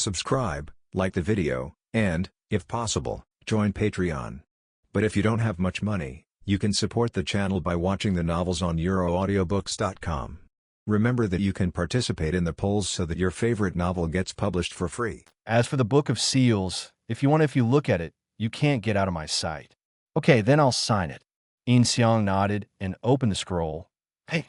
subscribe, like the video, and, if possible, join Patreon. But if you don't have much money, you can support the channel by watching the novels on euroaudiobooks.com. Remember that you can participate in the polls so that your favorite novel gets published for free. As for the Book of Seals, if you look at it, you can't get out of my sight. Okay, then I'll sign it. In Xiang nodded and opened the scroll. Hey,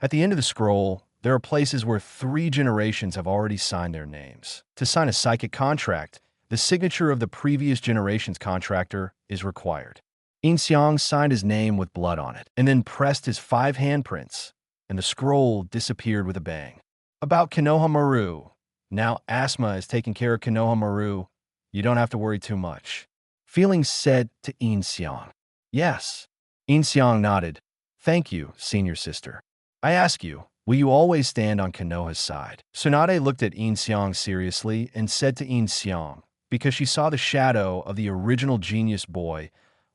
at the end of the scroll, there are places where 3 generations have already signed their names. To sign a psychic contract, the signature of the previous generation's contractor is required. In Xiang signed his name with blood on it, and then pressed his 5 handprints, and the scroll disappeared with a bang. About Konoha Maru. Now Asma is taking care of Konoha Maru. You don't have to worry too much. Feelings said to In Xiang. Yes. In Xiang nodded. Thank you, senior sister. I ask you, will you always stand on Konoha's side? Tsunade looked at In Xiang seriously and said to In Xiang, because she saw the shadow of the original genius boy,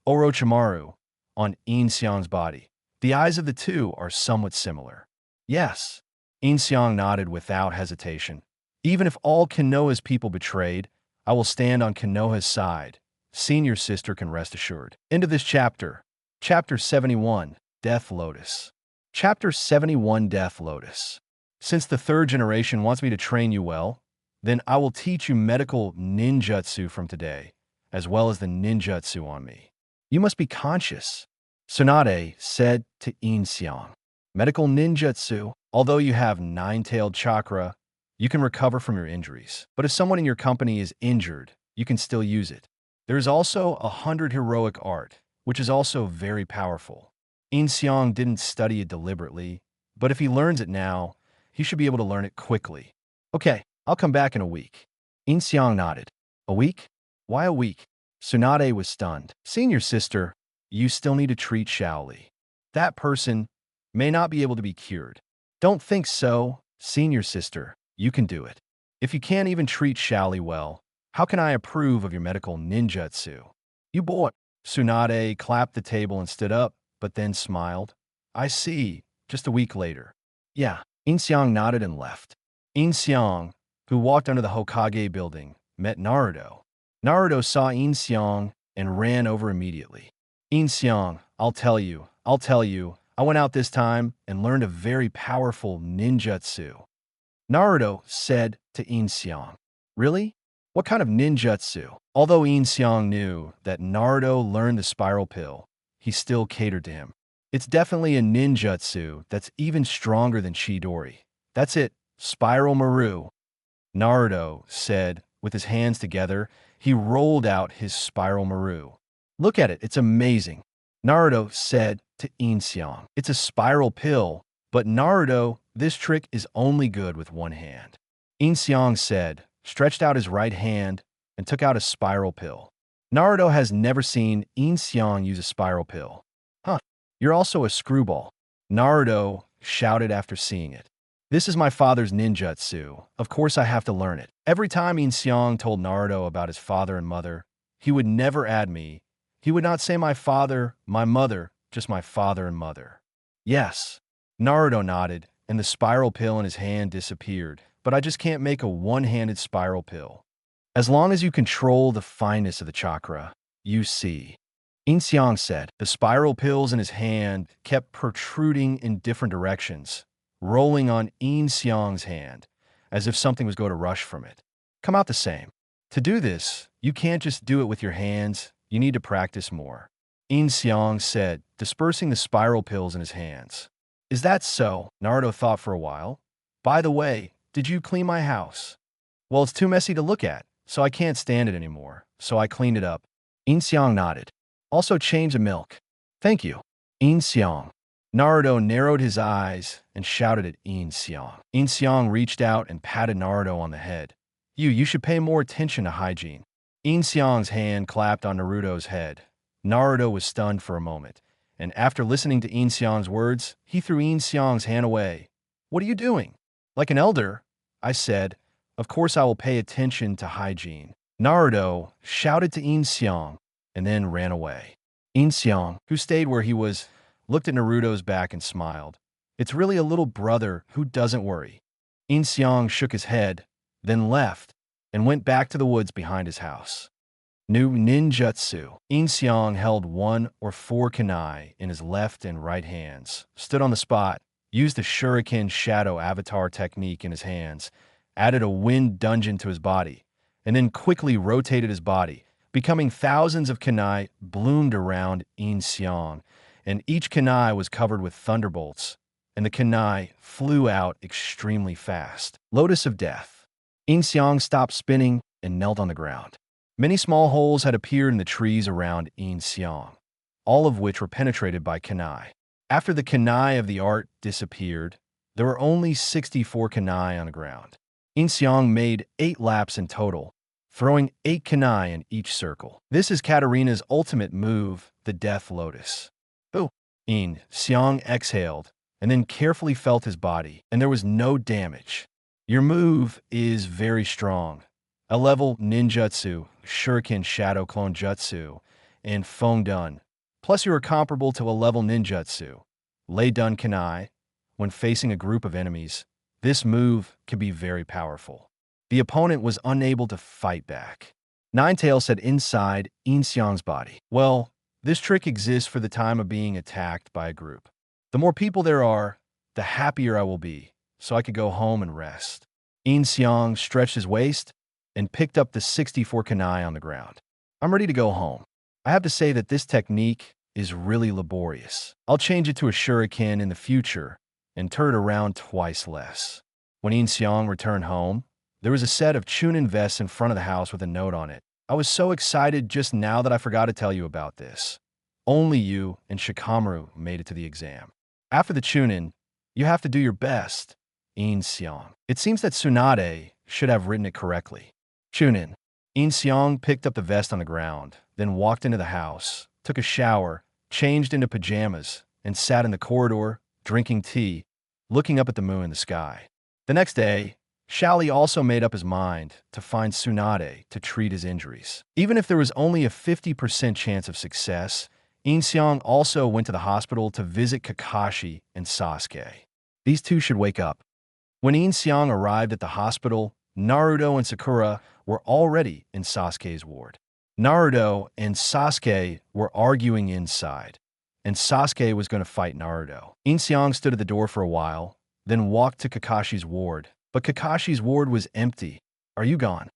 Orochimaru, on In Xiang's body. The eyes of the two are somewhat similar. Yes. In Xiang nodded without hesitation. Even if all Konoha's people betrayed, I will stand on Konoha's side. Senior sister can rest assured. End of this chapter. Chapter 71, Death Lotus. Chapter 71, Death Lotus. Since the 3rd generation wants me to train you well, then I will teach you medical ninjutsu from today, as well as the ninjutsu on me. You must be conscious, Tsunade said to In Xiang. Medical ninjutsu, although you have 9-tailed chakra, you can recover from your injuries. But if someone in your company is injured, you can still use it. There is also 100 heroic art, which is also very powerful. In Xiang didn't study it deliberately, but if he learns it now, he should be able to learn it quickly. Okay, I'll come back in a week. In Xiang nodded. A week? Why a week? Tsunade was stunned. Senior sister, you still need to treat Shaoli. That person may not be able to be cured. Don't think so, senior sister. You can do it. If you can't even treat Shaoli well, how can I approve of your medical ninjutsu? You boy. Tsunade clapped the table and stood up, but then smiled. I see. Just a week later. Yeah. In Xiang nodded and left. In Xiang, who walked under the Hokage building, met Naruto. Naruto saw In Xiang and ran over immediately. In Xiang, I'll tell you, I went out this time and learned a very powerful ninjutsu. Naruto said to In Xiang. Really? What kind of ninjutsu? Although In Xiang knew that Naruto learned the spiral pill, he still catered to him. It's definitely a ninjutsu that's even stronger than Chidori. That's it, Spiral Maru. Naruto said, with his hands together, he rolled out his Spiral Maru. Look at it, it's amazing. Naruto said to In Xiang. It's a spiral pill, but Naruto, this trick is only good with one hand. In Xiang said, stretched out his right hand, and took out a spiral pill. Naruto has never seen In Xiang use a spiral pill. Huh, you're also a screwball. Naruto shouted after seeing it. This is my father's ninjutsu. Of course I have to learn it. Every time In Xiang told Naruto about his father and mother, he would never add me. He would not say my father, my mother, just my father and mother. Yes. Naruto nodded, and the spiral pill in his hand disappeared, but I just can't make a one-handed spiral pill. As long as you control the fineness of the chakra, you see. In Xiang said. The spiral pills in his hand kept protruding in different directions, rolling on In Xiang's hand, as if something was going to rush from it. Come out the same. To do this, you can't just do it with your hands, you need to practice more. In Xiang said, dispersing the spiral pills in his hands. Is that so? Naruto thought for a while. By the way, did you clean my house? Well, it's too messy to look at, so I can't stand it anymore, so I cleaned it up. In Xiang nodded. Also change the milk. Thank you. In Xiang. Naruto narrowed his eyes and shouted at In Xiang. In Xiang reached out and patted Naruto on the head. You should pay more attention to hygiene. In Xiang's hand clapped on Naruto's head. Naruto was stunned for a moment, and after listening to In Xiang's words, he threw In Xiang's hand away. What are you doing? Like an elder, I said. Of course I will pay attention to hygiene. Naruto shouted to In Xiang and then ran away. In Xiang, who stayed where he was, looked at Naruto's back and smiled. It's really a little brother who doesn't worry. In Xiang shook his head, then left. and went back to the woods behind his house. New ninjutsu. In Xiang held 1 or 4 kunai in his left and right hands, stood on the spot, used the shuriken shadow avatar technique in his hands, added a wind dungeon to his body, and then quickly rotated his body, becoming thousands of kunai bloomed around In Xiang, and each kunai was covered with thunderbolts, and the kunai flew out extremely fast. Lotus of Death. In Xiang stopped spinning and knelt on the ground. Many small holes had appeared in the trees around In Xiang, all of which were penetrated by kunai. After the kunai of the art disappeared, there were only 64 kunai on the ground. In Xiang made 8 laps in total, throwing 8 kunai in each circle. This is Katarina's ultimate move, the Death Lotus. Boo! In Xiang exhaled, and then carefully felt his body, and there was no damage. Your move is very strong. A level ninjutsu, shuriken shadow clone jutsu, and feng dun. Plus you are comparable to a level ninjutsu, lei dun kunai. When facing a group of enemies, this move can be very powerful. The opponent was unable to fight back. Ninetail said inside In Xiang's body. Well, this trick exists for the time of being attacked by a group. The more people there are, the happier I will be, so I could go home and rest. In Xiang stretched his waist and picked up the 64 kunai on the ground. I'm ready to go home. I have to say that this technique is really laborious. I'll change it to a shuriken in the future and turn it around twice less. When In Xiang returned home, there was a set of Chunin vests in front of the house with a note on it. I was so excited just now that I forgot to tell you about this. Only you and Shikamaru made it to the exam. After the Chunin, you have to do your best. In Xiang. It seems that Tsunade should have written it correctly. Chunin. In Xiang picked up the vest on the ground, then walked into the house, took a shower, changed into pajamas, and sat in the corridor, drinking tea, looking up at the moon in the sky. The next day, Shally also made up his mind to find Tsunade to treat his injuries. Even if there was only a 50% chance of success, In Xiang also went to the hospital to visit Kakashi and Sasuke. These two should wake up. When In Xiang arrived at the hospital, Naruto and Sakura were already in Sasuke's ward. Naruto and Sasuke were arguing inside, and Sasuke was going to fight Naruto. In Xiang stood at the door for a while, then walked to Kakashi's ward, but Kakashi's ward was empty. Are you gone?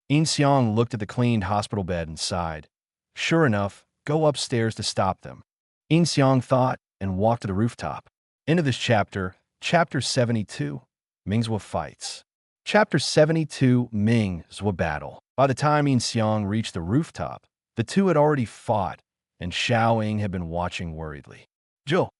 In Xiang looked at the cleaned hospital bed and sighed. Sure enough, go upstairs to stop them. In Xiang thought and walked to the rooftop. End of this chapter, Chapter 72, Mingzwa Fights. Chapter 72, Mingzwa Battle. By the time In Xiang reached the rooftop, the two had already fought, and Xiaoying had been watching worriedly. Jill.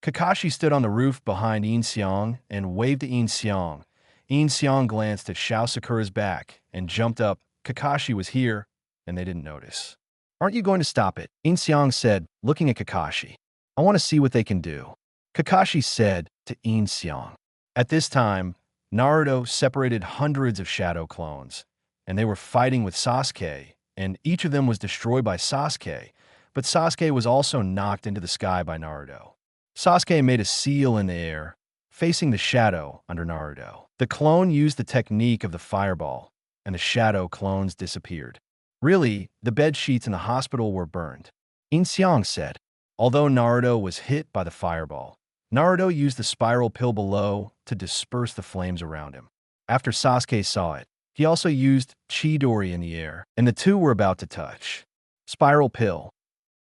Kakashi stood on the roof behind In Xiang and waved to In Xiang. In Xiang glanced at Xiao Sakura's back and jumped up. Kakashi was here, and they didn't notice. Aren't you going to stop it? In Xiang said, looking at Kakashi. I want to see what they can do. Kakashi said to In Xiang. At this time, Naruto separated hundreds of shadow clones, and they were fighting with Sasuke, and each of them was destroyed by Sasuke, but Sasuke was also knocked into the sky by Naruto. Sasuke made a seal in the air, facing the shadow under Naruto. The clone used the technique of the fireball, and the shadow clones disappeared. Really, the bed sheets in the hospital were burned. In Xiang said, although Naruto was hit by the fireball, Naruto used the spiral pill below to disperse the flames around him. After Sasuke saw it, he also used Chidori in the air, and the two were about to touch. Spiral pill.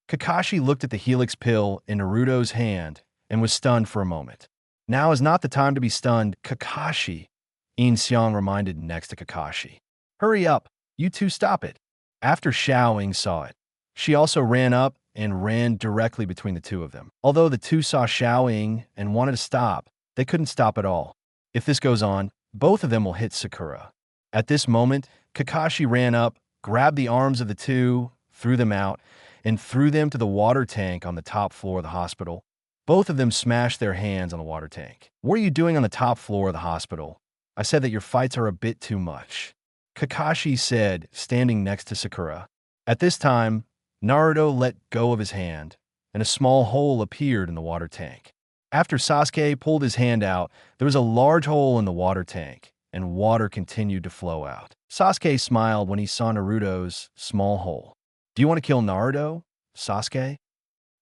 Kakashi looked at the helix pill in Naruto's hand and was stunned for a moment. Now is not the time to be stunned, Kakashi, In Xiang reminded next to Kakashi. Hurry up, you two stop it. After Xiaoying saw it, she also ran up and ran directly between the two of them. Although the two saw Xiaoying and wanted to stop, they couldn't stop at all. If this goes on, both of them will hit Sakura. At this moment, Kakashi ran up, grabbed the arms of the two, threw them out, and threw them to the water tank on the top floor of the hospital. Both of them smashed their hands on the water tank. What are you doing on the top floor of the hospital? I said that your fights are a bit too much. Kakashi said, standing next to Sakura. At this time, Naruto let go of his hand, and a small hole appeared in the water tank. After Sasuke pulled his hand out, there was a large hole in the water tank, and water continued to flow out. Sasuke smiled when he saw Naruto's small hole. "Do you want to kill Naruto, Sasuke?"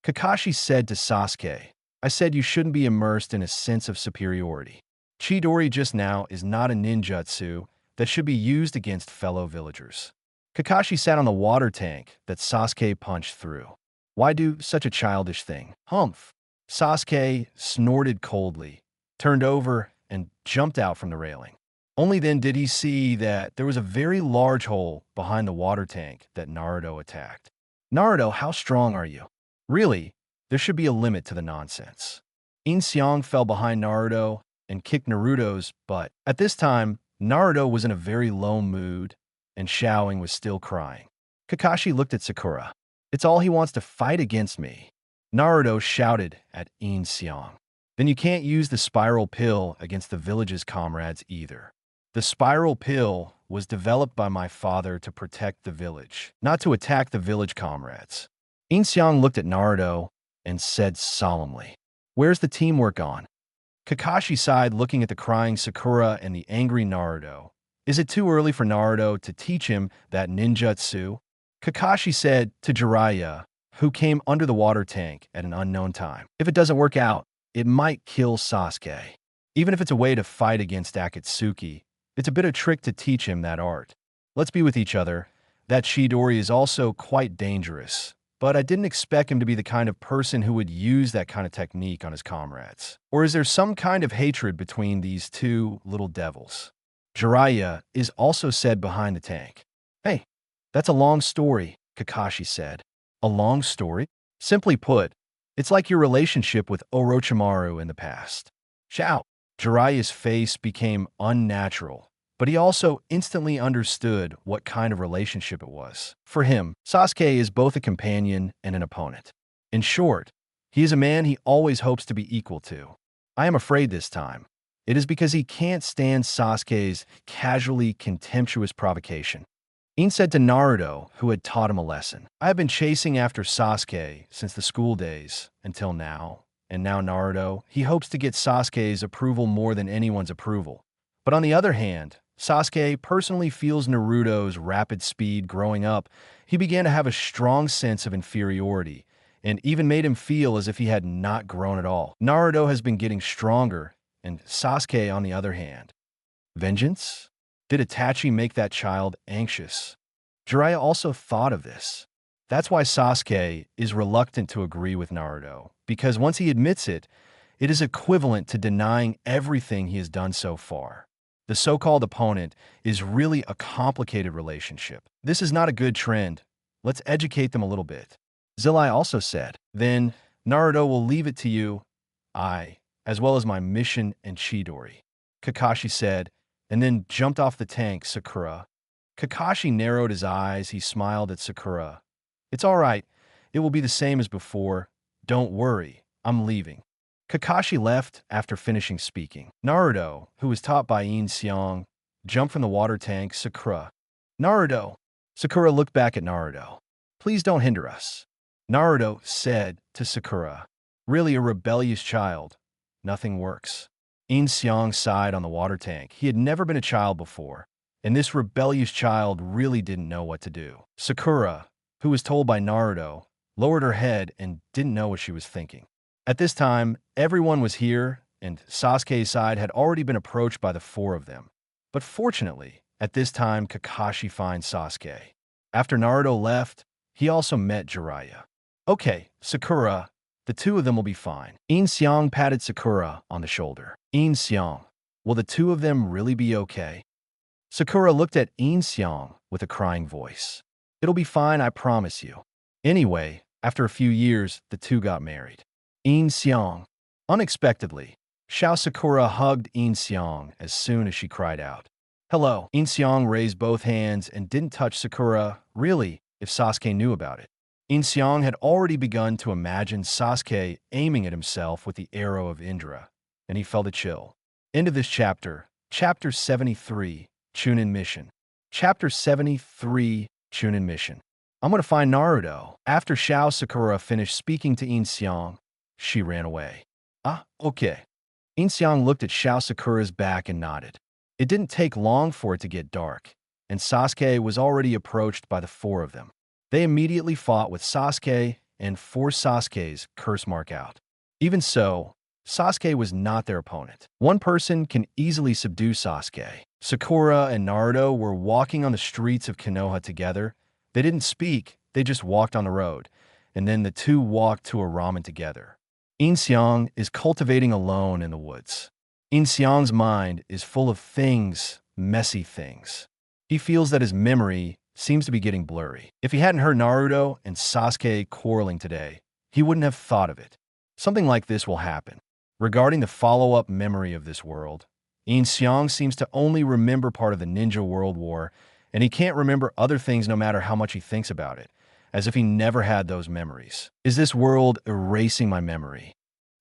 Kakashi said to Sasuke, "I said you shouldn't be immersed in a sense of superiority. Chidori just now is not a ninjutsu that should be used against fellow villagers." Kakashi sat on the water tank that Sasuke punched through. "Why do such a childish thing?" "Humph." Sasuke snorted coldly, turned over, and jumped out from the railing. Only then did he see that there was a very large hole behind the water tank that Naruto attacked. "Naruto, how strong are you? Really, there should be a limit to the nonsense." In Xiang fell behind Naruto and kicked Naruto's butt. At this time, Naruto was in a very low mood, and Xiaoing was still crying. Kakashi looked at Sakura. "It's all he wants to fight against me." Naruto shouted at In Xiang. "Then you can't use the spiral pill against the village's comrades either. The spiral pill was developed by my father to protect the village, not to attack the village comrades." In Xiang looked at Naruto and said solemnly, "Where's the teamwork on?" Kakashi sighed, looking at the crying Sakura and the angry Naruto. "Is it too early for Naruto to teach him that ninjutsu?" Kakashi said to Jiraiya, who came under the water tank at an unknown time. "If it doesn't work out, it might kill Sasuke. Even if it's a way to fight against Akatsuki, it's a bit of a trick to teach him that art. Let's be with each other. That Chidori is also quite dangerous, but I didn't expect him to be the kind of person who would use that kind of technique on his comrades. Or is there some kind of hatred between these two little devils?" Jiraiya is also said behind the tank. "Hey, that's a long story," Kakashi said. "A long story?" "Simply put, it's like your relationship with Orochimaru in the past." "Shout!" Jiraiya's face became unnatural, but he also instantly understood what kind of relationship it was. For him, Sasuke is both a companion and an opponent. In short, he is a man he always hopes to be equal to. I am afraid this time it is because he can't stand Sasuke's casually contemptuous provocation. In said to Naruto, who had taught him a lesson, "I have been chasing after Sasuke since the school days until now, and now Naruto, he hopes to get Sasuke's approval more than anyone's approval. But on the other hand, Sasuke personally feels Naruto's rapid speed growing up. He began to have a strong sense of inferiority, and even made him feel as if he had not grown at all. Naruto has been getting stronger, and Sasuke, on the other hand. Vengeance? Did Itachi make that child anxious?" Jiraiya also thought of this. That's why Sasuke is reluctant to agree with Naruto, because once he admits it, it is equivalent to denying everything he has done so far. The so-called opponent is really a complicated relationship. This is not a good trend. Let's educate them a little bit. Zillai also said, "Then Naruto will leave it to you, as well as my mission and Chidori." Kakashi said, and then jumped off the tank, Sakura. Kakashi narrowed his eyes. He smiled at Sakura. "It's all right. It will be the same as before. Don't worry. I'm leaving." Kakashi left after finishing speaking. Naruto, who was taught by In Xiang, jumped from the water tank, Sakura. "Naruto." Sakura looked back at Naruto. "Please don't hinder us." Naruto said to Sakura, "Really a rebellious child. Nothing works." In Xiang sighed on the water tank. He had never been a child before, and this rebellious child really didn't know what to do. Sakura, who was told by Naruto, lowered her head and didn't know what she was thinking. At this time, everyone was here, and Sasuke's side had already been approached by the four of them. But fortunately, at this time, Kakashi finds Sasuke. After Naruto left, he also met Jiraiya. "Okay, Sakura, the two of them will be fine." In Xiang patted Sakura on the shoulder. "In Xiang, will the two of them really be okay?" Sakura looked at In Xiang with a crying voice. "It'll be fine, I promise you." Anyway, after a few years, the two got married. In Xiang. Unexpectedly, Xiao Sakura hugged In Xiang as soon as she cried out, "Hello." In Xiang raised both hands and didn't touch Sakura, really, if Sasuke knew about it. In Xiang had already begun to imagine Sasuke aiming at himself with the arrow of Indra, and he felt a chill. End of this chapter. Chapter 73, Chunin Mission. Chapter 73, Chunin Mission. I'm going to find Naruto. After Xiao Sakura finished speaking to In Xiang, she ran away. "Ah, okay." In Xiang looked at Xiao Sakura's back and nodded. It didn't take long for it to get dark, and Sasuke was already approached by the four of them. They immediately fought with Sasuke and forced Sasuke's curse mark out. Even so, Sasuke was not their opponent. One person can easily subdue Sasuke. Sakura and Naruto were walking on the streets of Konoha together. They didn't speak, they just walked on the road, and then the two walked to a ramen together. In Xiang is cultivating alone in the woods. In Xiang's mind is full of things, messy things. He feels that his memory seems to be getting blurry. If he hadn't heard Naruto and Sasuke quarreling today, he wouldn't have thought of it. Something like this will happen. Regarding the follow-up memory of this world, In Xiang seems to only remember part of the Ninja World War, and he can't remember other things no matter how much he thinks about it, as if he never had those memories. Is this world erasing my memory?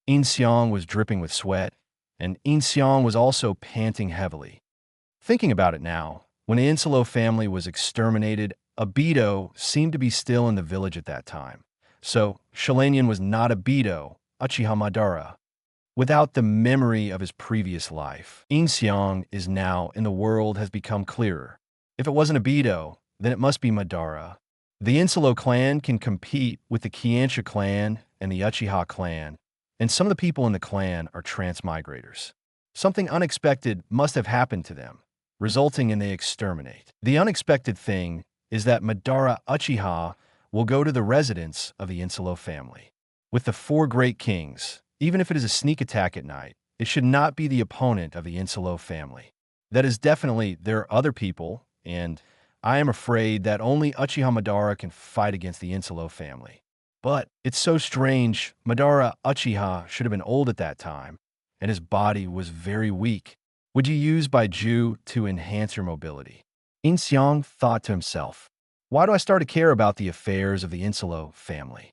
In Xiang was dripping with sweat, and In Xiang was also panting heavily. Thinking about it now, when the Insolo family was exterminated, Obito seemed to be still in the village at that time. So, Shalanian was not Obito, Uchiha Madara. Without the memory of his previous life, In Xiang is now in the world has become clearer. If it wasn't Obito, then it must be Madara. The Insolo clan can compete with the Qiansha clan and the Uchiha clan, and some of the people in the clan are transmigrators. Something unexpected must have happened to them, resulting in they exterminate. The unexpected thing is that Madara Uchiha will go to the residence of the Insolo family. With the four great kings, even if it is a sneak attack at night, it should not be the opponent of the Insolo family. That is definitely, there are other people, and I am afraid that only Uchiha Madara can fight against the Insolo family. But it's so strange, Madara Uchiha should have been old at that time, and his body was very weak. Would you use Baiju to enhance your mobility? In Xiang thought to himself, why do I start to care about the affairs of the Insolo family?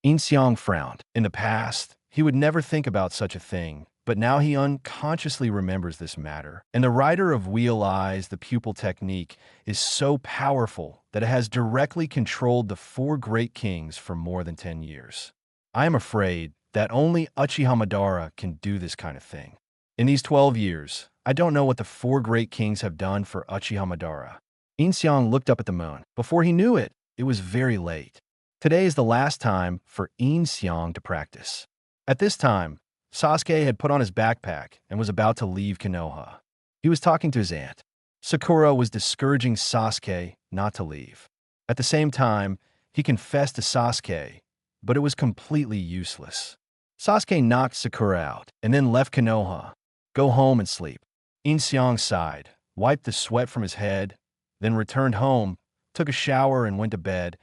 In Xiang frowned. In the past, he would never think about such a thing, but now he unconsciously remembers this matter. And the writer of Wheel Eyes, the pupil technique, is so powerful that it has directly controlled the four great kings for more than 10 years. I am afraid that only Uchiha Madara can do this kind of thing. In these 12 years, I don't know what the four great kings have done for Uchiha Madara. In Xiang looked up at the moon. Before he knew it, it was very late. Today is the last time for In Xiang to practice. At this time, Sasuke had put on his backpack and was about to leave Konoha. He was talking to his aunt. Sakura was discouraging Sasuke not to leave. At the same time, he confessed to Sasuke, but it was completely useless. Sasuke knocked Sakura out and then left Konoha. Go home and sleep. In Xiang sighed, wiped the sweat from his head, then returned home, took a shower and went to bed,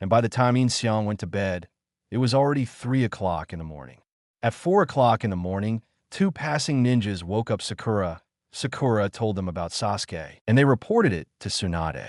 and by the time In Xiang went to bed, it was already 3 o'clock in the morning. At 4 o'clock in the morning, two passing ninjas woke up Sakura. Sakura told them about Sasuke, and they reported it to Tsunade.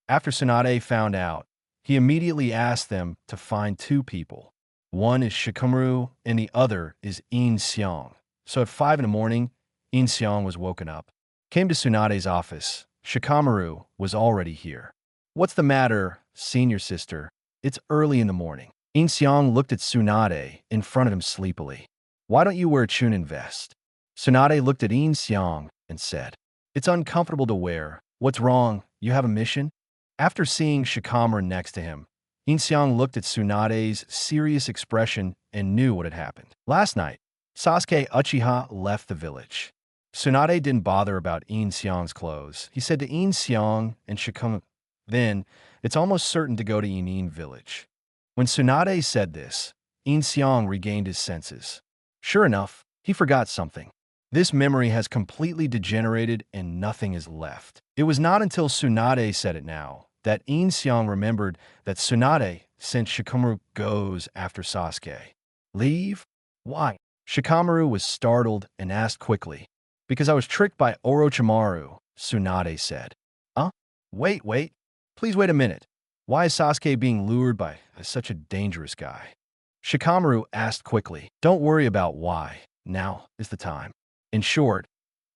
After Tsunade found out, he immediately asked them to find two people. One is Shikamaru, and the other is In Xiang. So at 5 in the morning, In Xiang was woken up. Came to Tsunade's office. Shikamaru was already here. What's the matter, senior sister? It's early in the morning. In Xiang looked at Tsunade in front of him sleepily. Why don't you wear a Chunin vest? Tsunade looked at In Xiang and said, it's uncomfortable to wear. What's wrong? You have a mission? After seeing Shikamaru next to him, In Xiang looked at Tsunade's serious expression and knew what had happened. Last night, Sasuke Uchiha left the village. Tsunade didn't bother about In Xiang's clothes. He said to In Xiang and Shikamaru, then, it's almost certain to go to Inin village. When Tsunade said this, In Xiang regained his senses. Sure enough, he forgot something. This memory has completely degenerated and nothing is left. It was not until Tsunade said it now that In Xiang remembered that Tsunade sent Shikamaru goes after Sasuke. Leave? Why? Shikamaru was startled and asked quickly. Because I was tricked by Orochimaru, Tsunade said. Wait. Please wait a minute. Why is Sasuke being lured by such a dangerous guy? Shikamaru asked quickly. Don't worry about why. Now is the time. In short,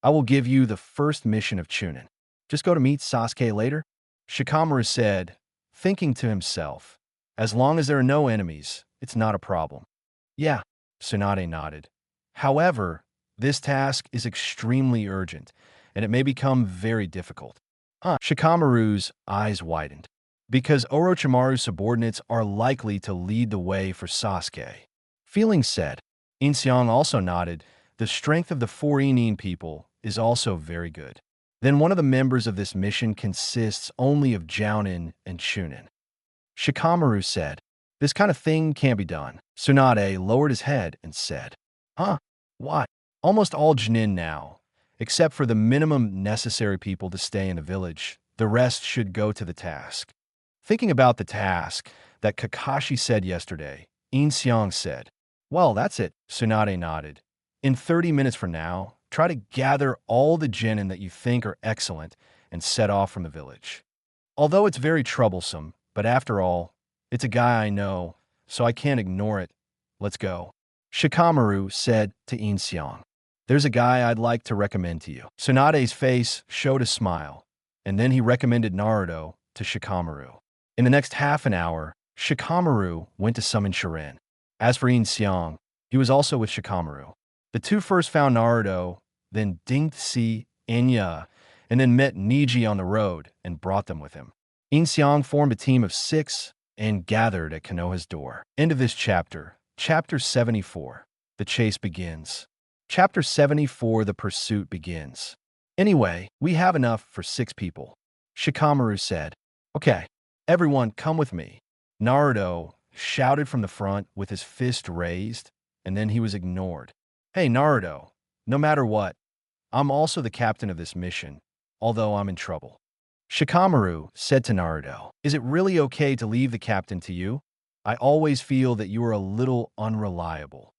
I will give you the first mission of Chunin. Just go to meet Sasuke later? Shikamaru said, thinking to himself, as long as there are no enemies, it's not a problem. Yeah, Tsunade nodded. However, this task is extremely urgent, and it may become very difficult. Shikamaru's eyes widened, because Orochimaru's subordinates are likely to lead the way for Sasuke. Feeling said, Inseong also nodded, the strength of the four Inin people is also very good. Then one of the members of this mission consists only of Jounin and Chunin. Shikamaru said, this kind of thing can't be done. Tsunade lowered his head and said, Why? Almost all Junin now, except for the minimum necessary people to stay in the village. The rest should go to the task. Thinking about the task that Kakashi said yesterday, Inseong said, well, that's it. Tsunade nodded. In 30 minutes from now, try to gather all the genin that you think are excellent and set off from the village. Although it's very troublesome, but after all, it's a guy I know, so I can't ignore it. Let's go. Shikamaru said to Inseong, there's a guy I'd like to recommend to you. Tsunade's face showed a smile, and then he recommended Naruto to Shikamaru. In the next half an hour, Shikamaru went to summon Shirin. As for Inseong, he was also with Shikamaru. The two first found Naruto, then Dingtsi, Enya, and then met Niji on the road and brought them with him. Inseong formed a team of 6 and gathered at Konoha's door. End of this chapter. Chapter 74. The chase begins. Chapter 74. The pursuit begins. Anyway, we have enough for 6 people. Shikamaru said, okay, everyone come with me. Naruto shouted from the front with his fist raised, and then he was ignored. Hey, Naruto, no matter what, I'm also the captain of this mission, although I'm in trouble. Shikamaru said to Naruto, is it really okay to leave the captain to you? I always feel that you are a little unreliable.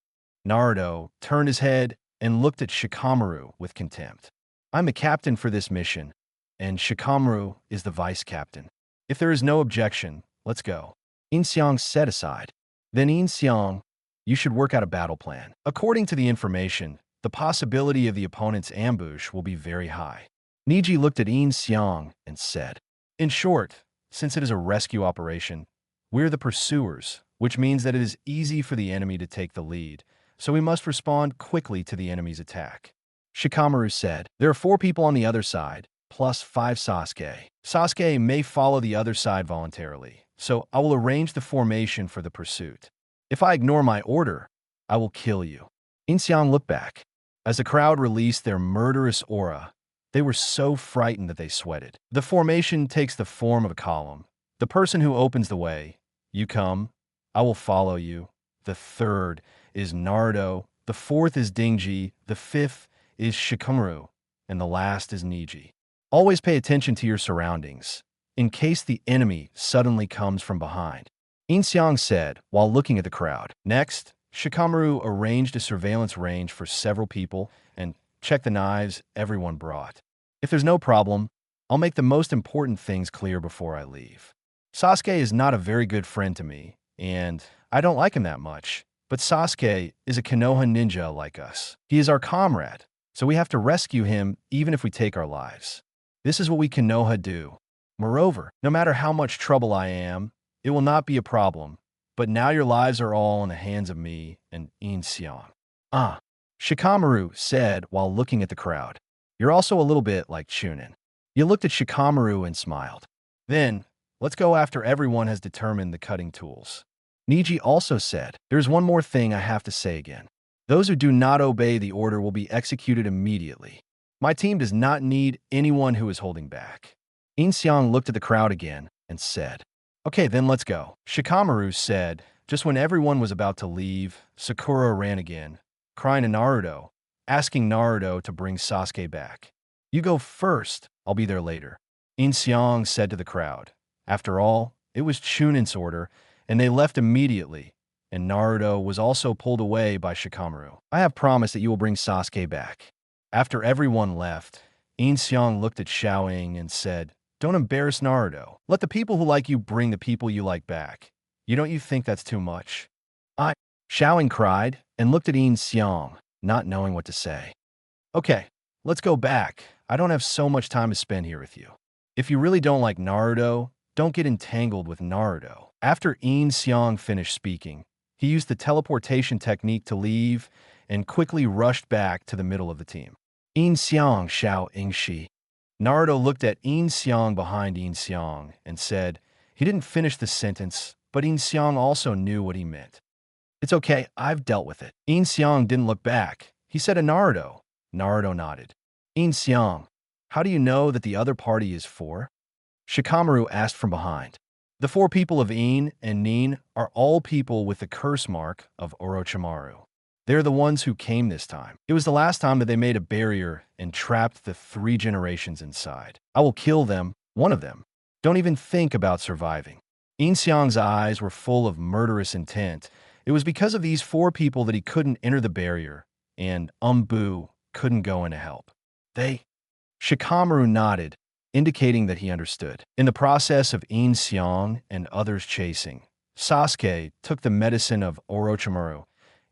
Naruto turned his head and looked at Shikamaru with contempt. I'm the captain for this mission, and Shikamaru is the vice captain. If there is no objection, let's go. Inseong said aside. Then Inseong, you should work out a battle plan. According to the information, the possibility of the opponent's ambush will be very high. Niji looked at Inseong and said, in short, since it is a rescue operation, we're the pursuers, which means that it is easy for the enemy to take the lead, so we must respond quickly to the enemy's attack. Shikamaru said, there are 4 people on the other side, plus 5 Sasuke. Sasuke may follow the other side voluntarily, so I will arrange the formation for the pursuit. If I ignore my order, I will kill you. Inseong looked back. As the crowd released their murderous aura, they were so frightened that they sweated. The formation takes the form of a column. The person who opens the way, you come, I will follow you. The 3rd is Naruto. The 4th is Dingji. The 5th is Shikamaru. And the last is Niji. Always pay attention to your surroundings, in case the enemy suddenly comes from behind. Inseong said while looking at the crowd. Next, Shikamaru arranged a surveillance range for several people and checked the knives everyone brought. If there's no problem, I'll make the most important things clear before I leave. Sasuke is not a very good friend to me, and I don't like him that much. But Sasuke is a Konoha ninja like us. He is our comrade, so we have to rescue him even if we take our lives. This is what we Konoha do. Moreover, no matter how much trouble I am, it will not be a problem. But now your lives are all in the hands of me and Inseong. Shikamaru said while looking at the crowd. You're also a little bit like Chunin. You looked at Shikamaru and smiled. Then, let's go after everyone has determined the cutting tools. Niji also said, there's one more thing I have to say again. Those who do not obey the order will be executed immediately. My team does not need anyone who is holding back. Inseong looked at the crowd again and said, okay, then let's go. Shikamaru said, just when everyone was about to leave, Sakura ran again, crying to Naruto, asking Naruto to bring Sasuke back. You go first, I'll be there later. Inseong said to the crowd. After all, it was Chunin's order, and they left immediately, and Naruto was also pulled away by Shikamaru. I have promised that you will bring Sasuke back. After everyone left, Inseong looked at Xiaoying and said, don't embarrass Naruto. Let the people who like you bring the people you like back. Don't you think that's too much? Xiaoying cried and looked at Inseong, not knowing what to say. Okay, let's go back. I don't have so much time to spend here with you. If you really don't like Naruto, don't get entangled with Naruto. After Inseong finished speaking, he used the teleportation technique to leave and quickly rushed back to the middle of the team. In Xiang Xiao Ingshi. Naruto looked at In Xiang behind In Xiang and said, he didn't finish the sentence, but In Xiang also knew what he meant. It's okay, I've dealt with it. In Xiang didn't look back. He said to Naruto. Naruto nodded. In Xiang, how do you know that the other party is for? Shikamaru asked from behind. The four people of In and Nin are all people with the curse mark of Orochimaru. They're the ones who came this time. It was the last time that they made a barrier and trapped the 3 generations inside. I will kill them, one of them. Don't even think about surviving. In Xiang's eyes were full of murderous intent. It was because of these 4 people that he couldn't enter the barrier, and Bu couldn't go in to help. Shikamaru nodded, indicating that he understood. In the process of In Xiang and others chasing, Sasuke took the medicine of Orochimaru,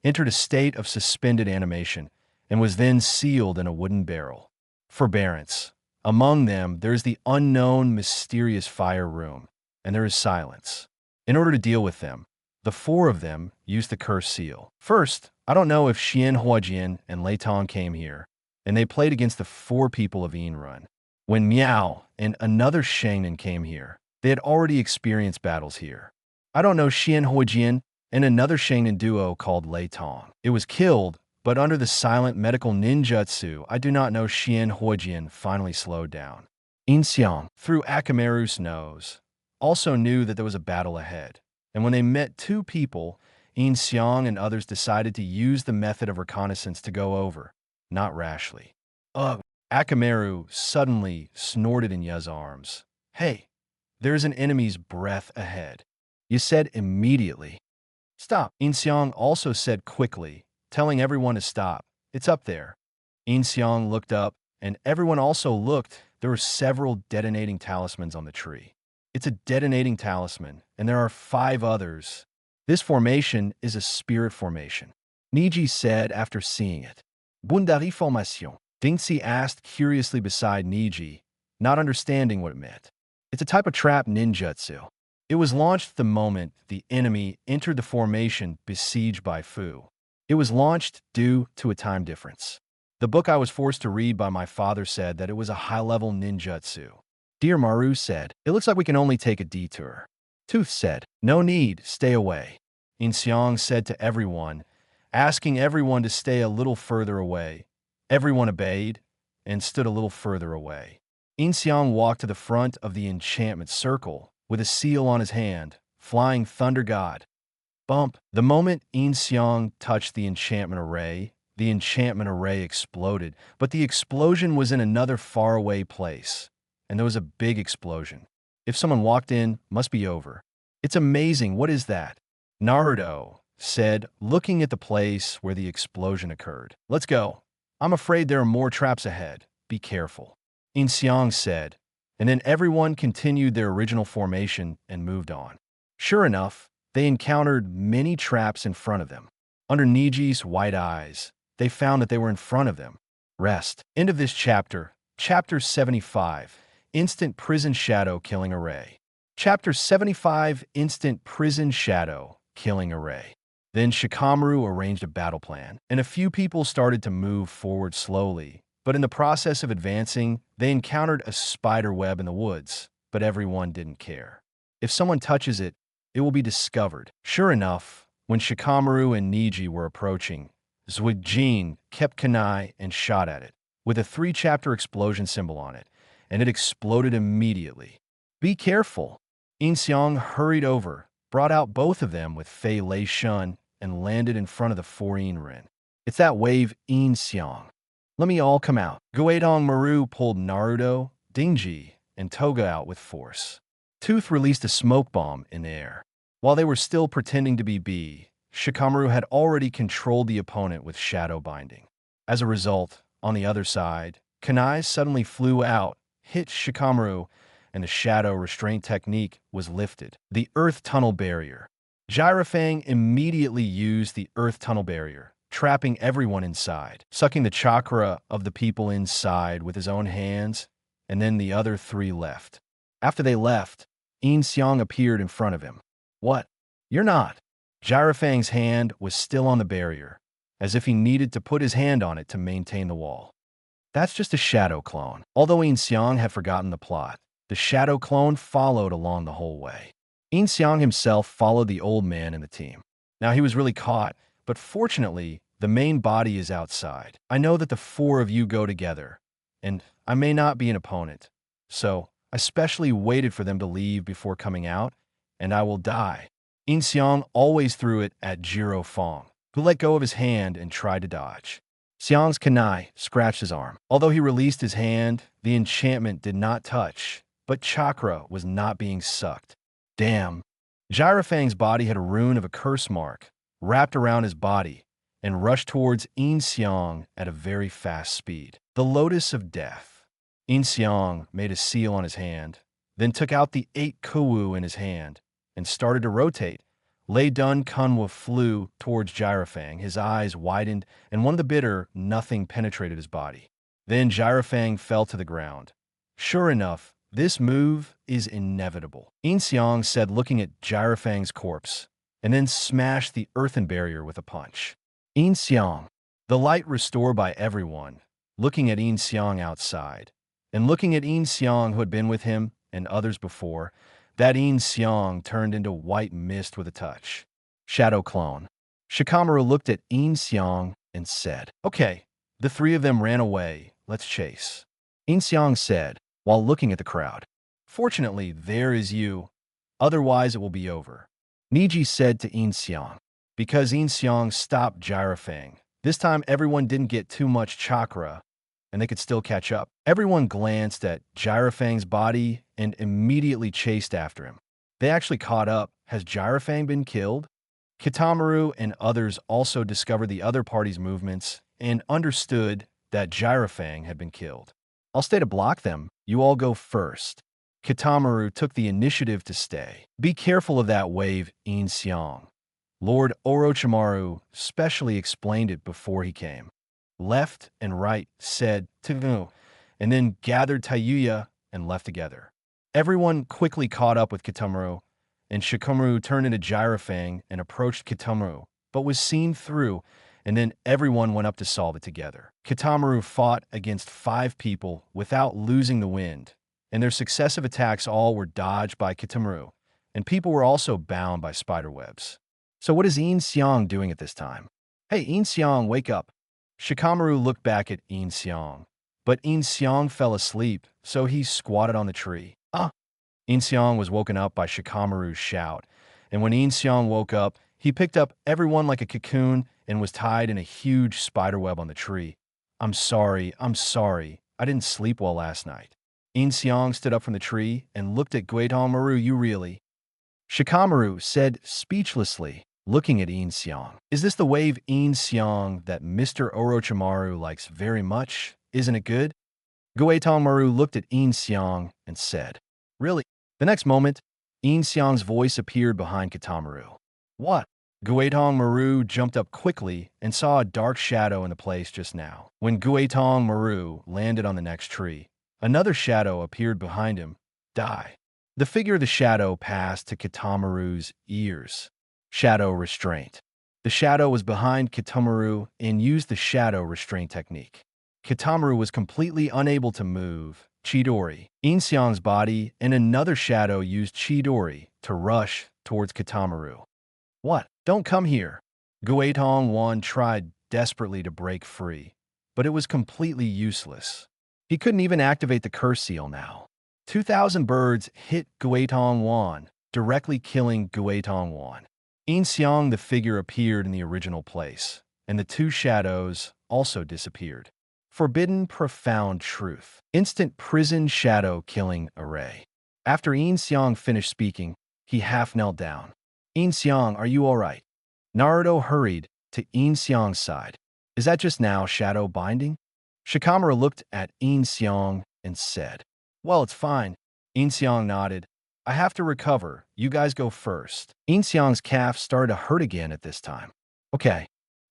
entered a state of suspended animation, and was then sealed in a wooden barrel. Forbearance. Among them, there is the unknown, mysterious fire room, and there is silence. In order to deal with them, the 4 of them used the curse seal. First, I don't know if Xian Huajin and Lei Tong came here, and they played against the 4 people of Inrun. When Miao and another Shaman came here, they had already experienced battles here. I don't know Xian Huajin and another Shaman duo called Lei Tong. It was killed, but under the silent medical ninjutsu, I do not know Xian Huajin finally slowed down. In Xiang, through Akamaru's nose, also knew that there was a battle ahead. And when they met 2 people, In Xiang and others decided to use the method of reconnaissance to go over, not rashly. Ugh! Akamaru suddenly snorted in Ya's arms. Hey, there's an enemy's breath ahead. You said immediately. Stop. In Xiang also said quickly, telling everyone to stop. It's up there. In Xiang looked up, and everyone also looked. There were several detonating talismans on the tree. It's a detonating talisman, and there are 5 others. This formation is a spirit formation, Niji said after seeing it. Bundari formation. Dingxi asked curiously beside Niji, not understanding what it meant. It's a type of trap ninjutsu. It was launched the moment the enemy entered the formation besieged by Fu. It was launched due to a time difference. The book I was forced to read by my father said that it was a high-level ninjutsu. Dear Maru said, it looks like we can only take a detour. Tooth said, no need, stay away. In Xiang said to everyone, asking everyone to stay a little further away. Everyone obeyed and stood a little further away. In Xiang walked to the front of the enchantment circle with a seal on his hand, flying thunder god. Bump! The moment In Xiang touched the enchantment array exploded, but the explosion was in another faraway place, and there was a big explosion. If someone walked in, must be over. It's amazing, what is that? Naruto said, looking at the place where the explosion occurred. Let's go. I'm afraid there are more traps ahead. Be careful. In Xiang said, and then everyone continued their original formation and moved on. Sure enough, they encountered many traps in front of them. Under Niji's white eyes, they found that they were in front of them. Rest. End of this chapter. Chapter 75. Instant Prison Shadow Killing Array. Chapter 75. Instant Prison Shadow Killing Array. Then Shikamaru arranged a battle plan, and a few people started to move forward slowly. But in the process of advancing, they encountered a spider web in the woods, but everyone didn't care. If someone touches it, it will be discovered. Sure enough, when Shikamaru and Niji were approaching, Zuijin kept kunai and shot at it, with a 3-chapter explosion symbol on it, and it exploded immediately. Be careful! In Xiang hurried over, brought out both of them with Fei Lei Shun, and landed in front of the 4 Inrin. It's that wave In Xiang. Let me all come out. Goeidong Maru pulled Naruto, Dingji, and Toga out with force. Tooth released a smoke bomb in the air. While they were still pretending to be B, Shikamaru had already controlled the opponent with shadow binding. As a result, on the other side, kunai suddenly flew out, hit Shikamaru, and the shadow restraint technique was lifted. The Earth Tunnel Barrier. Jirafang immediately used the Earth Tunnel Barrier, trapping everyone inside, sucking the chakra of the people inside with his own hands, and then the other 3 left. After they left, In Xiang appeared in front of him. What? You're not. Jirafang's hand was still on the barrier, as if he needed to put his hand on it to maintain the wall. That's just a shadow clone. Although In Xiang had forgotten the plot, the shadow clone followed along the whole way. In Xiang himself followed the old man and the team. Now he was really caught, but fortunately, the main body is outside. I know that the four of you go together, and I may not be an opponent. So, I specially waited for them to leave before coming out, and I will die. In Xiang always threw it at Jiro Fong, who let go of his hand and tried to dodge. Xiang's kunai scratched his arm. Although he released his hand, the enchantment did not touch, but chakra was not being sucked. Damn. Jirafang's body had a rune of a curse mark wrapped around his body and rushed towards In Xiang at a very fast speed. The Lotus of Death. In Xiang made a seal on his hand, then took out the 8 kuwu in his hand and started to rotate. Lei Dun Kunwa flew towards Jirafang, his eyes widened, and one of the bitter, nothing penetrated his body. Then Jirafang fell to the ground. Sure enough, this move is inevitable, In Xiang said, looking at Jirafang's corpse, and then smashed the earthen barrier with a punch. In Xiang, the light restored by everyone, looking at In Xiang outside, and looking at In Xiang who had been with him and others before, that In Xiang turned into white mist with a touch. Shadow clone. Shikamaru looked at In Xiang and said, "Okay, the three of them ran away. Let's chase." In Xiang said, while looking at the crowd. "Fortunately, there is you. Otherwise, it will be over." Niji said to In Xiang. Because In Xiang stopped Jirafang, this time everyone didn't get too much chakra, and they could still catch up. Everyone glanced at Jirafang's body and immediately chased after him. They actually caught up. Has Jirafang been killed? Kitamaru and others also discovered the other party's movements and understood that Jirafang had been killed. "I'll stay to block them. You all go first." Kitamaru took the initiative to stay. "Be careful of that wave, In Xiang." Lord Orochimaru specially explained it before he came. Left and right, said Tvu, and then gathered Tayuya and left together. Everyone quickly caught up with Kitamaru, and Shikamaru turned into Jirafang and approached Kitamaru, but was seen through, and then everyone went up to solve it together. Kitamaru fought against 5 people without losing the wind, and their successive attacks all were dodged by Kitamaru, and people were also bound by spiderwebs. So what is In Xiang doing at this time? "Hey, In Xiang, wake up." Shikamaru looked back at In Xiang, but In Xiang fell asleep, so he squatted on the tree. "Ah!" In Xiang was woken up by Shikamaru's shout, and when In Xiang woke up, he picked up everyone like a cocoon and was tied in a huge spiderweb on the tree. I'm sorry, I didn't sleep well last night." In Xiang stood up from the tree and looked at Maru. "You really?" Shikamaru said speechlessly, looking at In Xiang. "Is this the wave In Xiang that Mr. Orochimaru likes very much? Isn't it good?" Maru looked at In Xiang and said, "Really?" The next moment, In Xiang's voice appeared behind Kitamaru. "What?" Maru jumped up quickly and saw a dark shadow in the place just now. When Maru landed on the next tree, another shadow appeared behind him. "Die." The figure of the shadow passed to Kitamaru's ears. Shadow restraint. The shadow was behind Kitamaru and used the shadow restraint technique. Kitamaru was completely unable to move. Chidori. In Xiang's body and another shadow used Chidori to rush towards Kitamaru. "What? Don't come here." Wan tried desperately to break free, but it was completely useless. He couldn't even activate the curse seal now. 2,000 birds hit Wan, directly killing Wan. In Xiang, the figure appeared in the original place, and the 2 shadows also disappeared. Forbidden profound truth. Instant prison shadow killing array. After In Xiang finished speaking, he half knelt down. "In Xiang, are you all right?" Naruto hurried to In Xiang's side. "Is that just now shadow binding?" Shikamaru looked at In Xiang and said, "Well, it's fine." In Xiang nodded. "I have to recover. You guys go first." In Xiang's calf started to hurt again at this time. "Okay."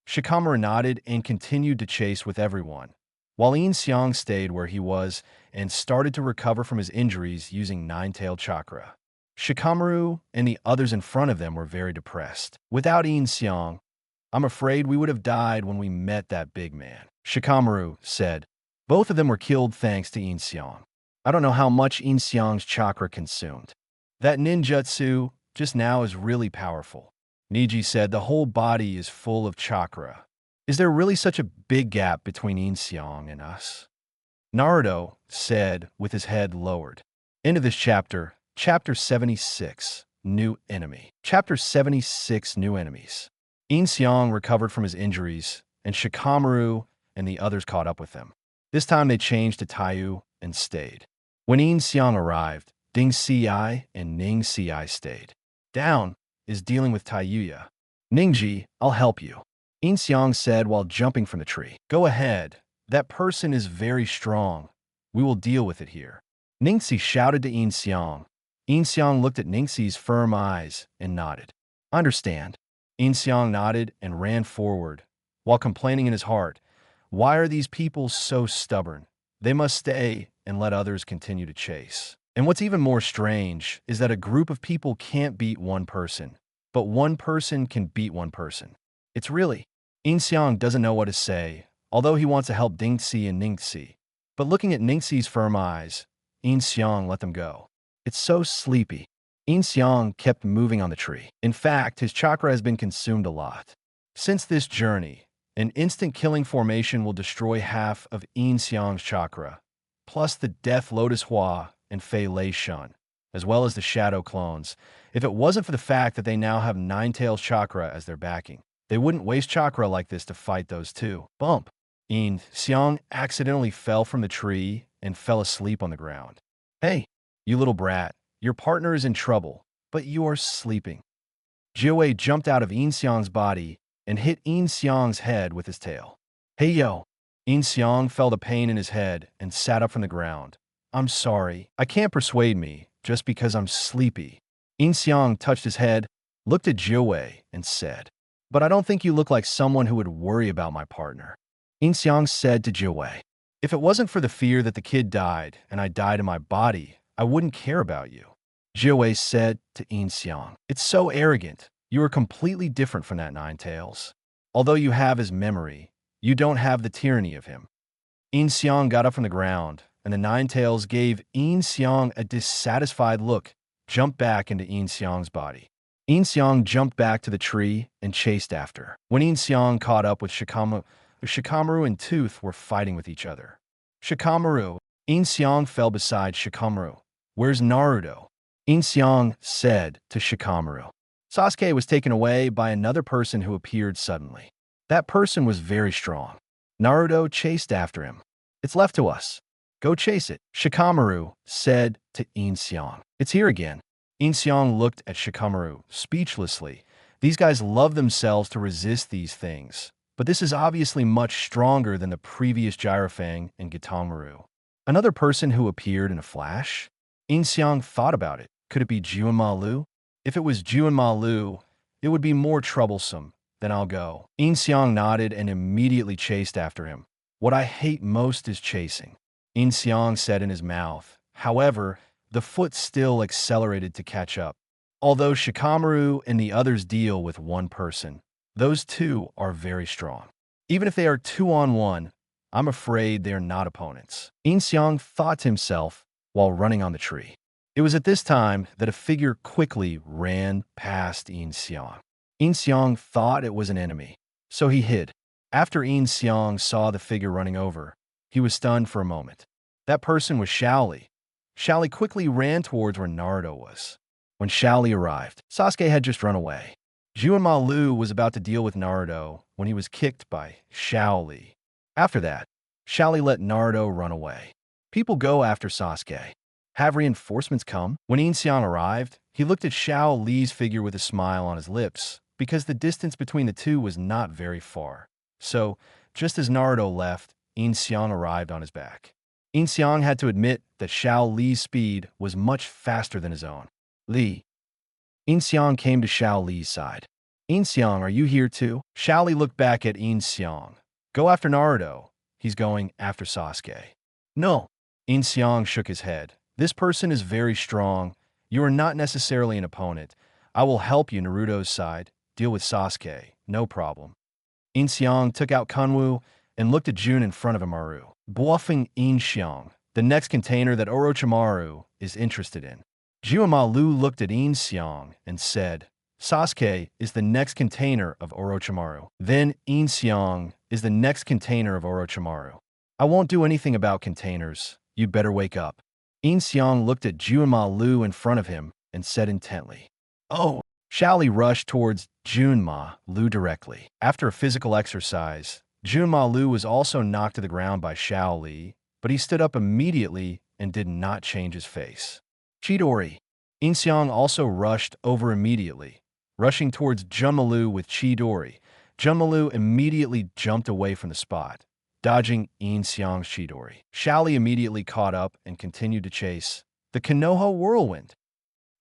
Shikamaru nodded and continued to chase with everyone, while In Xiang stayed where he was and started to recover from his injuries using Nine-Tailed Chakra. Shikamaru and the others in front of them were very depressed. Without In Xiang, I'm afraid we would have died when we met that big man. Shikamaru said, Both of them were killed thanks to Yin Xiang. I don't know how much Yin Xiang's chakra consumed. That ninjutsu just now is really powerful. Niji said the whole body is full of chakra. Is there really such a big gap between Yin Xiang and us? Naruto said with his head lowered. End of this chapter, Chapter 76, New Enemy. Chapter 76, New Enemies. Yin Xiang recovered from his injuries, and Shikamaru and the others caught up with them. This time they changed to Taiyu and stayed. When Yin Xiang arrived, Ding Ci and Ning Ci stayed. Down is dealing with Taiyuya. Ningji, I'll help you. Yin Xiang said while jumping from the tree. Go ahead. That person is very strong. We will deal with it here. Ningxi shouted to Yin Xiang. Yin Xiang looked at Ningxi's firm eyes and nodded. Understand. Yin Xiang nodded and ran forward, while complaining in his heart, why are these people so stubborn? They must stay and let others continue to chase. And what's even more strange is that a group of people can't beat one person, but one person can beat one person. It's really. Yin Xiang doesn't know what to say, although he wants to help Dingxi and Ningxi. But looking at Ningxi's firm eyes, Yin Xiang let them go. It's so sleepy. Yin Xiang kept moving on the tree. In fact, his chakra has been consumed a lot. Since this journey, an instant killing formation will destroy half of Yin Xiang's chakra, plus the Death Lotus Hua and Fei Lei Shun, as well as the Shadow Clones. If it wasn't for the fact that they now have Nine-Tails chakra as their backing, they wouldn't waste chakra like this to fight those two. Bump! Yin Xiang accidentally fell from the tree and fell asleep on the ground. Hey, you little brat, your partner is in trouble, but you are sleeping. Jiawei jumped out of Yin Xiang's body and hit Yin Xiang's head with his tail. Hey yo! Yin Xiang felt a pain in his head and sat up from the ground. I'm sorry, I can't persuade me just because I'm sleepy. Yin Xiang touched his head, looked at Jiawei, and said, but I don't think you look like someone who would worry about my partner. Yin Xiang said to Jiawei, if it wasn't for the fear that the kid died and I died in my body, I wouldn't care about you. Jiawei said to Yin Xiang, it's so arrogant. You are completely different from that Nine-Tails. Although you have his memory, you don't have the tyranny of him. Yin Xiang got up from the ground, and the Nine-Tails gave Yin Xiang a dissatisfied look, jumped back into Yin Xiang's body. Yin Xiang jumped back to the tree and chased after. When Yin Xiang caught up with Shikamaru and Tooth were fighting with each other. Shikamaru, Yin Xiang fell beside Shikamaru. Where's Naruto? Yin Xiang said to Shikamaru. Sasuke was taken away by another person who appeared suddenly. That person was very strong. Naruto chased after him. It's left to us. Go chase it. Shikamaru said to Yin Xiang. It's here again. Yin Xiang looked at Shikamaru speechlessly. These guys love themselves to resist these things, but this is obviously much stronger than the previous Jirafang and Gitamaru. Another person who appeared in a flash? Yin Xiang thought about it. Could it be Juanma? If it was Juanma, it would be more troublesome. Then I'll go. Yin Xiang nodded and immediately chased after him. What I hate most is chasing, Yin Xiang said in his mouth. However, the foot still accelerated to catch up. Although Shikamaru and the others deal with one person, those two are very strong. Even if they are 2-on-1, I'm afraid they are not opponents. Yin Xiang thought to himself while running on the tree. It was at this time that a figure quickly ran past Yin Xiang. Yin Xiang thought it was an enemy, so he hid. After Yin Xiang saw the figure running over, he was stunned for a moment. That person was Shaoli. Shaoli quickly ran towards where Naruto was. When Shaoli arrived, Sasuke had just run away. Juanma was about to deal with Naruto when he was kicked by Shaoli. After that, Shaoli let Naruto run away. People go after Sasuke. Have reinforcements come? When Yin Xiang arrived, he looked at Xiao Li's figure with a smile on his lips, because the distance between the two was not very far. So, just as Naruto left, Yin Xiang arrived on his back. Yin Xiang had to admit that Xiao Li's speed was much faster than his own. Li. Yin Xiang came to Xiao Li's side. Yin Xiang, are you here too? Xiao Li looked back at Yin Xiang. Go after Naruto. He's going after Sasuke. No. Yin Xiang shook his head. This person is very strong. You are not necessarily an opponent. I will help you Naruto's side. Deal with Sasuke. No problem. Yin Xiang took out Kunwu and looked at Jun in front of Amaru. bluffing Inxiang, the next container that Orochimaru is interested in. Juamalu looked at Inxiang and said, Sasuke is the next container of Orochimaru. Then Inxiang is the next container of Orochimaru. I won't do anything about containers. You better wake up. Inxiang looked at Juamalu in front of him and said intently, Oh! Shaoli rushed towards Junma-Lu directly. After a physical exercise, Junma-Lu was also knocked to the ground by Shaoli, but he stood up immediately and did not change his face. Chidori. Inxiang also rushed over immediately, rushing towards Junma-Lu with Chidori. Junma-Lu immediately jumped away from the spot, dodging Inxiang's Chidori. Shaoli immediately caught up and continued to chase the Konoha whirlwind.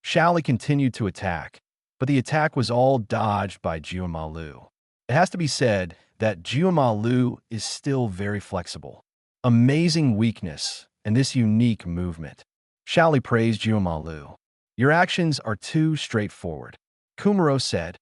Shaoli continued to attack, but the attack was all dodged by Juamalu. It has to be said that Juamalu is still very flexible. Amazing weakness and this unique movement. Shaoli praised Juamalu. Your actions are too straightforward. Kumaro said.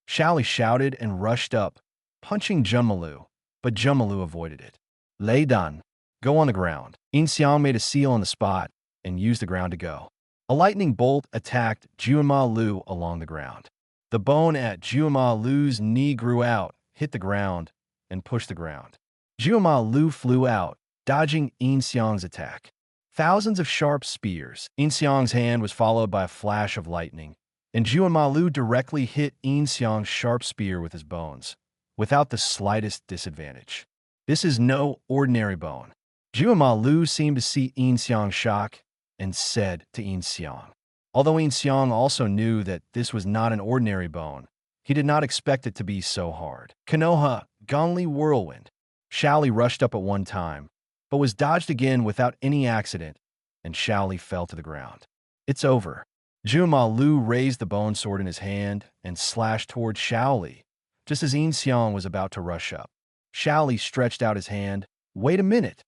Shaoli shouted and rushed up, punching Juamalu, but Juamalu avoided it. Lay done. Go on the ground. Inxiang made a seal on the spot and used the ground to go. A lightning bolt attacked Juamalu along the ground. The bone at Juamalu's knee grew out, hit the ground, and pushed the ground. Juamalu flew out, dodging Inxiang's attack. Thousands of sharp spears. Inxiang's hand was followed by a flash of lightning, and Juamalu directly hit Inxiang's sharp spear with his bones, without the slightest disadvantage. This is no ordinary bone. Juamalu seemed to see Inxiang's shock and said to Inxiang. Although Inxiang also knew that this was not an ordinary bone, he did not expect it to be so hard. Konoha, Gongli Whirlwind. Shaoli rushed up at one time, but was dodged again without any accident, and Shaoli fell to the ground. It's over. Juamalu raised the bone sword in his hand and slashed towards Shaoli, just as Inxiang was about to rush up. Shaoli stretched out his hand. Wait a minute!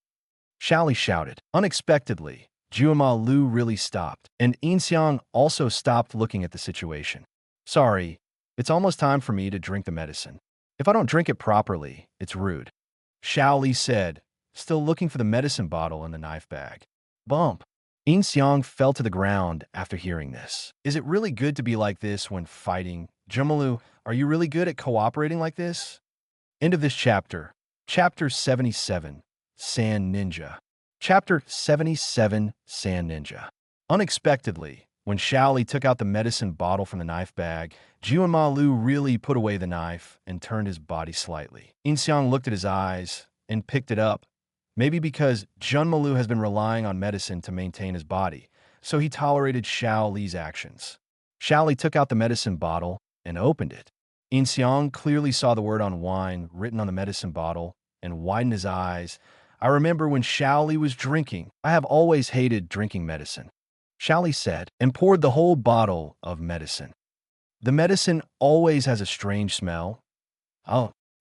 Shaoli shouted. Unexpectedly, Juamalu really stopped, and Inxiang also stopped looking at the situation. Sorry, it's almost time for me to drink the medicine. If I don't drink it properly, it's rude. Shaoli said, still looking for the medicine bottle in the knife bag. Bump! Inxiang fell to the ground after hearing this. Is it really good to be like this when fighting? Juamalu, are you really good at cooperating like this? End of this chapter. Chapter 77, Sand Ninja. Chapter 77, Sand Ninja. Unexpectedly, when Shaoli took out the medicine bottle from the knife bag, Juamalu really put away the knife and turned his body slightly. Inxiang looked at his eyes and picked it up, maybe because Juamalu has been relying on medicine to maintain his body, so he tolerated Shaoli's actions. Shaoli took out the medicine bottle and opened it. Inxiang clearly saw the word on wine written on the medicine bottle and widened his eyes. I remember when Shaoli was drinking. I have always hated drinking medicine. Shaoli said, and poured the whole bottle of medicine. The medicine always has a strange smell.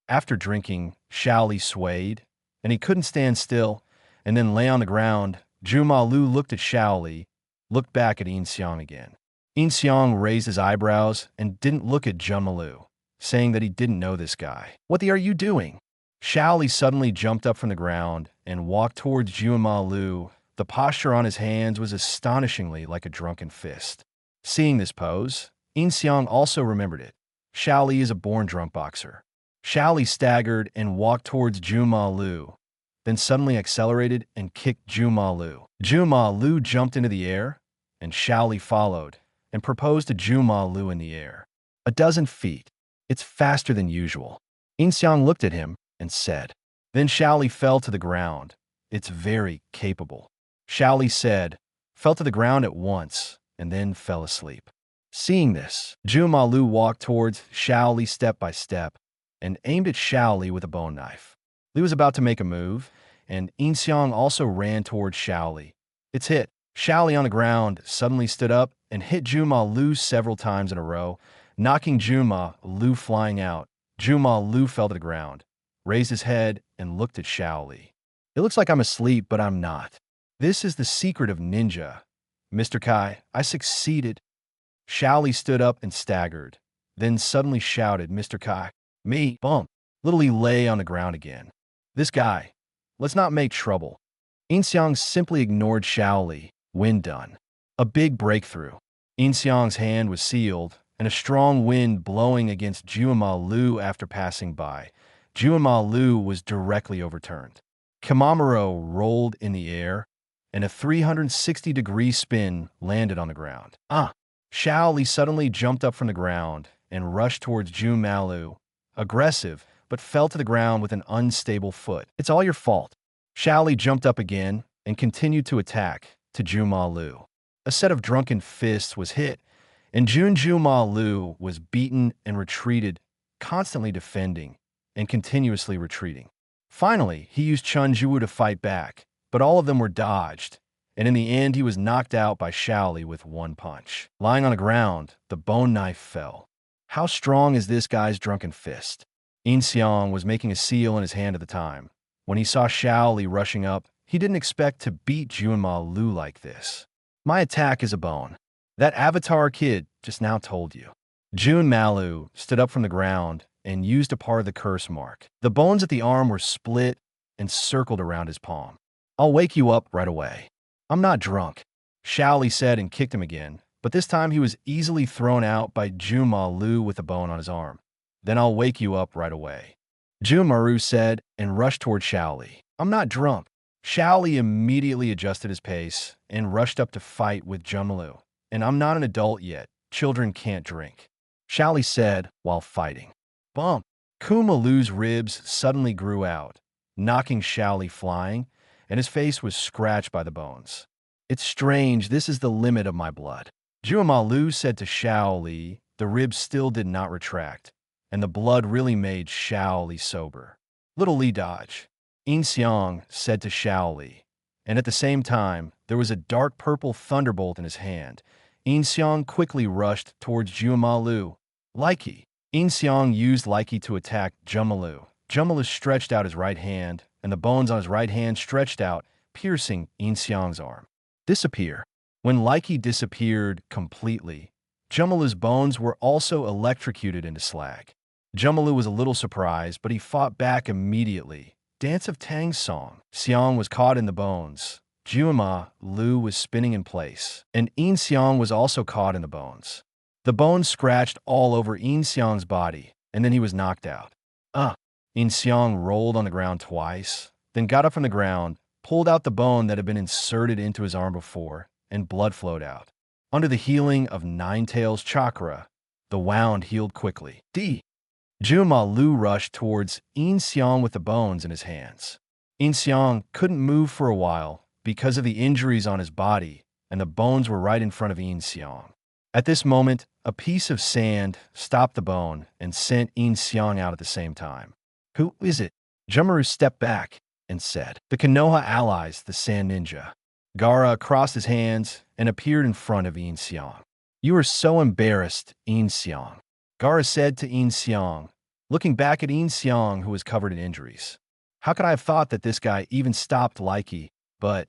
After drinking, Shaoli swayed, and he couldn't stand still, and then lay on the ground. Juamalu looked at Shaoli, looked back at Inxiang again. Inxiang raised his eyebrows and didn't look at Juamalu, saying that he didn't know this guy. What are you doing? Shaoli suddenly jumped up from the ground and walked towards Juamalu. The posture on his hands was astonishingly like a drunken fist. Seeing this pose, Inxiang also remembered it. Shaoli is a born drunk boxer. Shaoli staggered and walked towards Juamalu, then suddenly accelerated and kicked Juamalu. Juamalu jumped into the air, and Shaoli followed and proposed to Juamalu in the air. 12 feet. It's faster than usual. Inxiang looked at him and said. Then Shaoli fell to the ground. It's very capable. Shaoli said, fell to the ground at once, and then fell asleep. Seeing this, Juamalu walked towards Shaoli step by step and aimed at Shaoli with a bone knife. Li was about to make a move, and Inxiang also ran towards Shaoli. It's hit. Shaoli on the ground suddenly stood up and hit Juamalu several times in a row, knocking Juamalu flying out. Juamalu fell to the ground, raised his head, and looked at Shaoli. It looks like I'm asleep, but I'm not. This is the secret of ninja. Mr. Kai, I succeeded. Shaoli stood up and staggered, then suddenly shouted, Mr. Kai, me, bump. Little Lee lay on the ground again. This guy, let's not make trouble. Inxiang simply ignored Shaoli. Wind done. A big breakthrough. Inxiang's hand was sealed, and a strong wind blowing against Juema Lu after passing by. Juema Lu was directly overturned. Kamamuro rolled in the air, and a 360-degree spin landed on the ground. Shaoli suddenly jumped up from the ground and rushed towards Juema Lu, aggressive, but fell to the ground with an unstable foot. It's all your fault. Shaoli jumped up again and continued to attack to Juema Lu. A set of drunken fists was hit, and Juema Lu was beaten and retreated, constantly defending and continuously retreating. Finally, he used Chunju to fight back, but all of them were dodged, and in the end he was knocked out by Shaoli with one punch. Lying on the ground, the bone knife fell. How strong is this guy's drunken fist? Inxiang was making a seal in his hand at the time. When he saw Shaoli rushing up, he didn't expect to beat Juema Lu like this. My attack is a bone. That Avatar kid just now told you. Juema Lu stood up from the ground and used a part of the curse mark. The bones at the arm were split and circled around his palm. I'll wake you up right away. I'm not drunk, Shaoli said and kicked him again, but this time he was easily thrown out by Juema Lu with a bone on his arm. Then I'll wake you up right away, Juemaru said and rushed toward Shaoli. I'm not drunk. Shaoli immediately adjusted his pace and rushed up to fight with Juemalu. And I'm not an adult yet. Children can't drink, Shaoli said while fighting. Bump! Kumalu's ribs suddenly grew out, knocking Shaoli flying, and his face was scratched by the bones. It's strange, this is the limit of my blood, Juema Lu said to Shaoli. The ribs still did not retract, and the blood really made Shaoli sober. Little Li dodge, Inxiang said to Shaoli, and at the same time, there was a dark purple thunderbolt in his hand. Inxiang quickly rushed towards Juema Lu. Likey. Inxiang used Likey to attack Juemalu. Juemalu stretched out his right hand, and the bones on his right hand stretched out, piercing Inxiang's arm. Disappear. When Likey disappeared completely, Juemalu's bones were also electrocuted into slag. Juemalu was a little surprised, but he fought back immediately. Dance of Tang's song. Xiang was caught in the bones. Juema Lu was spinning in place, and Inxiang was also caught in the bones. The bones scratched all over Inxiang's body, and then he was knocked out. Inxiang rolled on the ground twice, then got up from the ground, pulled out the bone that had been inserted into his arm before, and blood flowed out. Under the healing of Nine-Tails chakra, the wound healed quickly. Juema Lu rushed towards Inxiang with the bones in his hands. Inxiang couldn't move for a while because of the injuries on his body, and the bones were right in front of Inxiang. At this moment, a piece of sand stopped the bone and sent Inxiang out at the same time. Who is it? Juemaru stepped back and said, The Konoha allies, the Sand Ninja. Gaara crossed his hands and appeared in front of Inxiang. You are so embarrassed, Inxiang, Gaara said to Inxiang, looking back at Inxiang, who was covered in injuries. How could I have thought that this guy even stopped Likey? But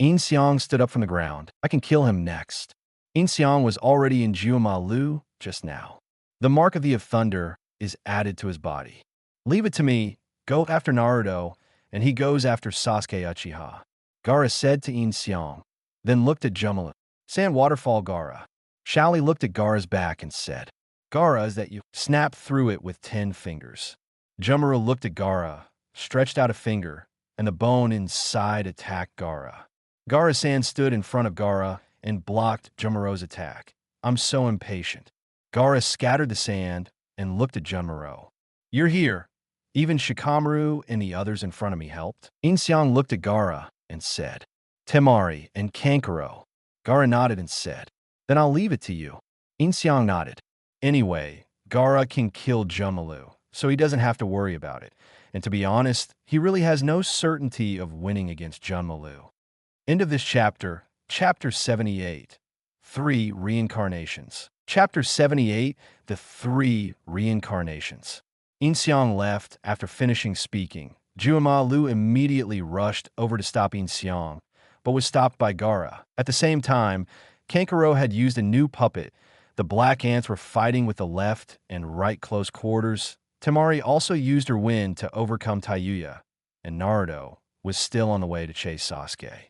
Inxiang stood up from the ground. I can kill him next. Inxiang was already in Juema Lu just now. The mark of the Thunder is added to his body. Leave it to me. Go after Naruto, and he goes after Sasuke Uchiha, Gaara said to Inxiang, then looked at Juemalu. Sand waterfall, Gaara. Shaoli looked at Gaara's back and said, Gaara, is that you? Snapped through it with 10 fingers. Juemaru looked at Gaara, stretched out a finger, and the bone inside attacked Gaara. Gaara-san stood in front of Gaara and blocked Juemaru's attack. I'm so impatient. Gaara scattered the sand and looked at Juemaru. You're here. Even Shikamaru and the others in front of me helped. Inxiang looked at Gaara and said, Temari and Kankuro. Gaara nodded and said, Then I'll leave it to you. Inxiang nodded. Anyway, Gaara can kill Juemalu, so he doesn't have to worry about it. And to be honest, he really has no certainty of winning against Juemalu. End of this chapter. Chapter 78, 3 Reincarnations. Chapter 78, The 3 Reincarnations. Inxiang left after finishing speaking. Juema Lu immediately rushed over to stop Inxiang, but was stopped by Gaara. At the same time, Kankuro had used a new puppet. The black ants were fighting with the left and right close quarters. Temari also used her wind to overcome Tayuya, and Naruto was still on the way to chase Sasuke.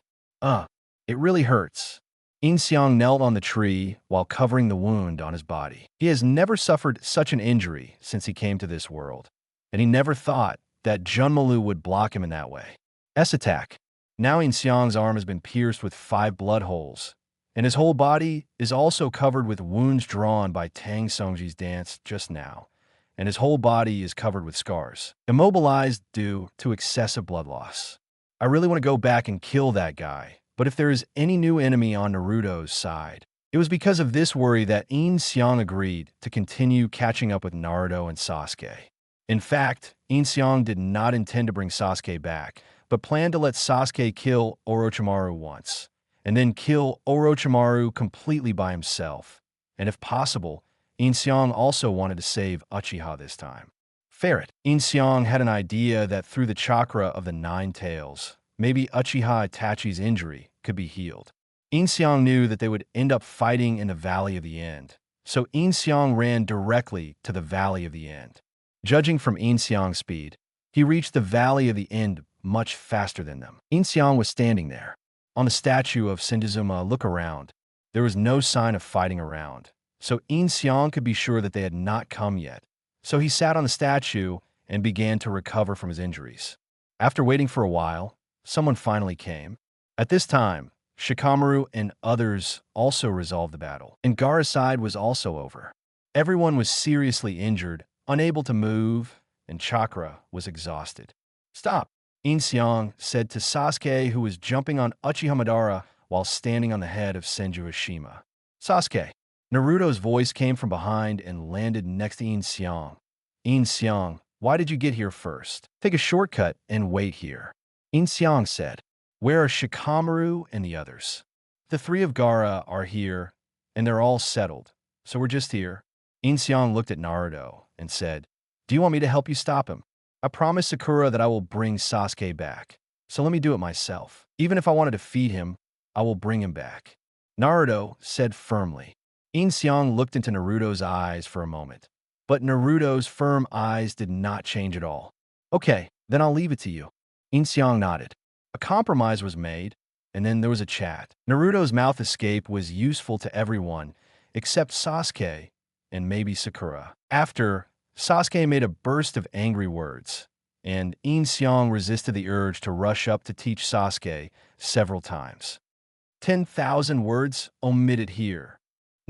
It really hurts. In Xiang knelt on the tree while covering the wound on his body. He has never suffered such an injury since he came to this world, and he never thought that Junmalu would block him in that way. S attack. Now In Xiang's arm has been pierced with 5 blood holes, and his whole body is also covered with wounds drawn by Tang Songji's dance just now, and his whole body is covered with scars, immobilized due to excessive blood loss. I really want to go back and kill that guy, but if there is any new enemy on Naruto's side, it was because of this worry that In Xiang agreed to continue catching up with Naruto and Sasuke. In fact, In Xiang did not intend to bring Sasuke back, but planned to let Sasuke kill Orochimaru once, and then kill Orochimaru completely by himself. And if possible, In Xiang also wanted to save Uchiha this time. Ferret. In Xiang had an idea that through the chakra of the 9 tails, maybe Uchiha Itachi's injury could be healed. In Xiang knew that they would end up fighting in the Valley of the End, so In Xiang ran directly to the Valley of the End. Judging from In Xiang's speed, he reached the Valley of the End much faster than them. In Xiang was standing there. On the statue of Sindazuma, look around. There was no sign of fighting around, so In Xiang could be sure that they had not come yet. So he sat on the statue and began to recover from his injuries. After waiting for a while, someone finally came. At this time, Shikamaru and others also resolved the battle, and Gaara's side was also over. Everyone was seriously injured, unable to move, and Chakra was exhausted. Stop, In Xiang said to Sasuke, who was jumping on Uchiha Madara while standing on the head of Senju Ashima. Sasuke. Naruto's voice came from behind and landed next to In Xiang. In Xiang, why did you get here first? Take a shortcut and wait here. In Xiang said. Where are Shikamaru and the others? The 3 of Gaara are here, and they're all settled, so we're just here. In Xiang looked at Naruto and said, do you want me to help you stop him? I promised Sakura that I will bring Sasuke back, so let me do it myself. Even if I want to defeat him, I will bring him back. Naruto said firmly. In Xiang looked into Naruto's eyes for a moment, but Naruto's firm eyes did not change at all. Okay, then I'll leave it to you. In Xiang nodded. A compromise was made, and then there was a chat. Naruto's mouth escape was useful to everyone except Sasuke and maybe Sakura. After, Sasuke made a burst of angry words, and In Xiang resisted the urge to rush up to teach Sasuke several times. 10,000 words omitted here.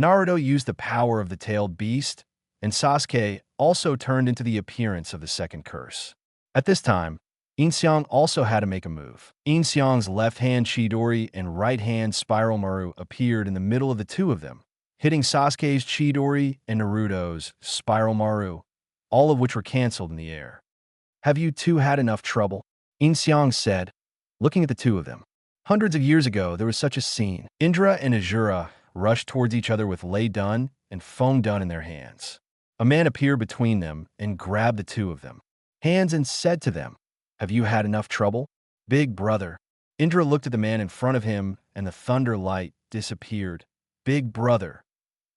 Naruto used the power of the tailed beast, and Sasuke also turned into the appearance of the second curse. At this time, In Xiang also had to make a move. In Xiang's left-hand Chidori and right-hand Spiral Maru appeared in the middle of the 2 of them, hitting Sasuke's Chidori and Naruto's Spiral Maru, all of which were cancelled in the air. Have you 2 had enough trouble? In Xiang said, looking at the 2 of them. Hundreds of years ago, there was such a scene. Indra and Azura rushed towards each other with Lei Dun and Feng Dun in their hands. A man appeared between them and grabbed the 2 of them hands and said to them, have you had enough trouble? Big brother. Indra looked at the man in front of him and the thunder light disappeared. Big brother.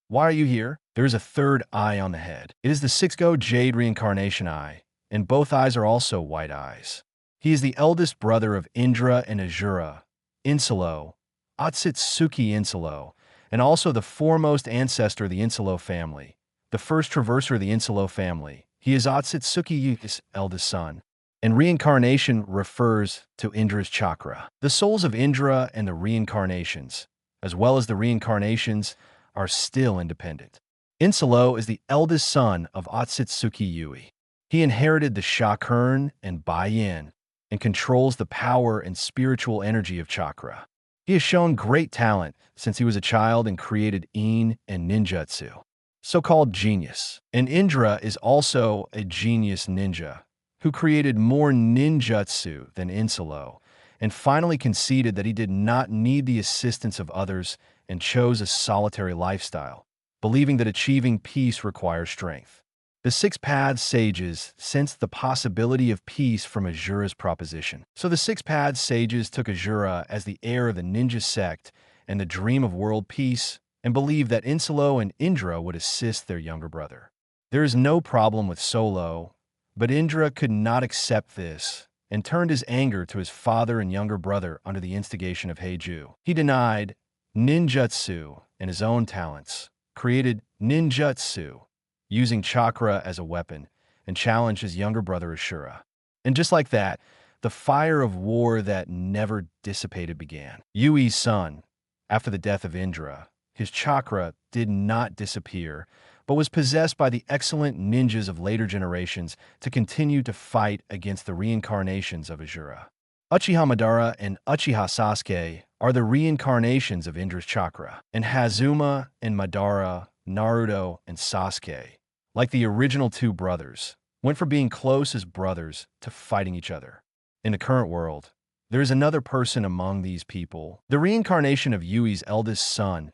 Why are you here? There is a 3rd eye on the head. It is the 6-go Jade reincarnation eye, and both eyes are also white eyes. He is the eldest brother of Indra and Azura, Insalo, Otsutsuki Insalo, and also the foremost ancestor of the Insalo family, the first traverser of the Insalo family. He is Otsutsuki's eldest son, and reincarnation refers to Indra's chakra. The souls of Indra and the reincarnations, as well as the reincarnations, are still independent. Insalo is the eldest son of Otsutsuki Yui. He inherited the Shakurn and Baiyin and controls the power and spiritual energy of chakra. He has shown great talent since he was a child and created In and ninjutsu, so-called genius. And Indra is also a genius ninja who created more ninjutsu than Insalo and finally conceded that he did not need the assistance of others and chose a solitary lifestyle, believing that achieving peace requires strength. The 6 Paths sages sensed the possibility of peace from Azura's proposition. So the 6 Paths sages took Azura as the heir of the ninja sect and the dream of world peace, and believed that Insalo and Indra would assist their younger brother. There is no problem with Solo, but Indra could not accept this and turned his anger to his father and younger brother under the instigation of Heiju. He denied ninjutsu and his own talents, created ninjutsu, using chakra as a weapon, and challenged his younger brother Ashura. And just like that, the fire of war that never dissipated began. Yui's son, after the death of Indra, his chakra did not disappear, but was possessed by the excellent ninjas of later generations to continue to fight against the reincarnations of Ashura. Uchiha Madara and Uchiha Sasuke are the reincarnations of Indra's chakra, and Hazuma and Madara, Naruto and Sasuke, like the original two brothers, went from being close as brothers to fighting each other. In the current world, there is another person among these people, the reincarnation of Yui's eldest son,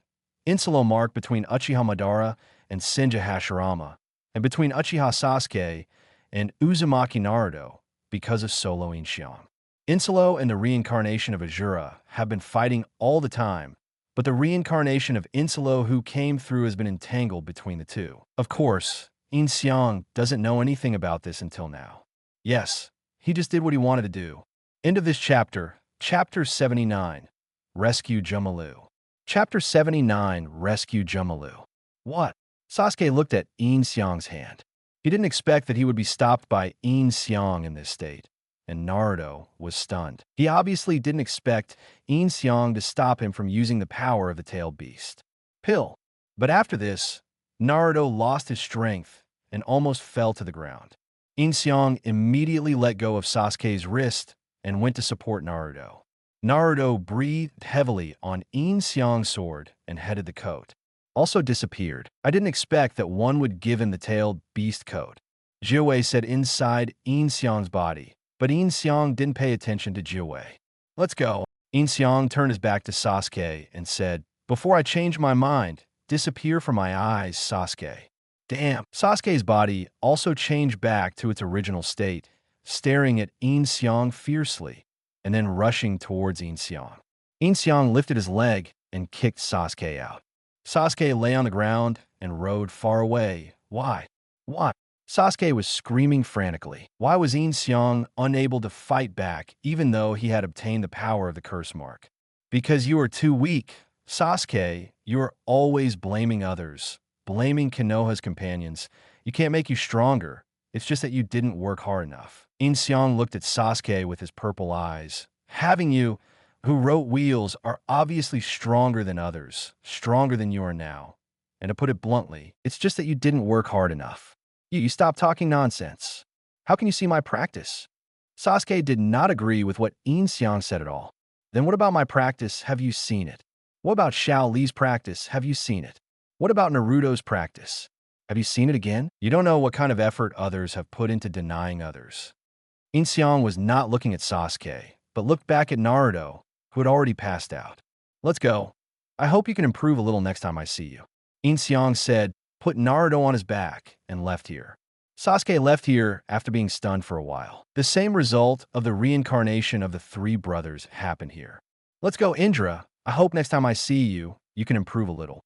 Insolo marked between Uchiha Madara and Senja Hashirama, and between Uchiha Sasuke and Uzumaki Naruto because of Solo Inshion. Insolo and the reincarnation of Ashura have been fighting all the time, but the reincarnation of Insolo who came through has been entangled between the two. Of course, Inxiang doesn't know anything about this until now. Yes, he just did what he wanted to do. End of this chapter, Chapter 79, Rescue Jumalu. Chapter 79, Rescue Jumalu. What? Sasuke looked at Inxiang's hand. He didn't expect that he would be stopped by Inxiang in this state, and Naruto was stunned. He obviously didn't expect Inxiang to stop him from using the power of the tailed beast. Pill. But after this, Naruto lost his strength and almost fell to the ground. Inxiang immediately let go of Sasuke's wrist and went to support Naruto. Naruto breathed heavily on Inxiang's sword and headed the coat. Also disappeared. I didn't expect that one would give him the tailed beast coat. Jiwei said inside Inxiang's body, but Inxiang didn't pay attention to Jiwei. Let's go. Inxiang turned his back to Sasuke and said, "Before I change my mind, disappear from my eyes, Sasuke." Damn. Sasuke's body also changed back to its original state, staring at Inxiang fiercely, and then rushing towards Inxiang. Inxiang lifted his leg and kicked Sasuke out. Sasuke lay on the ground and rode far away. Why? Why? Sasuke was screaming frantically. Why was Inxiang unable to fight back even though he had obtained the power of the curse mark? Because you are too weak. Sasuke, you are always blaming others, blaming Konoha's companions. You can't make you stronger. It's just that you didn't work hard enough. Inxiang looked at Sasuke with his purple eyes. Having you, who wrote wheels, are obviously stronger than others, stronger than you are now. And to put it bluntly, it's just that you didn't work hard enough. You stopped talking nonsense. How can you see my practice? Sasuke did not agree with what Inxiang said at all. Then what about my practice? Have you seen it? What about Xiao Li's practice? Have you seen it? What about Naruto's practice? Have you seen it again? You don't know what kind of effort others have put into denying others. Inxiang was not looking at Sasuke, but looked back at Naruto, who had already passed out. Let's go. I hope you can improve a little next time I see you. Inxiang said, put Naruto on his back, and left here. Sasuke left here after being stunned for a while. The same result of the reincarnation of the three brothers happened here. Let's go, Indra. I hope next time I see you, you can improve a little.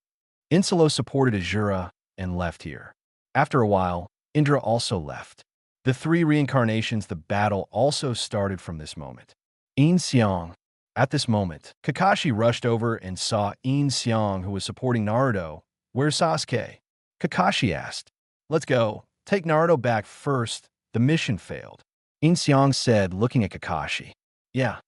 Insolo supported Ashura and left here. After a while, Indra also left. The three reincarnations, the battle also started from this moment. Inxiang. At this moment, Kakashi rushed over and saw Inxiang, who was supporting Naruto. Where's Sasuke? Kakashi asked. Let's go. Take Naruto back first. The mission failed. Inxiang said, looking at Kakashi. Yeah.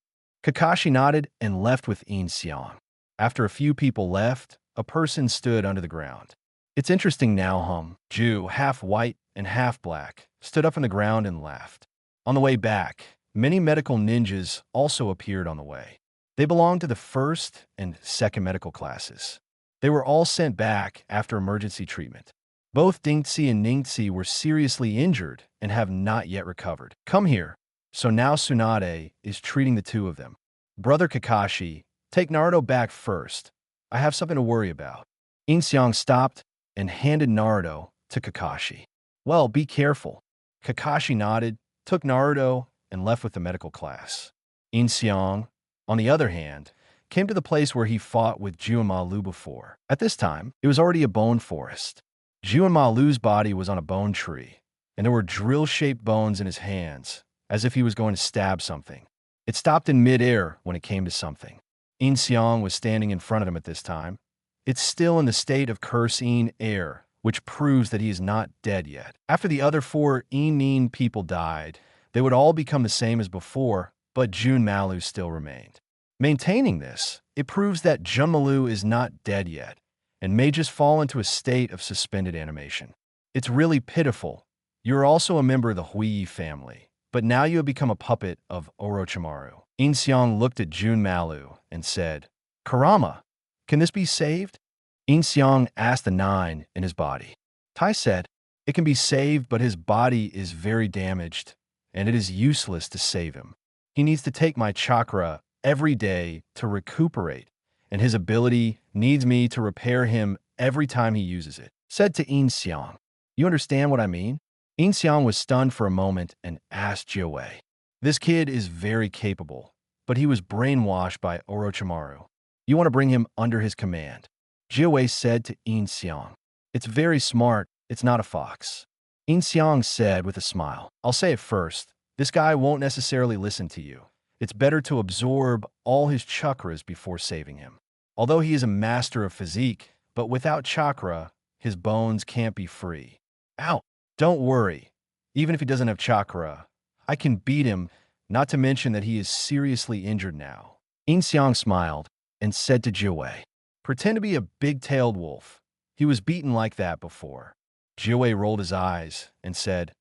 Kakashi nodded and left with Inxiang. After a few people left, a person stood under the ground. It's interesting now, Jew, half white and half black, stood up on the ground and laughed. On the way back, many medical ninjas also appeared on the way. They belonged to the first and second medical classes. They were all sent back after emergency treatment. Both Dingtsi and Ningtsi were seriously injured and have not yet recovered. Come here. So now Tsunade is treating the two of them. Brother Kakashi, take Naruto back first. I have something to worry about. Inxiang stopped and handed Naruto to Kakashi. Well, be careful. Kakashi nodded, took Naruto, and left with the medical class. Inxiang, on the other hand, came to the place where he fought with Juanmalu before. At this time, it was already a bone forest. Juanmalu's body was on a bone tree, and there were drill-shaped bones in his hands, as if he was going to stab something. It stopped in mid-air when it came to something. In Xiang was standing in front of him at this time. It's still in the state of cursing air, which proves that he is not dead yet. After the other 4 Nin people died, they would all become the same as before, but Junmalu still remained. Maintaining this, it proves that Junmalu is not dead yet, and may just fall into a state of suspended animation. It's really pitiful. You're also a member of the Hui family, but now you have become a puppet of Orochimaru. In Xiang looked at Junmalu and said, Kurama, can this be saved? In Xiang asked the 9 in his body. Tai said, it can be saved, but his body is very damaged, and it is useless to save him. He needs to take my chakra every day to recuperate, and his ability needs me to repair him every time he uses it, said to In Xiang. You understand what I mean? In Xiang was stunned for a moment and asked Jiawei. This kid is very capable, but he was brainwashed by Orochimaru. You want to bring him under his command. Jiawei said to In Xiang. It's very smart, it's not a fox. In Xiang said with a smile. I'll say it first. This guy won't necessarily listen to you. It's better to absorb all his chakras before saving him. Although he is a master of physique, but without chakra, his bones can't be free. Ow! Don't worry. Even if he doesn't have chakra, I can beat him, not to mention that he is seriously injured now. In Xiang smiled and said to Jiawei, pretend to be a big-tailed wolf. He was beaten like that before. Jiawei rolled his eyes and said,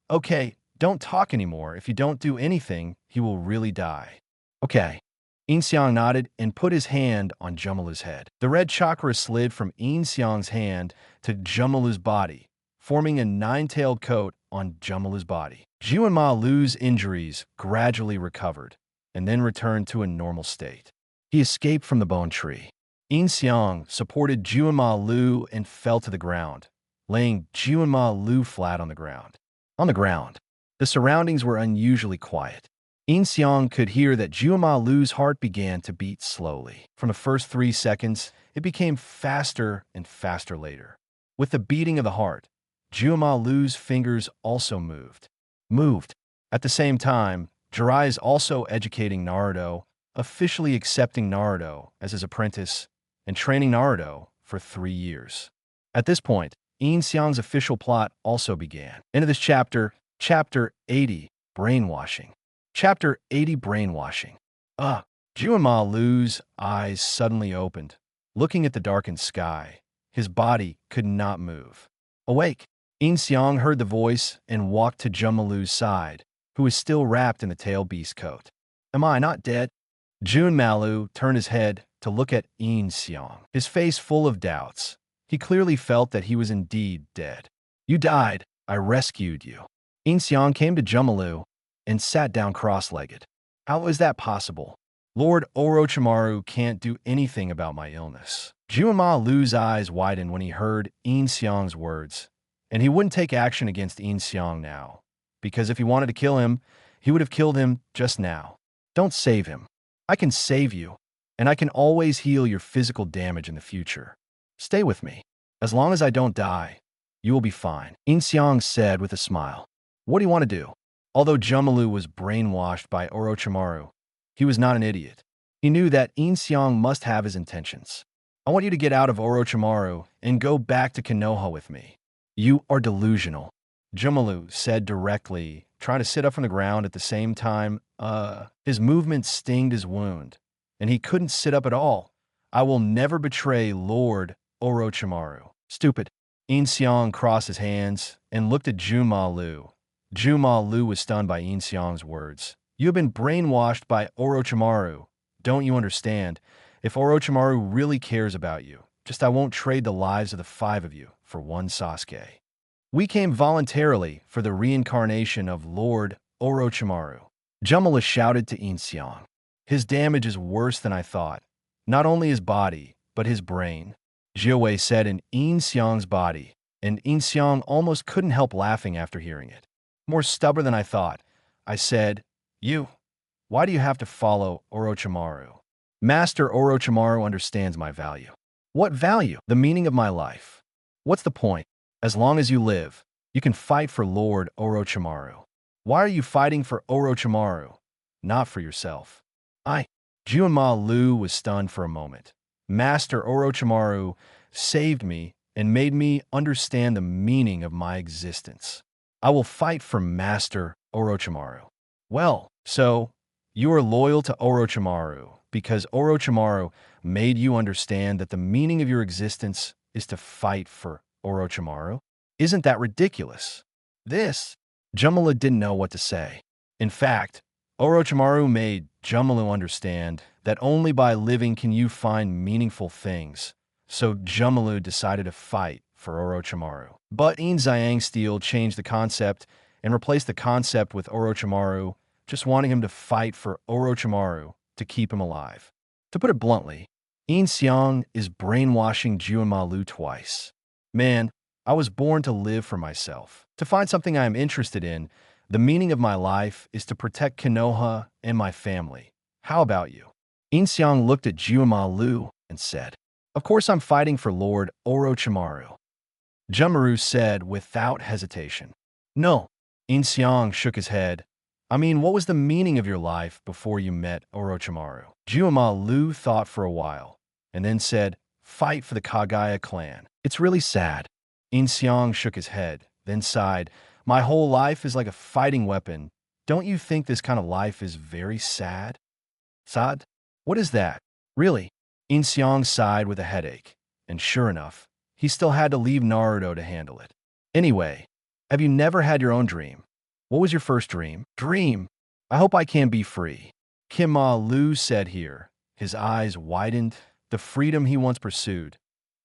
okay, don't talk anymore. If you don't do anything, he will really die. Okay. In Xiang nodded and put his hand on Junmalu's head. The red chakra slid from In Xiang's hand to Junmalu's body, forming a 9-tailed coat on Junmalu's body. Junmalu's injuries gradually recovered and then returned to a normal state. He escaped from the bone tree. In Xiang supported Junmalu and fell to the ground, laying Junmalu flat on the ground. On the ground, the surroundings were unusually quiet. In Xiang could hear that Junmalu's heart began to beat slowly. From the first 3 seconds, it became faster and faster later. With the beating of the heart, Junmalu's fingers also moved. At the same time, Jiraiya is also educating Naruto, officially accepting Naruto as his apprentice, and training Naruto for 3 years. At this point, In Xiang's official plot also began. Into this chapter, Chapter 80, Brainwashing. Chapter 80, Brainwashing. Junmalu's eyes suddenly opened. Looking at the darkened sky, his body could not move. Awake! In Xiang heard the voice and walked to Junmalu's side, who was still wrapped in the tail beast coat. Am I not dead? Junmalu turned his head to look at In Xiang, his face full of doubts. He clearly felt that he was indeed dead. You died. I rescued you. In Xiang came to Junmalu and sat down cross-legged. How is that possible? Lord Orochimaru can't do anything about my illness. Junmalu's eyes widened when he heard In Xiang's words, and he wouldn't take action against In Xiang now, because if he wanted to kill him, he would have killed him just now. Don't save him. I can save you, and I can always heal your physical damage in the future. Stay with me. As long as I don't die, you will be fine. In Xiang said with a smile. What do you want to do? Although Junmalu was brainwashed by Orochimaru, he was not an idiot. He knew that In Xiang must have his intentions. I want you to get out of Orochimaru and go back to Konoha with me. You are delusional. Junmalu said directly, trying to sit up from the ground at the same time. His movement stinged his wound, and he couldn't sit up at all. I will never betray Lord Orochimaru. Stupid. In Xiang crossed his hands and looked at Junmalu. Junmalu was stunned by In Xiang's words. You have been brainwashed by Orochimaru. Don't you understand? If Orochimaru really cares about you, I won't trade the lives of the 5 of you for one Sasuke. We came voluntarily for the reincarnation of Lord Orochimaru. Junmalu shouted to In Xiang. His damage is worse than I thought. Not only his body, but his brain. Jiawei said in Xiang's body, and In Xiang almost couldn't help laughing after hearing it. More stubborn than I thought. I said, why do you have to follow Orochimaru? Master Orochimaru understands my value. What value? The meaning of my life. What's the point? As long as you live, you can fight for Lord Orochimaru. Why are you fighting for Orochimaru, not for yourself? Juanma was stunned for a moment. Master Orochimaru saved me and made me understand the meaning of my existence. I will fight for Master Orochimaru. Well, so you are loyal to Orochimaru because Orochimaru made you understand that the meaning of your existence is to fight for Orochimaru? Isn't that ridiculous? Jumala didn't know what to say. In fact, Orochimaru made Jumala understand that only by living can you find meaningful things, so Jumala decided to fight for Orochimaru. But In Xiang Steel changed the concept and replaced the concept with Orochimaru, just wanting him to fight for Orochimaru to keep him alive. To put it bluntly, In Xiang is brainwashing Juanma twice. Man, I was born to live for myself, to find something I am interested in. The meaning of my life is to protect Konoha and my family. How about you? In Xiang looked at Juanma and said, Of course I'm fighting for Lord Orochimaru. Jumaru said without hesitation. No. In Xiang shook his head. I mean, what was the meaning of your life before you met Orochimaru? Juanma thought for a while, and then said, Fight for the Kagaya clan. It's really sad. In Xiang shook his head, then sighed. My whole life is like a fighting weapon. Don't you think this kind of life is very sad? Sad? What is that? Really? In Xiang sighed with a headache, and sure enough, he still had to leave Naruto to handle it. Anyway, have you never had your own dream? What was your first dream? Dream! I hope I can be free. Kim-Ma said here, his eyes widened, the freedom he once pursued.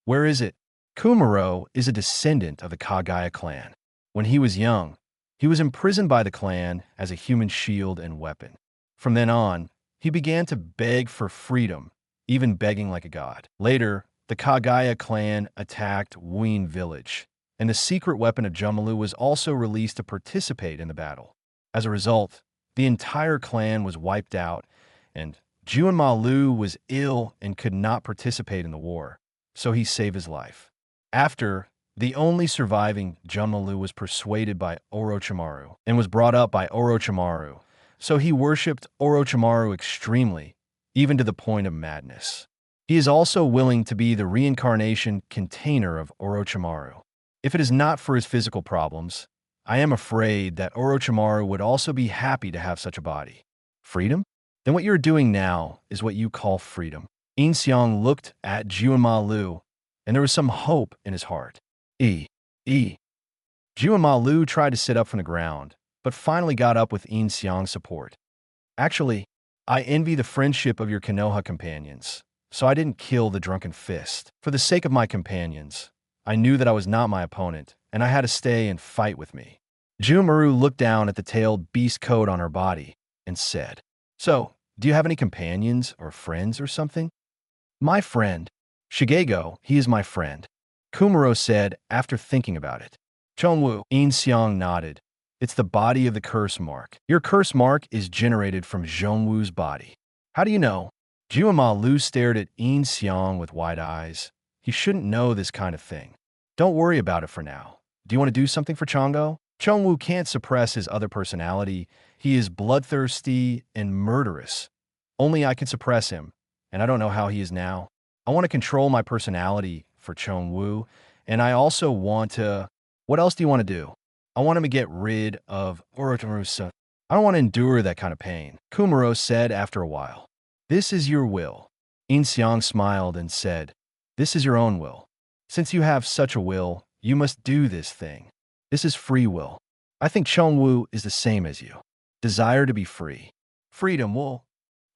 Where is it? Kumaro is a descendant of the Kagaya clan. When he was young, he was imprisoned by the clan as a human shield and weapon. From then on, he began to beg for freedom, even begging like a god. Later, the Kagaya clan attacked Wuin village, and the secret weapon of Jumalu was also released to participate in the battle. As a result, the entire clan was wiped out, and Juanma was ill and could not participate in the war, so he saved his life. After, the only surviving Jumalu was persuaded by Orochimaru and was brought up by Orochimaru, so he worshipped Orochimaru extremely, even to the point of madness. He is also willing to be the reincarnation container of Orochimaru. If it is not for his physical problems, I am afraid that Orochimaru would also be happy to have such a body. Freedom? Then what you're doing now is what you call freedom. In Xiang looked at Juanma, and there was some hope in his heart. Juanma tried to sit up from the ground, but finally got up with In Xiang's support. Actually, I envy the friendship of your Konoha companions, so I didn't kill the drunken fist. For the sake of my companions, I knew that I was not my opponent, and I had to stay and fight with me. Jumaru looked down at the tailed beast coat on her body and said, So, do you have any companions or friends or something? My friend. Shigego, he is my friend. Kumaro said after thinking about it. Chongwu, In Xiang nodded. It's the body of the curse mark. Your curse mark is generated from Zhongwu's body. How do you know? Juanma stared at In Xiang with wide eyes. He shouldn't know this kind of thing. Don't worry about it for now. Do you want to do something for Chongo? Chongwu can't suppress his other personality. He is bloodthirsty and murderous. Only I can suppress him, and I don't know how he is now. I want to control my personality for Chongwu, and I also want to... What else do you want to do? I want him to get rid of Orochimaru. I don't want to endure that kind of pain, Kumaro said after a while. This is your will. In Xiang smiled and said, This is your own will. Since you have such a will, you must do this thing. This is free will. I think Chongwu is the same as you. Desire to be free. Freedom will.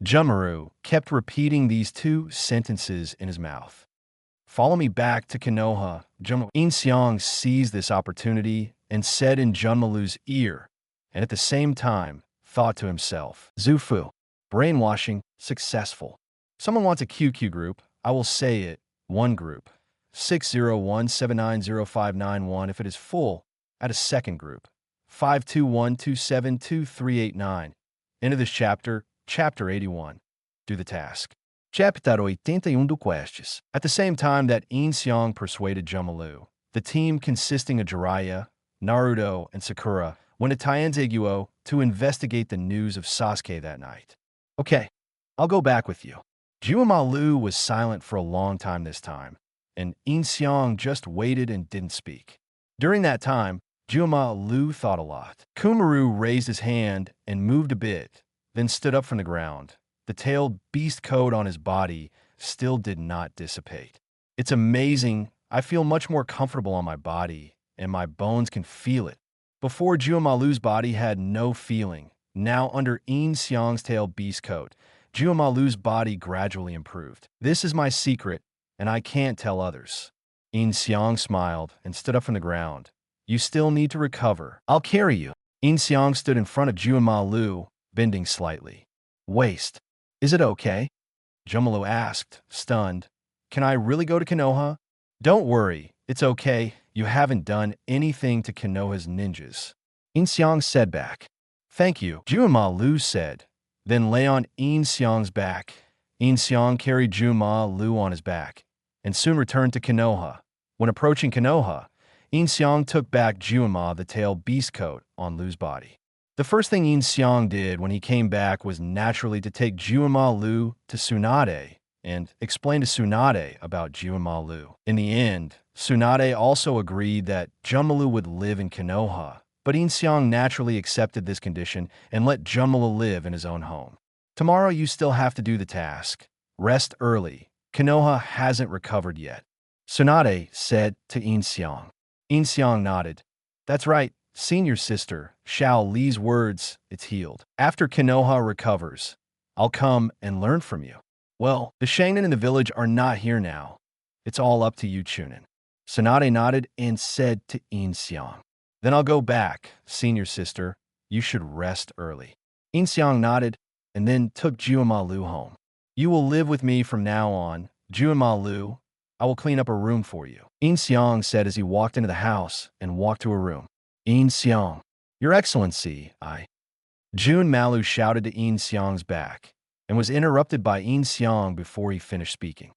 Jumaru kept repeating these two sentences in his mouth. Follow me back to Konoha. In Xiang seized this opportunity and said in Junmalu's ear, and at the same time thought to himself, Zufu. Brainwashing, successful. Someone wants a QQ group, I will say it, one group. 601790591 if it is full, add a second group. 521272389. End of this chapter, Chapter 81. Do the task. Chapter 81 do Quests. At the same time that In Xiang persuaded Jumalu, the team consisting of Jiraiya, Naruto, and Sakura went to Tensei to investigate the news of Sasuke that night. Okay, I'll go back with you. Juamalu was silent for a long time this time, and In-seong just waited and didn't speak. During that time, Juamalu thought a lot. Kumaru raised his hand and moved a bit, then stood up from the ground. The tailed beast coat on his body still did not dissipate. It's amazing. I feel much more comfortable on my body, and my bones can feel it. Before, Juamalu's body had no feeling. Now, under In-seong's tail beast coat, Juamalu's body gradually improved. This is my secret, and I can't tell others. In-seong smiled and stood up from the ground. You still need to recover. I'll carry you. In-seong stood in front of Juamalu, bending slightly. Waist. Is it okay? Juamalu asked, stunned. Can I really go to Konoha? Don't worry, it's okay. You haven't done anything to Konoha's ninjas. In-seong said back. Thank you, Juamalu said. Then lay on In-seong's back. In-seong carried Juamalu on his back, and soon returned to Konoha. When approaching Konoha, In-seong took back Juama the tail beast coat on Lu's body. The first thing In-seong did when he came back was naturally to take Juamalu to Tsunade and explain to Tsunade about Juamalu. In the end, Tsunade also agreed that Juamalu would live in Konoha, but In-seong naturally accepted this condition and let Juamalu live in his own home. Tomorrow you still have to do the task. Rest early. Konoha hasn't recovered yet. Tsunade said to In-seong. In-seong nodded. That's right, senior sister. Xiao Li's words, it's healed. After Konoha recovers, I'll come and learn from you. Well, the Shangnan in the village are not here now. It's all up to you, Chunin. Tsunade nodded and said to In-seong. Then I'll go back, senior sister. You should rest early. In-seong nodded and then took Juamalu home. You will live with me from now on, Juamalu. I will clean up a room for you. In-seong said as he walked into the house and walked to a room. In-seong, Your Excellency, Juamalu shouted to In-seong's back and was interrupted by In-seong before he finished speaking.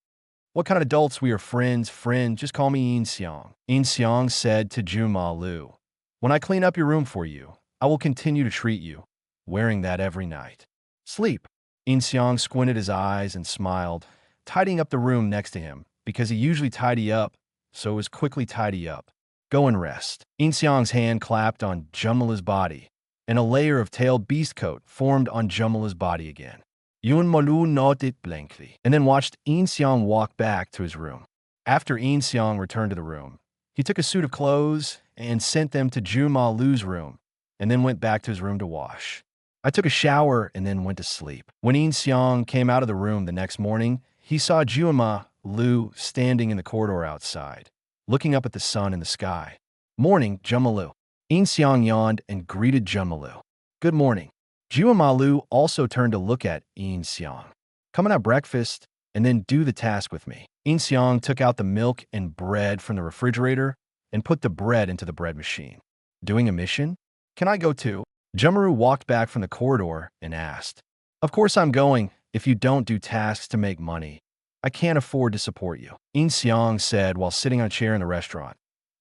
What kind of adults? We are friends, friend. Just call me In-seong. In-seong said to Juamalu. When I clean up your room for you, I will continue to treat you, wearing that every night. Sleep. In-seong squinted his eyes and smiled, tidying up the room next to him, because he usually tidy up, so it was quickly tidy up. Go and rest. In-seong's hand clapped on Juamalu's body, and a layer of tailed beast coat formed on Juamalu's body again. Juamalu nodded blankly, and then watched In-seong walk back to his room. After In-seong returned to the room, he took a suit of clothes and sent them to Juamalu's room, and then went back to his room to wash. I took a shower and then went to sleep. When In-seong came out of the room the next morning, he saw Juamalu standing in the corridor outside, looking up at the sun in the sky. Morning, Juamalu. In-seong yawned and greeted Juamalu. Good morning. Juamalu also turned to look at In-seong. Come and have breakfast, and then do the task with me. In-seong took out the milk and bread from the refrigerator and put the bread into the bread machine. Doing a mission? Can I go too? Juamalu walked back from the corridor and asked. Of course I'm going. If you don't do tasks to make money, I can't afford to support you. In-seong said while sitting on a chair in the restaurant,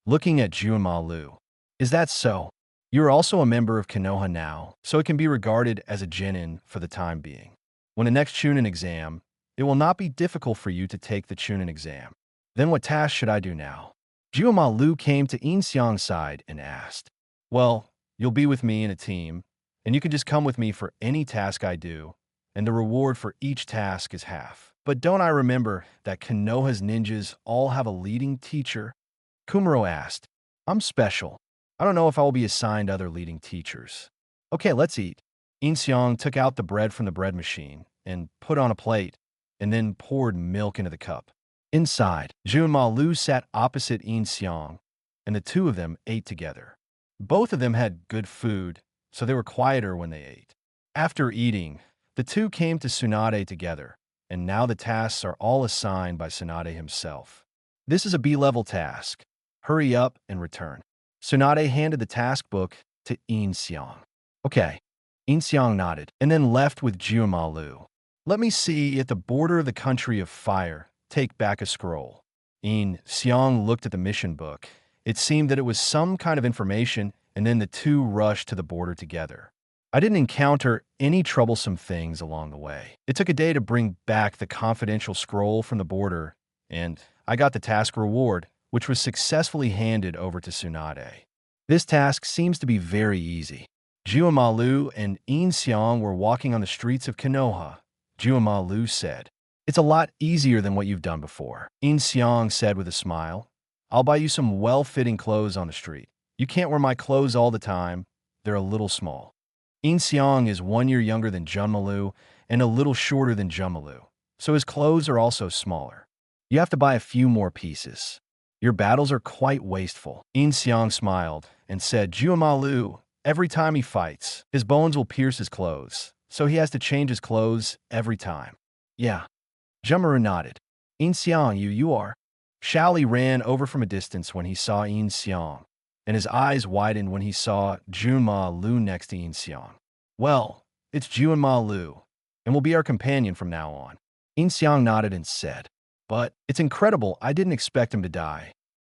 looking at Juamalu. Is that so? You are also a member of Konoha now, so it can be regarded as a genin for the time being. When the next Chunin exam, it will not be difficult for you to take the Chunin exam. Then what task should I do now? Juamalu came to In-seong's side and asked. Well, you'll be with me in a team, and you can just come with me for any task I do, and the reward for each task is half. But don't I remember that Konoha's ninjas all have a leading teacher? Kumaro asked. I'm special. I don't know if I will be assigned other leading teachers. Okay, let's eat. In-seong took out the bread from the bread machine and put on a plate, and then poured milk into the cup. Inside, Juamalu sat opposite In-seong, and the two of them ate together. Both of them had good food, so they were quieter when they ate. After eating, the two came to Tsunade together, and now the tasks are all assigned by Tsunade himself. This is a B-level task. Hurry up and return. Tsunade handed the task book to In-seong. Okay. In-seong nodded, and then left with Juamalu. Let me see, at the border of the country of fire, take back a scroll. In-seong looked at the mission book. It seemed that it was some kind of information, and then the two rushed to the border together. I didn't encounter any troublesome things along the way. It took a day to bring back the confidential scroll from the border, and I got the task reward, which was successfully handed over to Tsunade. This task seems to be very easy. Juamalu and In Xiang were walking on the streets of Konoha. Juamalu said, "It's a lot easier than what you've done before." In Xiang said with a smile, "I'll buy you some well-fitting clothes on the street. You can't wear my clothes all the time. They're a little small." In Xiang is 1 year younger than Jumalu and a little shorter than Jumalu, so his clothes are also smaller. You have to buy a few more pieces. Your battles are quite wasteful. In Xiang smiled and said, "Juamalu, every time he fights, his bones will pierce his clothes, so he has to change his clothes every time." "Yeah." Jumaru nodded. "In Xiang, you are." Shaoli ran over from a distance when he saw In Xiang, and his eyes widened when he saw Junma Lu next to In Xiang. "Well, it's Junma Lu, and will be our companion from now on." In Xiang nodded and said, "But it's incredible, I didn't expect him to die."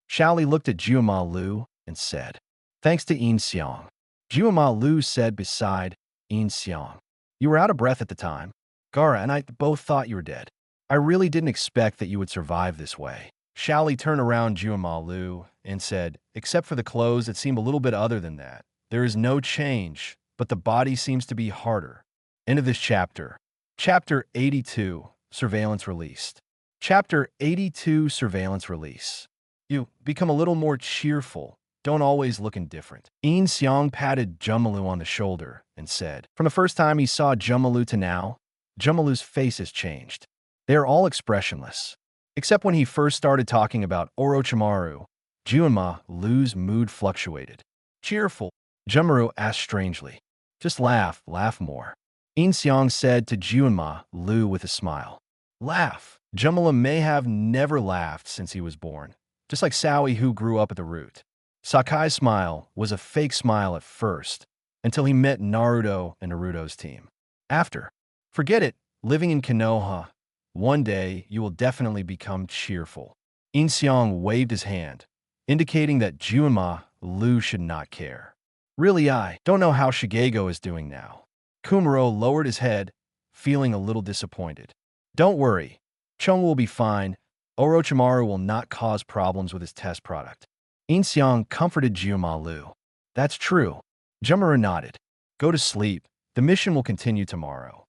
Shaoli looked at Junma Lu and said, "Thanks to In Xiang." Junma Lu said beside In Xiang, "You were out of breath at the time. Gara and I both thought you were dead. I really didn't expect that you would survive this way." Shaoli turned around Junma Lu and said, "Except for the clothes, it seemed a little bit other than that. There is no change, but the body seems to be harder." End of this chapter. Chapter 82, Surveillance Released. Chapter 82, Surveillance Release. You become a little more cheerful. Don't always look indifferent. In Xiang patted Jumalu on the shoulder and said, from the first time he saw Jumalu to now, Jumalu's face has changed. They are all expressionless. Except when he first started talking about Orochimaru, Junma Lu's mood fluctuated. "Cheerful?" Jumaru asked strangely. "Just laugh more." In Xiang said to Junma Lu with a smile. "Laugh." Jumala may have never laughed since he was born, just like Saoi who grew up at the root. Sakai's smile was a fake smile at first, until he met Naruto and Naruto's team. After, forget it, living in Konoha, one day you will definitely become cheerful. In Xiang waved his hand, indicating that Junma Lu should not care. "Really, I don't know how Shigego is doing now." Kumaro lowered his head, feeling a little disappointed. "Don't worry. Chung will be fine. Orochimaru will not cause problems with his test product." In Xiang comforted Junma Lu. "That's true." Jumaru nodded. "Go to sleep. The mission will continue tomorrow."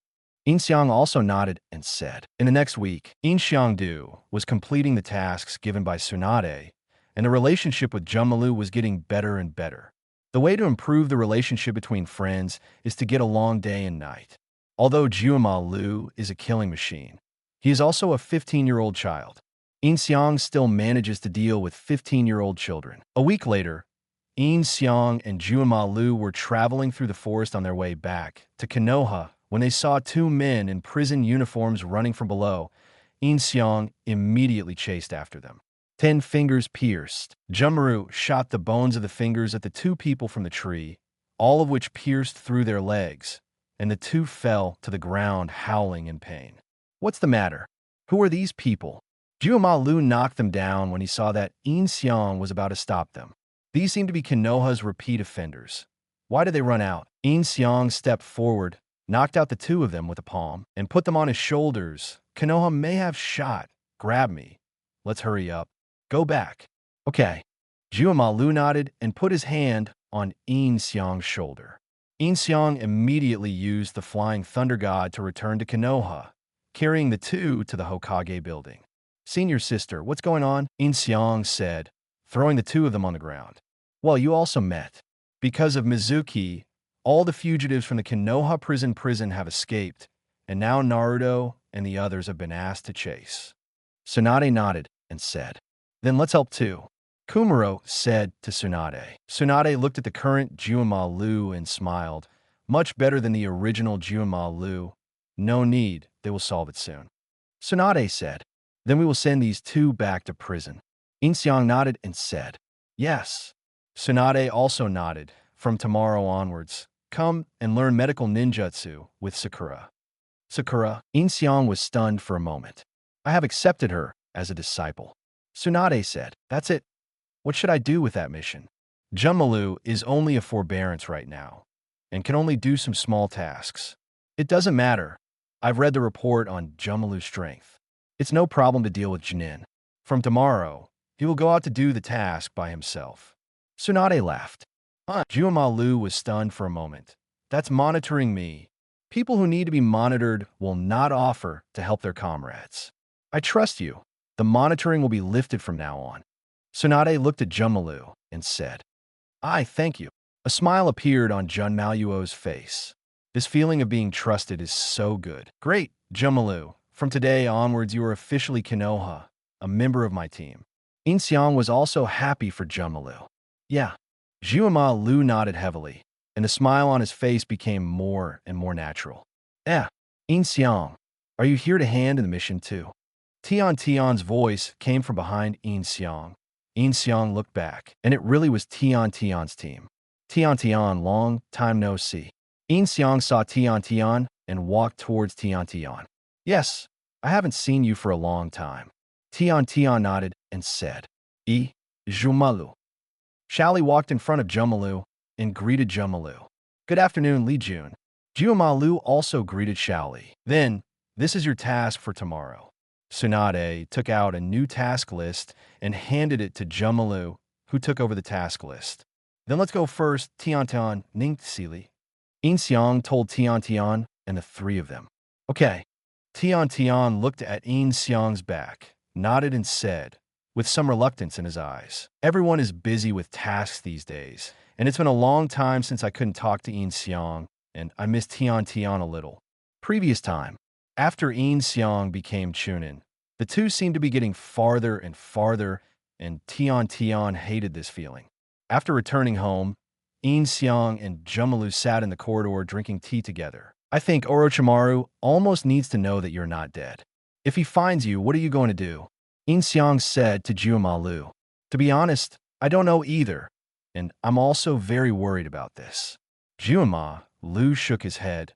In Xiang also nodded and said, in the next week, In Xiangdu was completing the tasks given by Tsunade, and the relationship with Jumalu was getting better and better. The way to improve the relationship between friends is to get along day and night. Although Junma Lu is a killing machine, he is also a 15-year-old child. In Xiang still manages to deal with 15-year-old children. A week later, In Xiang and Junma Lu were traveling through the forest on their way back to Konoha when they saw two men in prison uniforms running from below. In Xiang immediately chased after them. 10 fingers pierced. Jumaru shot the bones of the fingers at the two people from the tree, all of which pierced through their legs, and the two fell to the ground howling in pain. "What's the matter? Who are these people?" Junma Lu knocked them down when he saw that In Xiang was about to stop them. These seem to be Konoha's repeat offenders. Why did they run out? In Xiang stepped forward, knocked out the two of them with a palm, and put them on his shoulders. "Konoha may have shot. Grab me. Let's hurry up. Go back." "Okay." Junma Lu nodded and put his hand on In Xiang's shoulder. In Xiang immediately used the Flying Thunder God to return to Konoha, carrying the two to the Hokage building. "Senior sister, what's going on?" In Xiang said, throwing the two of them on the ground. "Well, you also met. Because of Mizuki, all the fugitives from the Konoha prison have escaped, and now Naruto and the others have been asked to chase." Tsunade nodded and said, "Then let's help too." Kumaro said to Tsunade. Tsunade looked at the current Junma Lu and smiled. "Much better than the original Junma Lu. No need, they will solve it soon." Tsunade said, "Then we will send these two back to prison." In Xiang nodded and said, "Yes." Tsunade also nodded. "From tomorrow onwards, come and learn medical ninjutsu with Sakura." Sakura? In Xiang was stunned for a moment. "I have accepted her as a disciple." Tsunade said, "That's it. What should I do with that mission?" Junmalu is only a forbearance right now and can only do some small tasks. It doesn't matter. I've read the report on Junmalu's strength. It's no problem to deal with Jinin. From tomorrow, he will go out to do the task by himself. Tsunade laughed. Jumalu was stunned for a moment. That's monitoring me. People who need to be monitored will not offer to help their comrades. I trust you. The monitoring will be lifted from now on. Tsunade looked at Junmalu and said, I thank you. A smile appeared on Junmaluo's face. This feeling of being trusted is so good. Great, Junmalu. From today onwards, you are officially Konoha, a member of my team. Inseong was also happy for Junmalu. Yeah. Jumalu nodded heavily, and the smile on his face became more and more natural. Inseong, are you here to hand in the mission too? Tion's voice came from behind Inseong. Inseong looked back, and it really was Tion's team. Tion, long time no see. Inseong saw Tion and walked towards Tion. Yes, I haven't seen you for a long time. Tion nodded and said, Jumalu. Xiaoli walked in front of Junmalu and greeted Junmalu. Good afternoon, Li Jun. Jumalu also greeted Xiaoli. Then, this is your task for tomorrow. Tsunade took out a new task list and handed it to Junmalu, who took over the task list. Then let's go first, Tion, Ning Sili. Inseong told Tion and the three of them. Okay. Tion looked at Inseong's back, nodded and said, with some reluctance in his eyes, everyone is busy with tasks these days, and it's been a long time since I couldn't talk to Inseong, and I missed Tion a little. Previous time, after Inseong became Chunin, the two seemed to be getting farther and farther, and Tion hated this feeling. After returning home, Inseong and Junmalu sat in the corridor drinking tea together. I think Orochimaru almost needs to know that you're not dead. If he finds you, what are you going to do? Inseong said to Jumalu. To be honest, I don't know either, and I'm also very worried about this. Lu shook his head.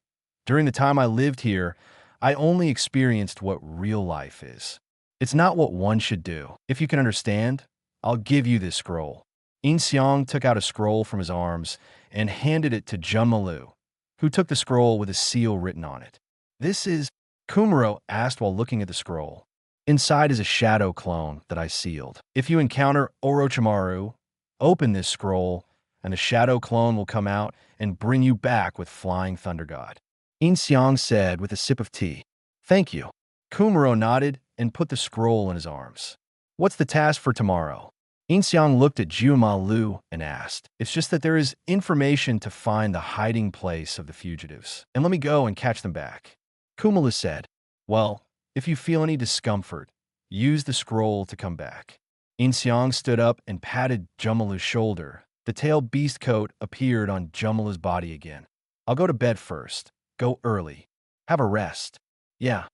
During the time I lived here, I only experienced what real life is. It's not what one should do. If you can understand, I'll give you this scroll. Inseong took out a scroll from his arms and handed it to Junmalu, who took the scroll with a seal written on it. This is, Kumaro asked while looking at the scroll. Inside is a shadow clone that I sealed. If you encounter Orochimaru, open this scroll, and the shadow clone will come out and bring you back with Flying Thunder God. Inseong said with a sip of tea. Thank you. Kumaro nodded and put the scroll in his arms. What's the task for tomorrow? Inseong looked at Jumalu and asked, It's just that there is information to find the hiding place of the fugitives, and let me go and catch them back. Kumalu said, Well, if you feel any discomfort, use the scroll to come back. Inseong stood up and patted Junmalu's shoulder. The tail beast coat appeared on Junmalu's body again. I'll go to bed first. Go early. Have a rest. Yeah.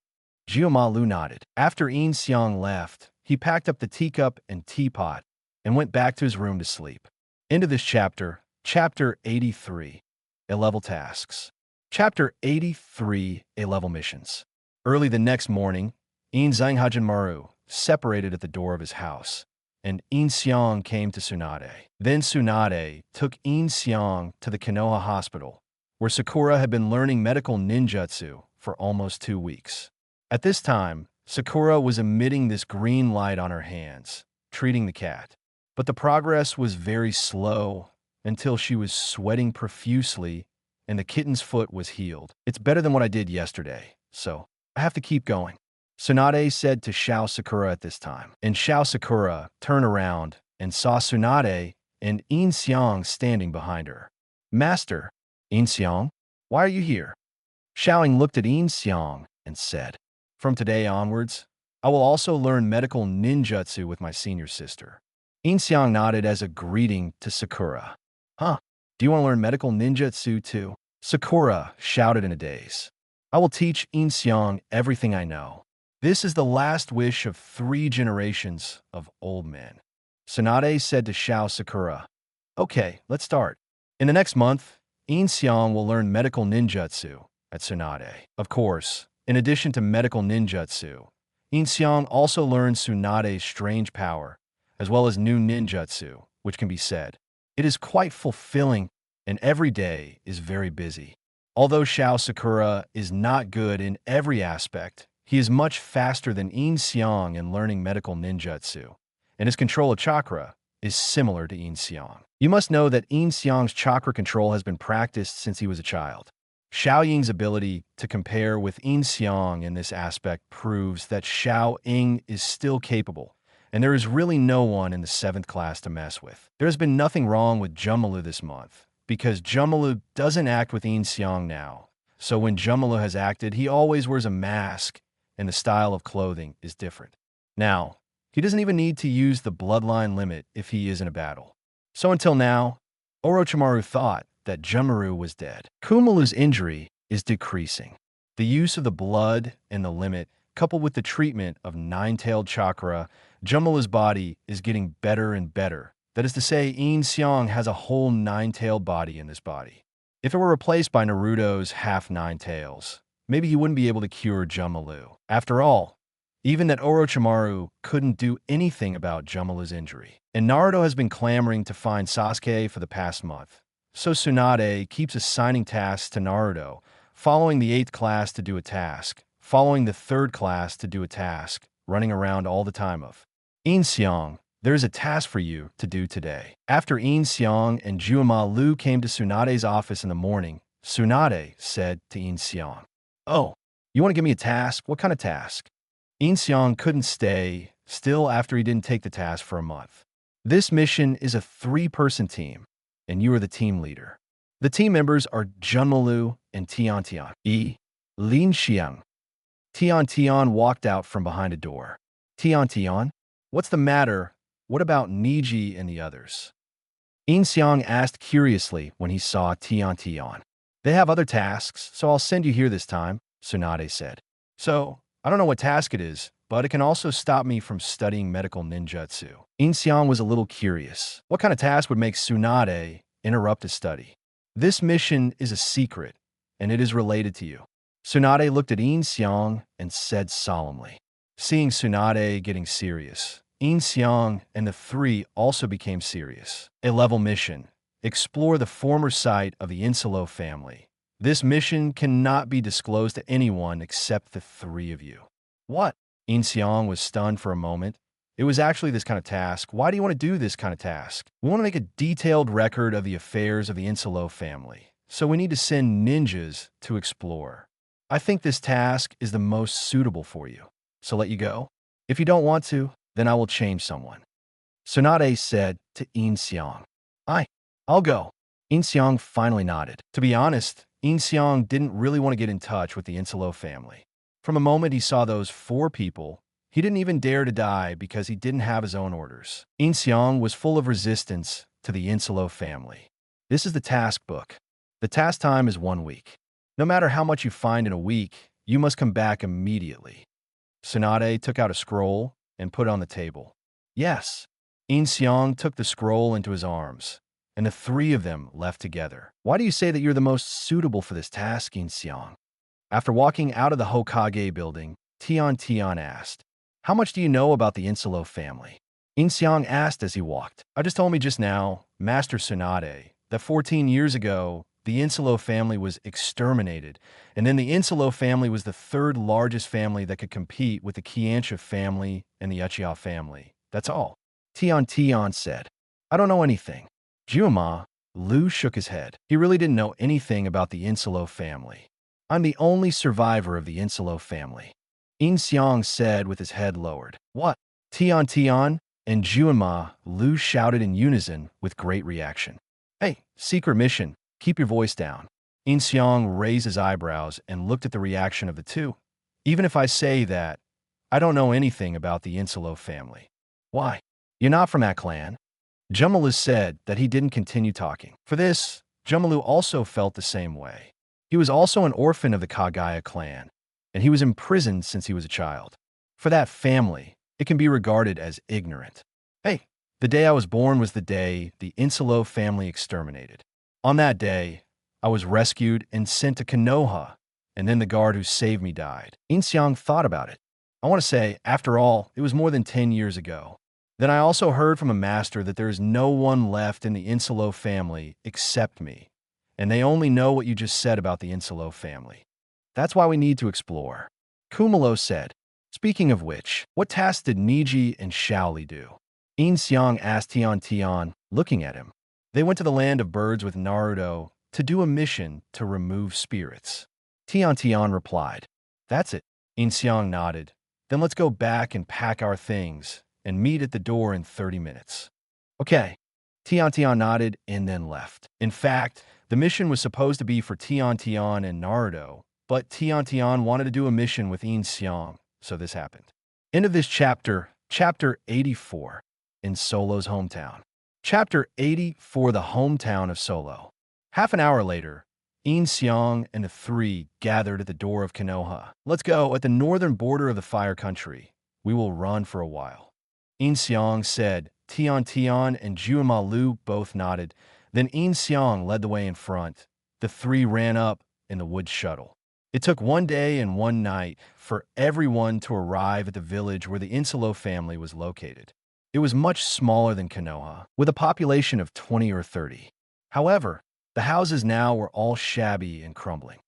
Jumalu nodded. After Inseong left, he packed up the teacup and teapot and went back to his room to sleep. End of this chapter, Chapter 83, A-Level Tasks. Chapter 83, A-Level Missions. Early the next morning, Inseong Hajinmaru separated at the door of his house, and Inseong came to Tsunade. Then Tsunade took Inseong to the Konoha hospital, where Sakura had been learning medical ninjutsu for almost 2 weeks. At this time, Sakura was emitting this green light on her hands, treating the cat. But the progress was very slow until she was sweating profusely and the kitten's foot was healed. It's better than what I did yesterday, so I have to keep going. Tsunade said to Shao Sakura at this time, and Shao Sakura turned around and saw Tsunade and Inseong standing behind her. Master, Inseong, why are you here? Xiaoing looked at Inseong and said, From today onwards, I will also learn medical ninjutsu with my senior sister. Inseong nodded as a greeting to Sakura. Huh? Do you want to learn medical ninjutsu too? Sakura shouted in a daze. I will teach Inseong everything I know. This is the last wish of 3 generations of old men. Tsunade said to Shao Sakura. Okay, let's start. In the next month, Inseong will learn medical ninjutsu at Tsunade. Of course, in addition to medical ninjutsu, Inseong also learns Tsunade's strange power, as well as new ninjutsu, which can be said. It is quite fulfilling, and every day is very busy. Although Shao Sakura is not good in every aspect, he is much faster than In Xiang in learning medical ninjutsu, and his control of chakra is similar to In Xiang. You must know that In Xiang's chakra control has been practiced since he was a child. Xiao Ying's ability to compare with In Xiang in this aspect proves that Xiao Ying is still capable, and there is really no one in the 7th class to mess with. There has been nothing wrong with Jumalu this month, because Jumalu doesn't act with In Xiang now. So when Jumalu has acted, he always wears a mask, and the style of clothing is different. Now, he doesn't even need to use the bloodline limit if he is in a battle. So until now, Orochimaru thought that Jumaru was dead. Kumalu's injury is decreasing. The use of the blood and the limit, coupled with the treatment of nine-tailed chakra, Jumalu's body is getting better and better. That is to say, In Xiang has a whole nine-tailed body in this body. If it were replaced by Naruto's half nine tails, maybe he wouldn't be able to cure Jumalu. After all, even that Orochimaru couldn't do anything about Jumalu's injury. And Naruto has been clamoring to find Sasuke for the past month. So Tsunade keeps assigning tasks to Naruto, following the 8th class to do a task, following the 3rd class to do a task, running around all the time of, In Xiang, there is a task for you to do today. After In Xiang and Juama Lu came to Tsunade's office in the morning, Tsunade said to In Xiang, "Oh, you want to give me a task? What kind of task?" In Xiang couldn't stay still after he didn't take the task for a month. This mission is a 3-person team, and you are the team leader. The team members are Junmalu and Tian Tian. Lin Xiang. Tian Tian walked out from behind a door. Tian Tian? What's the matter? What about Niji and the others? In Xiang asked curiously when he saw Tian Tian. They have other tasks, so I'll send you here this time, Tsunade said. So, I don't know what task it is, but it can also stop me from studying medical ninjutsu. In Xiang was a little curious. What kind of task would make Tsunade interrupt his study? This mission is a secret, and it is related to you. Tsunade looked at In Xiang and said solemnly. Seeing Tsunade getting serious, In Xiang and the 3 also became serious. A level mission. Explore the former site of the Insolo family. This mission cannot be disclosed to anyone except the 3 of you. What? In Xiang was stunned for a moment. It was actually this kind of task. Why do you want to do this kind of task? We want to make a detailed record of the affairs of the Insolo family, so we need to send ninjas to explore. I think this task is the most suitable for you, so let you go. If you don't want to, then I will change someone. Tsunade said to In Xiang. I'll go. In Xiang finally nodded. To be honest, In Xiang didn't really want to get in touch with the Insolo family. From the moment he saw those 4 people, he didn't even dare to die because he didn't have his own orders. In Xiang was full of resistance to the Insolo family. This is the task book. The task time is 1 week. No matter how much you find in a week, you must come back immediately. Tsunade took out a scroll and put it on the table. Yes. In Xiang took the scroll into his arms, and the 3 of them left together. Why do you say that you're the most suitable for this task, In Xiang? After walking out of the Hokage building, Tian Tian asked, "How much do you know about the Insolo family?" In Xiang asked as he walked. "I just told me just now, Master Tsunade, that 14 years ago, the Insolo family was exterminated, and then the Insolo family was the 3rd largest family that could compete with the Qianxia family and the Uchiha family. That's all." Tian Tian said, "I don't know anything." Juama Lu shook his head. He really didn't know anything about the Insolo family. "I'm the only survivor of the Insolo family," In Xiang said with his head lowered. "What?" Tian Tian and Juama Lu shouted in unison with great reaction. "Hey, secret mission. Keep your voice down." In Xiang raised his eyebrows and looked at the reaction of the 2. "Even if I say that, I don't know anything about the Insolo family." "Why? You're not from that clan." Jumalu said that he didn't continue talking. For this, Jumalu also felt the same way. He was also an orphan of the Kagaya clan, and he was imprisoned since he was a child. For that family, it can be regarded as ignorant. "Hey, the day I was born was the day the Insolo family exterminated. On that day, I was rescued and sent to Konoha, and then the guard who saved me died." In Xiang thought about it. "I want to say, after all, it was more than 10 years ago. Then I also heard from a master that there is no one left in the Insolo family except me, and they only know what you just said about the Insolo family. That's why we need to explore. Kumalo said. Speaking of which, what tasks did Niji and Shaoli do? In Xiang asked Tian Tian, looking at him. They went to the land of birds with Naruto to do a mission to remove spirits. Tian Tian replied. That's it. In Xiang nodded. Then let's go back and pack our things and meet at the door in 30 minutes. Okay. Tian Tian nodded and then left. In fact, the mission was supposed to be for Tian Tian and Naruto, but Tian Tian wanted to do a mission with In Xiang, so this happened. End of this chapter, chapter 84, in Solo's hometown. Chapter 84, the hometown of Solo. Half an hour later, In Xiang and the three gathered at the door of Konoha. Let's go, at the northern border of the Fire Country. We will run for a while. In Xiang said. Tian Tian and Juemalu both nodded. Then In Xiang led the way in front. The three ran up in the wood shuttle. It took 1 day and 1 night for everyone to arrive at the village where the Insolo family was located. It was much smaller than Konoha, with a population of 20 or 30. However, the houses now were all shabby and crumbling.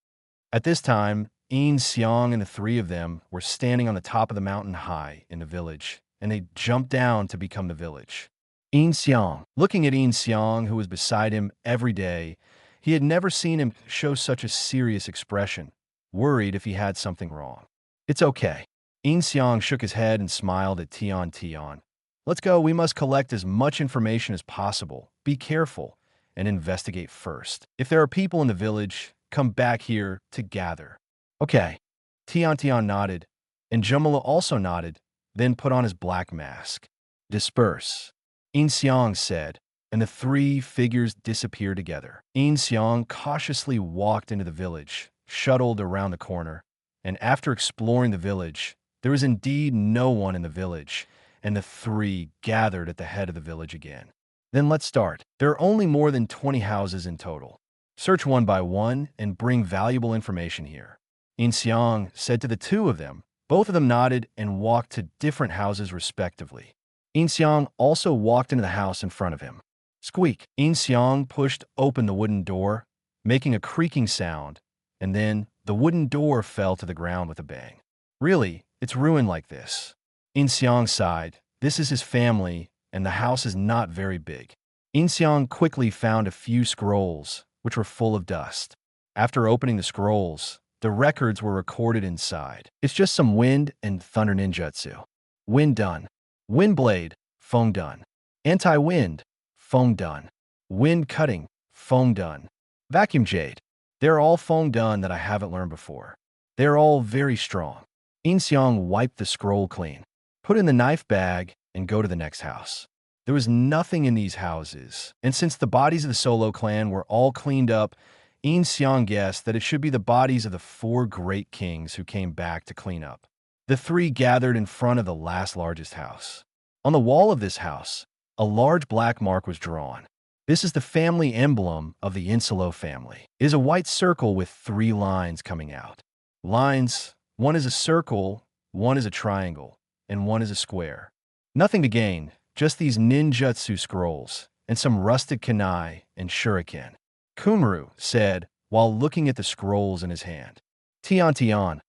At this time, In Xiang and the three of them were standing on the top of the mountain high in the village, and they jumped down to become the village. In Xiang, looking at In Xiang, who was beside him every day, he had never seen him show such a serious expression, worried if he had something wrong. It's okay. In Xiang shook his head and smiled at Tian Tian. Let's go, we must collect as much information as possible, be careful, and investigate first. If there are people in the village, come back here to gather. Okay. Tian Tian nodded, and Jumala also nodded, then put on his black mask. Disperse. In Xiang said, and the three figures disappeared together. In Xiang cautiously walked into the village, shuttled around the corner, and after exploring the village, there was indeed no one in the village, and the three gathered at the head of the village again. Then let's start. There are only more than 20 houses in total. Search one by one and bring valuable information here. In Xiang said to the two of them. Both of them nodded and walked to different houses respectively. In Xiang also walked into the house in front of him. Squeak. In Xiang pushed open the wooden door, making a creaking sound, and then the wooden door fell to the ground with a bang. Really, it's ruined like this. In Xiang sighed. This is his family, and the house is not very big. In Xiang quickly found a few scrolls, which were full of dust. After opening the scrolls, the records were recorded inside. It's just some wind and thunder ninjutsu. Wind done. Wind blade, foam done. Anti-wind, foam done. Wind cutting, foam done. Vacuum jade. They're all foam done that I haven't learned before. They're all very strong. In Xiang wiped the scroll clean, put in the knife bag, and go to the next house. There was nothing in these houses, and since the bodies of the Solo clan were all cleaned up, In Xiang guessed that it should be the bodies of the 4 great kings who came back to clean up. The three gathered in front of the last largest house. On the wall of this house, a large black mark was drawn. This is the family emblem of the Insolo family. It is a white circle with 3 lines coming out. Lines, one is a circle, one is a triangle, and one is a square. Nothing to gain, just these ninjutsu scrolls, and some rusted kunai and shuriken. Kumru said, while looking at the scrolls in his hand. Tian Tian,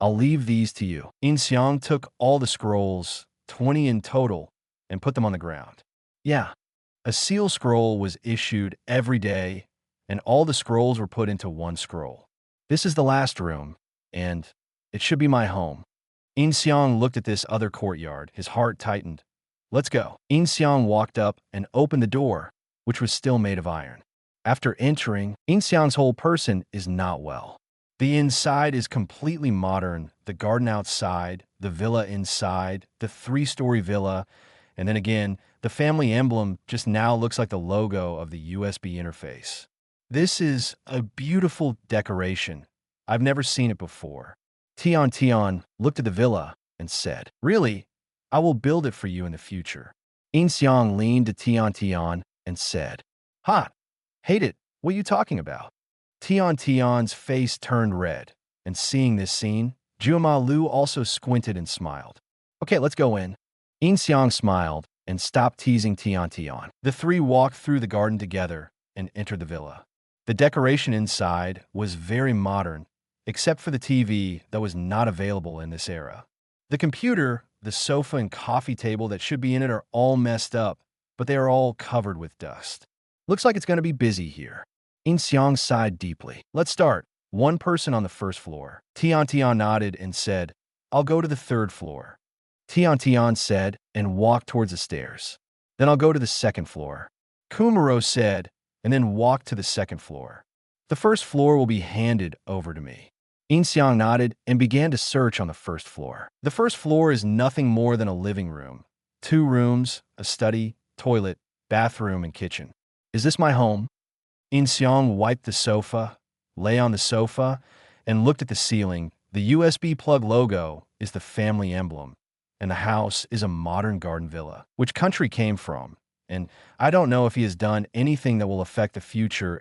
I'll leave these to you. In Xiang took all the scrolls, 20 in total, and put them on the ground. Yeah, a seal scroll was issued every day, and all the scrolls were put into one scroll. This is the last room, and it should be my home. In Xiang looked at this other courtyard. His heart tightened. Let's go. In Xiang walked up and opened the door, which was still made of iron. After entering, In Xiang's whole person is not well. The inside is completely modern, the garden outside, the villa inside, the 3-story villa, and then again, the family emblem just now looks like the logo of the USB interface. This is a beautiful decoration. I've never seen it before. Tian Tian looked at the villa and said, Really? I will build it for you in the future. In Xiang leaned to Tian Tian and said, Ha! Hate it. What are you talking about? Tian Tian's face turned red, and seeing this scene, Juema Lu also squinted and smiled. Okay, let's go in. In Xiang smiled, and stop teasing Tian Tian. The three walked through the garden together and entered the villa. The decoration inside was very modern, except for the TV that was not available in this era. The computer, the sofa, and coffee table that should be in it are all messed up, but they are all covered with dust. Looks like it's going to be busy here. In Xiang sighed deeply. Let's start. One person on the first floor. Tian Tian nodded and said, I'll go to the third floor. Tian Tian said and walked towards the stairs. Then I'll go to the second floor. Kumaro said and then walked to the second floor. The first floor will be handed over to me. In Xiang nodded and began to search on the first floor. The first floor is nothing more than a living room. 2 rooms, a study, toilet, bathroom, and kitchen. Is this my home? In Xiang wiped the sofa, lay on the sofa, and looked at the ceiling. The USB plug logo is the family emblem, and the house is a modern garden villa. Which country came from? And I don't know if he has done anything that will affect the future.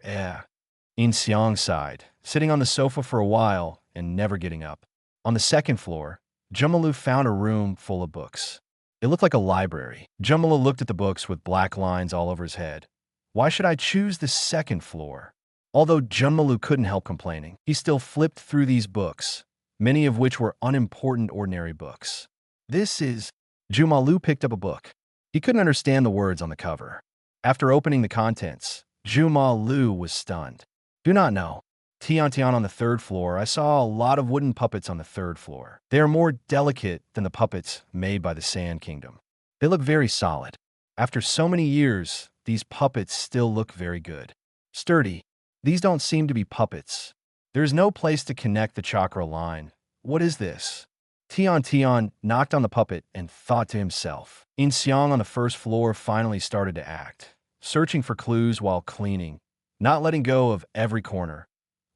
In Xiang sighed, sitting on the sofa for a while and never getting up. On the second floor, Jumalu found a room full of books. It looked like a library. Jumalu looked at the books with black lines all over his head. Why should I choose the second floor? Although Jumalu couldn't help complaining, he still flipped through these books, many of which were unimportant ordinary books. Jumalu picked up a book. He couldn't understand the words on the cover. After opening the contents, Jumalu was stunned. Do not know. Tian Tian on the third floor. I saw a lot of wooden puppets on the third floor. They are more delicate than the puppets made by the Sand Kingdom. They look very solid. After so many years, these puppets still look very good. Sturdy. These don't seem to be puppets. There is no place to connect the chakra line. What is this? Tian Tian knocked on the puppet and thought to himself. In Xiang on the first floor finally started to act, searching for clues while cleaning, not letting go of every corner.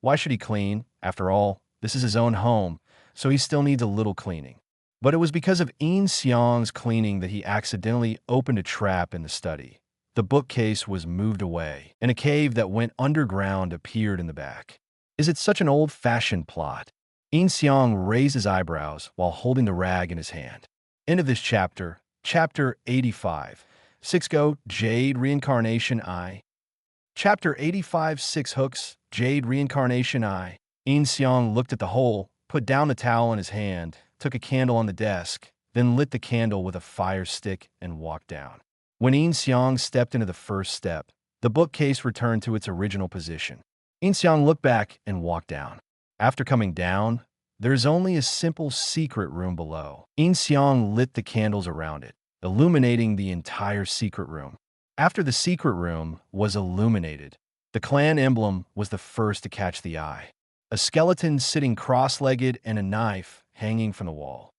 Why should he clean? After all, this is his own home, so he still needs a little cleaning. But it was because of In Xiang's cleaning that he accidentally opened a trap in the study. The bookcase was moved away, and a cave that went underground appeared in the back. Is it such an old-fashioned plot? In Xiang raised his eyebrows while holding the rag in his hand. End of this chapter, Chapter 85. 6 Go, Jade Reincarnation Eye. Chapter 85, 6 Hooks, Jade Reincarnation Eye. In Xiang looked at the hole, put down the towel in his hand, took a candle on the desk, then lit the candle with a fire stick and walked down. When In Xiang stepped into the first step, the bookcase returned to its original position. In Xiang looked back and walked down. After coming down, there's only a simple secret room below. In Xiang lit the candles around it, illuminating the entire secret room. After the secret room was illuminated, the clan emblem was the first to catch the eye. A skeleton sitting cross-legged and a knife hanging from the wall.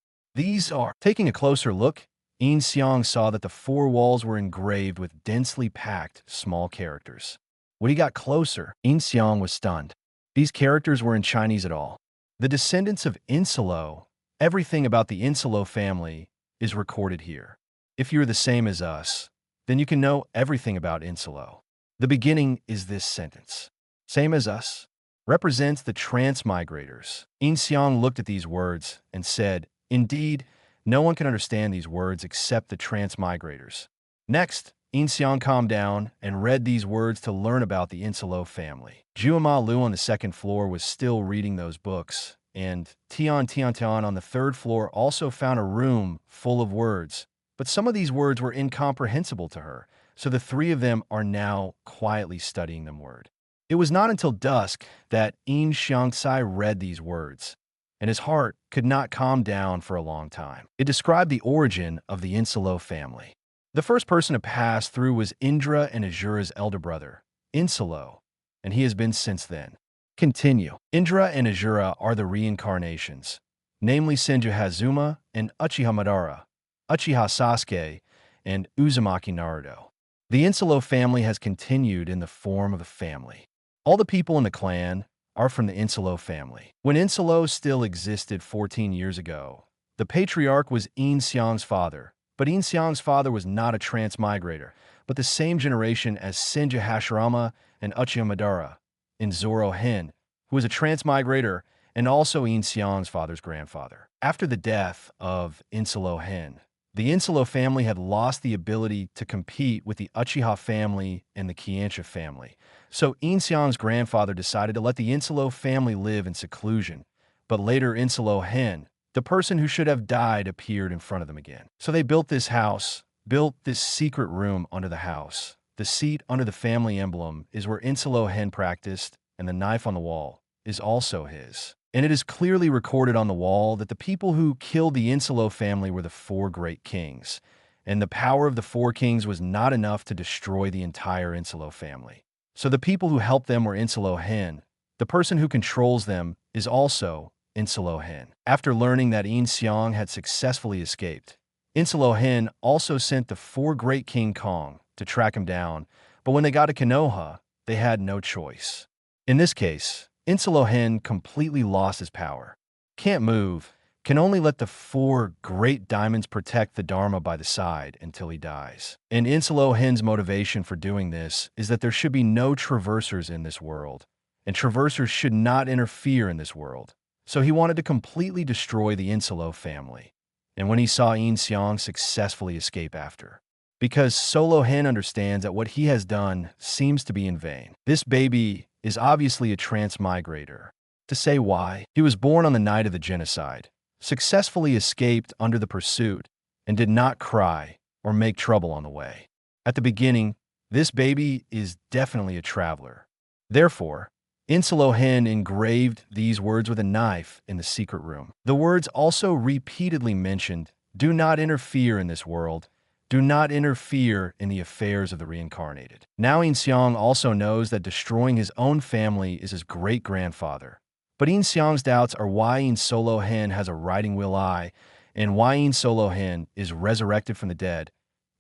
Taking a closer look, In Xiang saw that the 4 walls were engraved with densely packed small characters. When he got closer, In Xiang was stunned. These characters were in Chinese at all. The descendants of Insolo, everything about the Insolo family is recorded here. If you're the same as us, then you can know everything about Insolo. The beginning is this sentence. Same as us represents the transmigrators. In Xiang looked at these words and said, indeed, no one can understand these words except the transmigrators. Next, In Xiang calmed down and read these words to learn about the Insolo family. Juama Lu on the second floor was still reading those books, and Tian on the third floor also found a room full of words. But some of these words were incomprehensible to her, so the 3 of them are now quietly studying them word. It was not until dusk that In Xiangsai read these words, and his heart could not calm down for a long time. It described the origin of the Insolo family. The first person to pass through was Indra and Azura's elder brother, Insolo, and he has been since then. Continue. Indra and Azura are the reincarnations, namely Senju Hazuma and Uchiha Madara, Uchiha Sasuke, and Uzumaki Naruto. The Insolo family has continued in the form of a family. All the people in the clan are from the Insolo family. When Insolo still existed 14 years ago, the patriarch was In Xiang's father, but In Xiang's father was not a transmigrator, but the same generation as Senju Hashirama and Uchiha Madara, in Zoro Hen, who was a transmigrator and also In Xiang's father's grandfather. After the death of Insolo Hen, The Insolo family had lost the ability to compete with the Uchiha family and the Qianxia family. So Inxiang's grandfather decided to let the Insolo family live in seclusion. But later Insolo Hen, the person who should have died, appeared in front of them again. So they built this house, built this secret room under the house. The seat under the family emblem is where Insolo Hen practiced, and the knife on the wall is also his. And it is clearly recorded on the wall that the people who killed the Insolo family were the four great kings, and the power of the four kings was not enough to destroy the entire Insolo family. So the people who helped them were Insolo Hen. The person who controls them is also Insolo Hen. After learning that In Xiang had successfully escaped, Insolo Hen also sent the four great King Kong to track him down, but when they got to Konoha, they had no choice. In this case, Insolo Hen completely lost his power. Can't move, can only let the four great diamonds protect the Dharma by the side until he dies. And Insolo Hen's motivation for doing this is that there should be no traversers in this world, and traversers should not interfere in this world. So he wanted to completely destroy the Insolo family. And when he saw In Xiang successfully escape after, because Solo Hen understands that what he has done seems to be in vain. This baby is obviously a transmigrator. To say why, he was born on the night of the genocide, successfully escaped under the pursuit, and did not cry or make trouble on the way. At the beginning, this baby is definitely a traveler. Therefore, Insolo Hen engraved these words with a knife in the secret room. The words also repeatedly mentioned, "Do not interfere in this world. Do not interfere in the affairs of the reincarnated." Now In Xiang also knows that destroying his own family is his great-grandfather. But In Xiang's doubts are why In Solo Hen has a riding wheel eye, and why In Solo Hen is resurrected from the dead,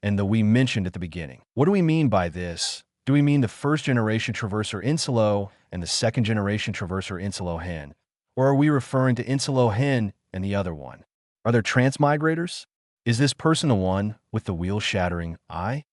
and the we mentioned at the beginning. What do we mean by this? Do we mean the first-generation Traverser Insolo and the second-generation Traverser Insolo Hen? Or are we referring to Insolo Hen and the other one? Are there transmigrators? Is this person the one with the wheel-shattering eye?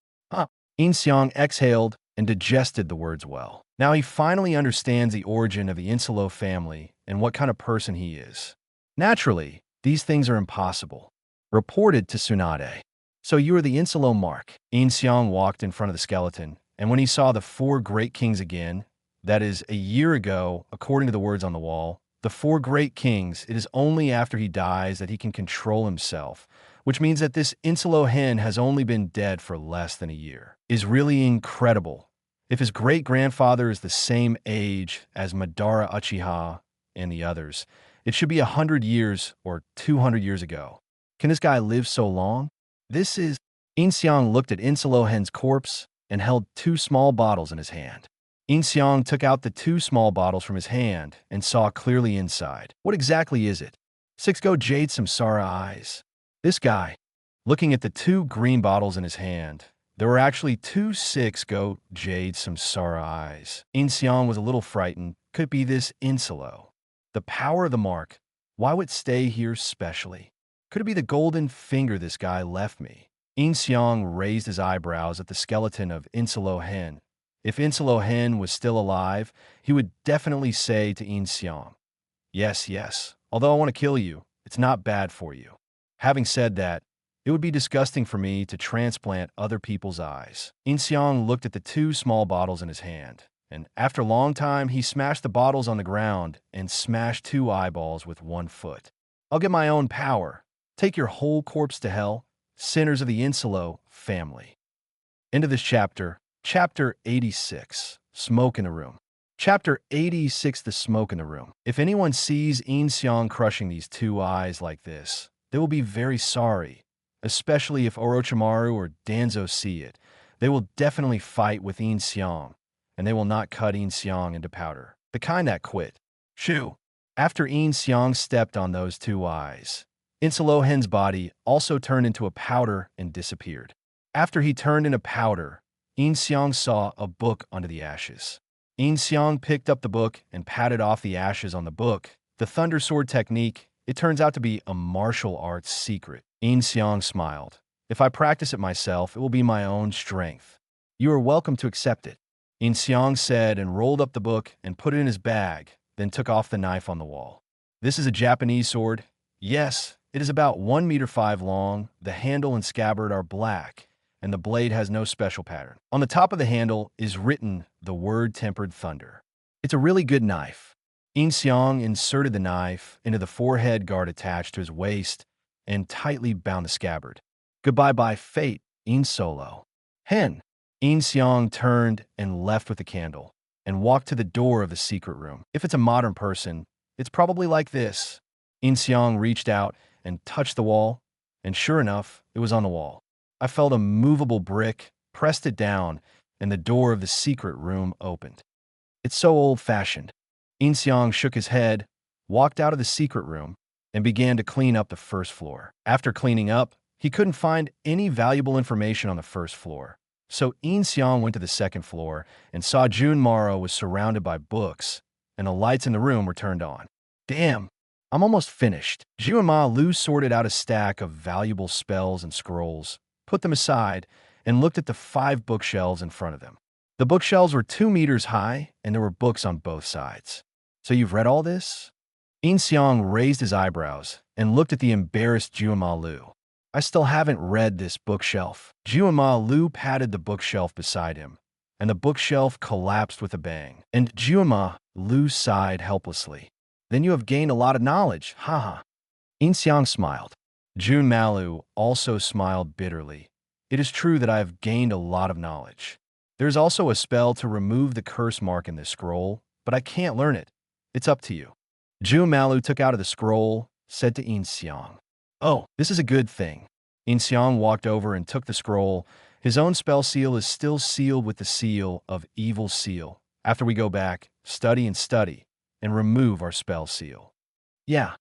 In Xiang exhaled and digested the words well. Now he finally understands the origin of the Insolo family and what kind of person he is. Naturally, these things are impossible. Reported to Tsunade. "So you are the Insolo Mark." In Xiang walked in front of the skeleton, and when he saw the four great kings again, that is, a year ago, according to the words on the wall, the four great kings, it is only after he dies that he can control himself, which means that this Insolo Hen has only been dead for less than a year. Is really incredible. If his great-grandfather is the same age as Madara Uchiha and the others, it should be 100 years or 200 years ago. Can this guy live so long? This is... In Xiang looked at Insolo Hen's corpse and held two small bottles in his hand. In Xiang took out the two small bottles from his hand and saw clearly inside. What exactly is it? 6-Go Jade Samsara Eyes. This guy, looking at the two green bottles in his hand, there were actually two 6-Go Jade Samsara Eyes. In Xiang was a little frightened. Could be this Insolo. The power of the mark. Why would it stay here specially? Could it be the golden finger this guy left me? In Xiang raised his eyebrows at the skeleton of Insolo Hen. If Insolo Hen was still alive, he would definitely say to In Xiang, "Yes, yes, although I want to kill you, it's not bad for you." Having said that, it would be disgusting for me to transplant other people's eyes. In Xiang looked at the two small bottles in his hand, and after a long time, he smashed the bottles on the ground and smashed two eyeballs with one foot. "I'll get my own power. Take your whole corpse to hell, sinners of the Insolo family." End of this chapter. Chapter 86, Smoke in the Room. Chapter 86, The Smoke in the Room. If anyone sees In Xiang crushing these two eyes like this, they will be very sorry, especially if Orochimaru or Danzo see it. They will definitely fight with In Xiang, and they will not cut In Xiang into powder. The kind that quit. Shoo! After In Xiang stepped on those two eyes, Insolo Hen's body also turned into a powder and disappeared. After he turned into powder, In Xiang saw a book under the ashes. In Xiang picked up the book and patted off the ashes on the book. The Thunder Sword technique, it turns out to be a martial arts secret. In Xiang smiled. "If I practice it myself, it will be my own strength. You are welcome to accept it." In Xiang said and rolled up the book and put it in his bag, then took off the knife on the wall. "This is a Japanese sword?" "Yes, It is about 1 meter 5 long, the handle and scabbard are black, and the blade has no special pattern. On the top of the handle is written the word Tempered Thunder. It's a really good knife. In Xiang inserted the knife into the forehead guard attached to his waist and tightly bound the scabbard. Goodbye by fate, In Solo. Hen. In Xiang turned and left with the candle and walked to the door of the secret room. If it's a modern person, it's probably like this. In Xiang reached out and touched the wall, and sure enough, it was on the wall. I felt a movable brick, pressed it down, and the door of the secret room opened. It's so old-fashioned. In Xiang shook his head, walked out of the secret room, and began to clean up the first floor. After cleaning up, he couldn't find any valuable information on the first floor. So In Xiang went to the second floor and saw Junmaro was surrounded by books, and the lights in the room were turned on. Damn, I'm almost finished. Junma Lu sorted out a stack of valuable spells and scrolls, put them aside, and looked at the 5 bookshelves in front of them. The bookshelves were 2 meters high, and there were books on both sides. So you've read all this? In Xiang raised his eyebrows and looked at the embarrassed Junma Lu. I still haven't read this bookshelf. Junma Lu patted the bookshelf beside him, and the bookshelf collapsed with a bang. And Junma Lu sighed helplessly. Then you have gained a lot of knowledge, haha. In Xiang smiled. Junma Lu also smiled bitterly. It is true that I have gained a lot of knowledge. There's also a spell to remove the curse mark in this scroll, but I can't learn it. It's up to you. Junma Lu took out of the scroll, said to In Xiang. Oh, this is a good thing. In Xiang walked over and took the scroll. His own spell seal is still sealed with the seal of Evil Seal. After we go back, study, and remove our spell seal. Yeah,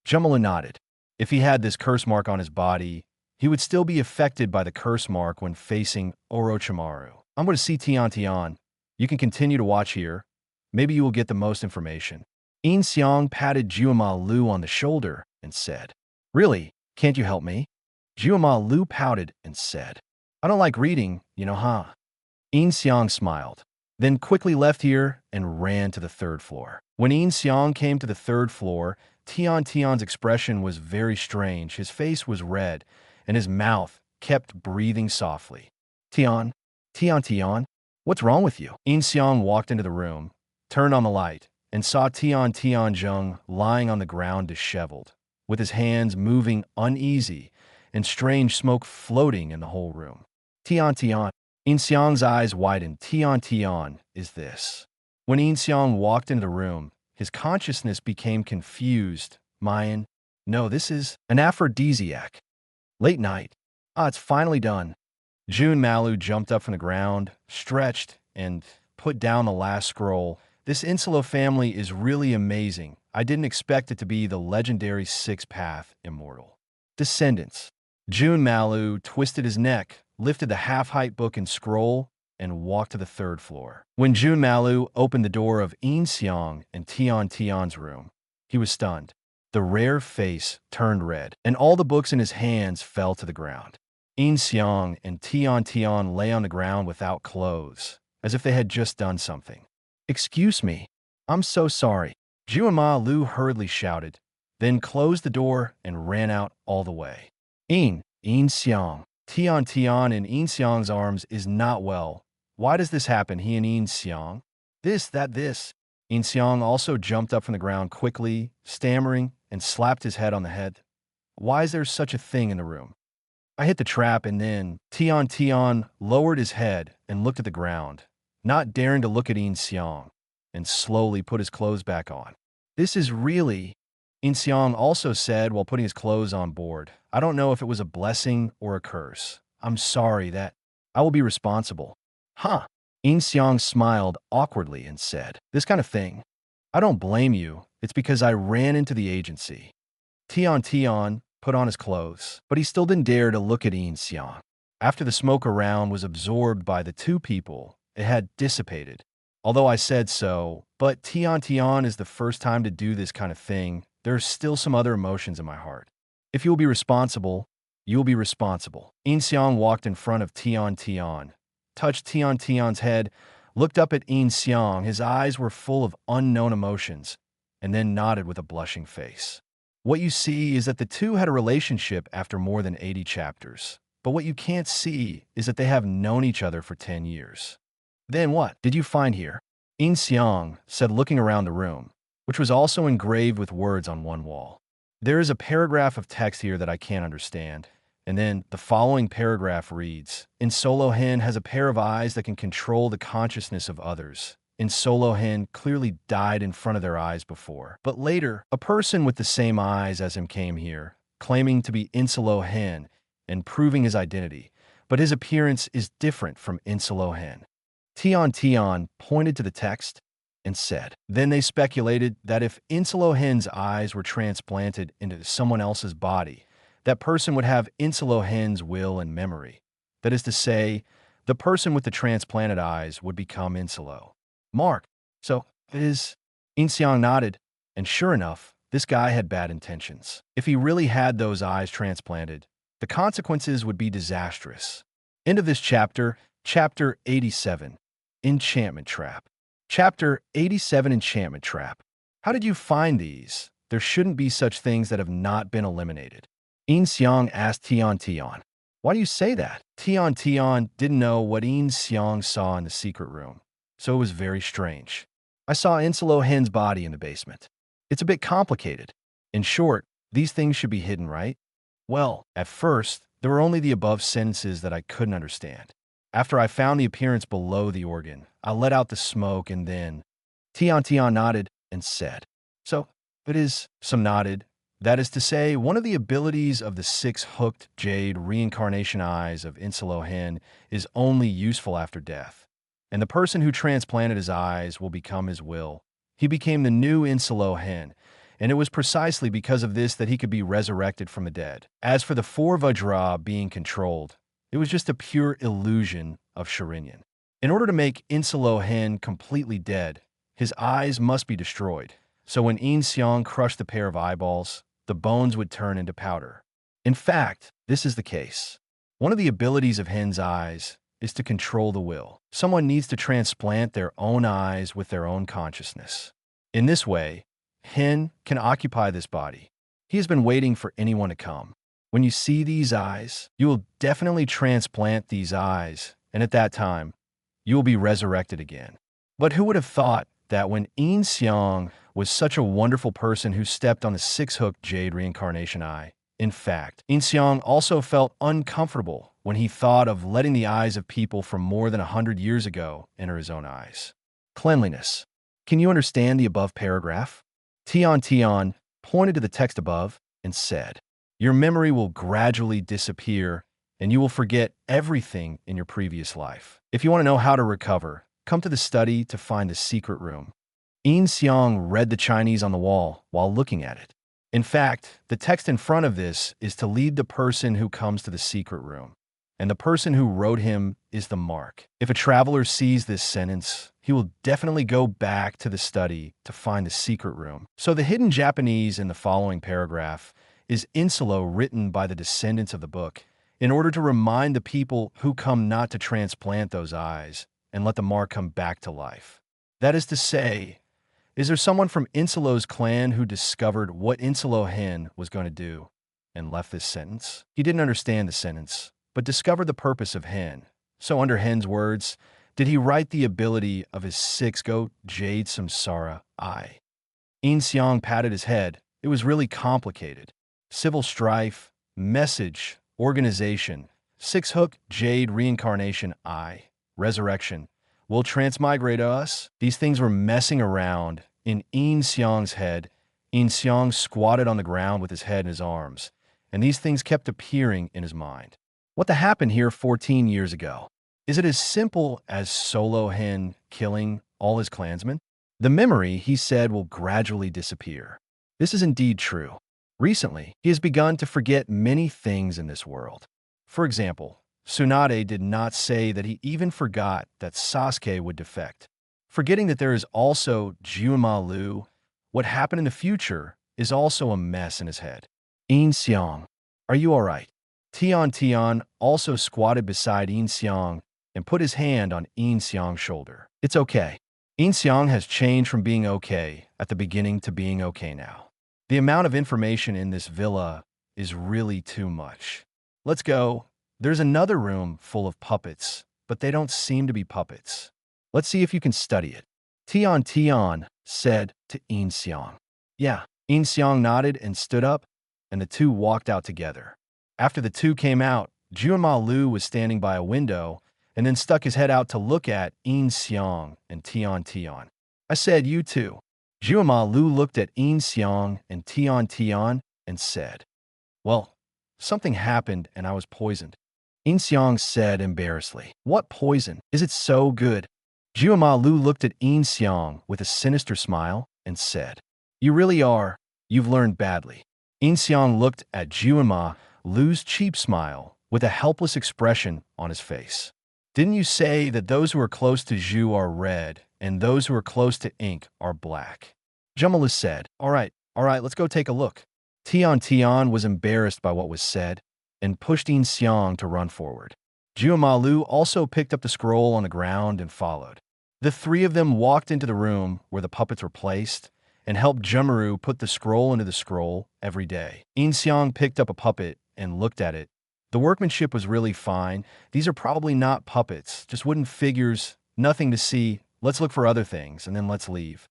Jumala nodded. If he had this curse mark on his body, he would still be affected by the curse mark when facing Orochimaru. I'm going to see Tian. You can continue to watch here. Maybe you will get the most information. In Xiang patted Junma Lu on the shoulder and said, Really, can't you help me? Junma Lu pouted and said, I don't like reading, huh? In Xiang smiled, then quickly left here and ran to the 3rd floor. When In Xiang came to the 3rd floor, Tian's expression was very strange. His face was red, and his mouth kept breathing softly. Tian, what's wrong with you? In Xiang walked into the room, turned on the light, and saw Tianjung lying on the ground disheveled, with his hands moving uneasy and strange smoke floating in the whole room. Tian. In Xiang's eyes widened. Tian, is this? When In Xiang walked into the room, his consciousness became confused. Mayan, no, this is an aphrodisiac. Late night. It's finally done. Junma Lu jumped up from the ground, stretched, and put down the last scroll. This Insula family is really amazing. I didn't expect it to be the legendary 6-path immortal. Descendants. Junma Lu twisted his neck, lifted the half-height book and scroll, and walked to the 3rd floor. When Junma Lu opened the door of In Xiang and Tian's room, he was stunned. The rare face turned red, and all the books in his hands fell to the ground. In Xiang and Tian lay on the ground without clothes, as if they had just done something. Excuse me, I'm so sorry. Junma Lu hurriedly shouted, then closed the door and ran out all the way. In Xiang. Tian in In Xiang's arms is not well. Why does this happen? He and In Xiang. This. In Xiang also jumped up from the ground quickly, stammering, and slapped his head on the head. Why is there such a thing in the room? I hit the trap, and then Tian lowered his head and looked at the ground, not daring to look at In Xiang, and slowly put his clothes back on. This is really... In Xiang also said while putting his clothes on board, I don't know if it was a blessing or a curse. I'm sorry that I will be responsible. Huh. In Xiang smiled awkwardly and said, This kind of thing. I don't blame you. It's because I ran into the agency. Tian put on his clothes, but he still didn't dare to look at In Xiang. After the smoke around was absorbed by the 2 people, it had dissipated. Although I said so, but Tian is the first time to do this kind of thing. There's still some other emotions in my heart. If you will be responsible, you will be responsible. In Xiang walked in front of Tian, touched Tian's head, looked up at In Xiang. His eyes were full of unknown emotions, and then nodded with a blushing face. What you see is that the two had a relationship after more than 80 chapters. But what you can't see is that they have known each other for 10 years. Then what did you find here? In Xiang said, looking around the room, which was also engraved with words on one wall. There is a paragraph of text here that I can't understand. And then the following paragraph reads, In Solo Hen has a pair of eyes that can control the consciousness of others. In Solo Hen clearly died in front of their eyes before. But later, a person with the same eyes as him came here, claiming to be Insolo Hen and proving his identity. But his appearance is different from Insolo Hen. Tian pointed to the text and said, Then they speculated that if Insolo Hen's eyes were transplanted into someone else's body, that person would have Insolo Hen's will and memory. That is to say, the person with the transplanted eyes would become Insolo. Mark, so it is. Inxiang nodded, and sure enough, this guy had bad intentions. If he really had those eyes transplanted, the consequences would be disastrous. End of this chapter, Chapter 87, Enchantment Trap. Chapter 87, Enchantment Trap. How did you find these? There shouldn't be such things that have not been eliminated. In Xiang asked Tian. Why do you say that? Tian didn't know what In Xiang saw in the secret room, so it was very strange. I saw Insolo Hen's body in the basement. It's a bit complicated. In short, these things should be hidden, right? Well, at first, there were only the above sentences that I couldn't understand. After I found the appearance below the organ, I let out the smoke and then Tian nodded and said, So, it is. Some nodded. That is to say, one of the abilities of the 6 hooked jade reincarnation eyes of Insolo Hen is only useful after death. And the person who transplanted his eyes will become his will. He became the new Insolo Hen, and it was precisely because of this that he could be resurrected from the dead. As for the 4 Vajra being controlled, it was just a pure illusion of Sharinyan. In order to make Insolo Hen completely dead, his eyes must be destroyed. So when In Xiang crushed the pair of eyeballs, the bones would turn into powder. In fact, this is the case. One of the abilities of Hen's eyes is to control the will. Someone needs to transplant their own eyes with their own consciousness. In this way, Hen can occupy this body. He has been waiting for anyone to come. When you see these eyes, you will definitely transplant these eyes, and at that time, you will be resurrected again. But who would have thought that when In Xiang was such a wonderful person who stepped on the 6-hooked jade reincarnation eye? In fact, In Xiang also felt uncomfortable when he thought of letting the eyes of people from more than 100 years ago enter his own eyes. Cleanliness. Can you understand the above paragraph? Tian pointed to the text above and said, Your memory will gradually disappear, and you will forget everything in your previous life. If you want to know how to recover, come to the study to find the secret room. In Xiang read the Chinese on the wall while looking at it. In fact, the text in front of this is to lead the person who comes to the secret room, and the person who wrote him is the mark. If a traveler sees this sentence, he will definitely go back to the study to find the secret room. So the hidden Japanese in the following paragraph is Insolo written by the descendants of the book in order to remind the people who come not to transplant those eyes and let the mark come back to life. That is to say, is there someone from Insolo's clan who discovered what Insolo Hen was going to do and left this sentence? He didn't understand the sentence, but discovered the purpose of Hen. So under Hen's words, did he write the ability of his 6-goat jade Samsara Eye? In Xiang patted his head. It was really complicated. Civil strife, message, organization, 6-hook jade reincarnation eye, resurrection. Will transmigrate us? These things were messing around in In Xiang's head. In Xiang squatted on the ground with his head in his arms, and these things kept appearing in his mind. What happened here 14 years ago? Is it as simple as Solo Hen killing all his clansmen? The memory, he said, will gradually disappear. This is indeed true. Recently, he has begun to forget many things in this world. For example, Tsunade did not say that he even forgot that Sasuke would defect. Forgetting that there is also Jiuma Lu, what happened in the future is also a mess in his head. In Xiang, are you all right? Tian also squatted beside In Xiang and put his hand on In Xiang's shoulder. It's okay. In Xiang has changed from being okay at the beginning to being okay now. The amount of information in this villa is really too much. Let's go. There's another room full of puppets, but they don't seem to be puppets. Let's see if you can study it. Tian said to In Xiang. Yeah. In Xiang nodded and stood up, and the two walked out together. After the two came out, Juema Lu was standing by a window and then stuck his head out to look at In Xiang and Tian. I said, you two. Juema Lu looked at In Xiang and Tian and said, well, something happened and I was poisoned. In Xiang said embarrassedly, what poison? Is it so good? Juema Lu looked at In Xiang with a sinister smile and said, you really are. You've learned badly. In Xiang looked at Juema Lu's cheap smile with a helpless expression on his face. Didn't you say that those who are close to Zhu are red and those who are close to ink are black? Juema said, all right, let's go take a look. Tian was embarrassed by what was said and pushed In Xiang to run forward. Juema Lu also picked up the scroll on the ground and followed. The three of them walked into the room where the puppets were placed and helped Jumuru put the scroll into the scroll every day. In Xiang picked up a puppet and looked at it. The workmanship was really fine. These are probably not puppets, just wooden figures, nothing to see. Let's look for other things, and then let's leave.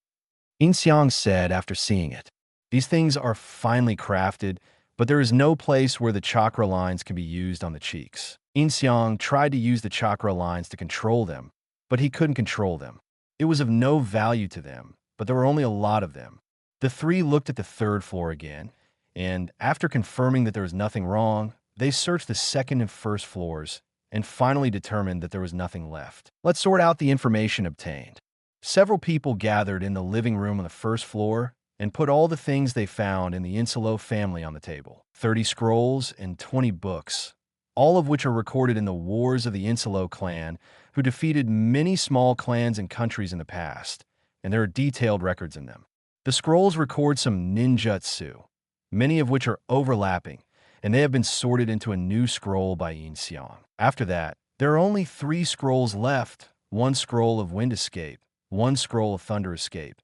In Xiang said after seeing it, these things are finely crafted, but there is no place where the chakra lines can be used on the cheeks. In Xiang tried to use the chakra lines to control them, but he couldn't control them. It was of no value to them, but there were only a lot of them. The three looked at the third floor again, and after confirming that there was nothing wrong, they searched the second and first floors and finally determined that there was nothing left. Let's sort out the information obtained. Several people gathered in the living room on the first floor and put all the things they found in the Inselo family on the table. 30 scrolls and 20 books, all of which are recorded in the wars of the Inselo clan, who defeated many small clans and countries in the past, and there are detailed records in them. The scrolls record some ninjutsu, many of which are overlapping, and they have been sorted into a new scroll by In Xiang. After that, there are only 3 scrolls left, 1 scroll of wind escape, 1 scroll of thunder escape,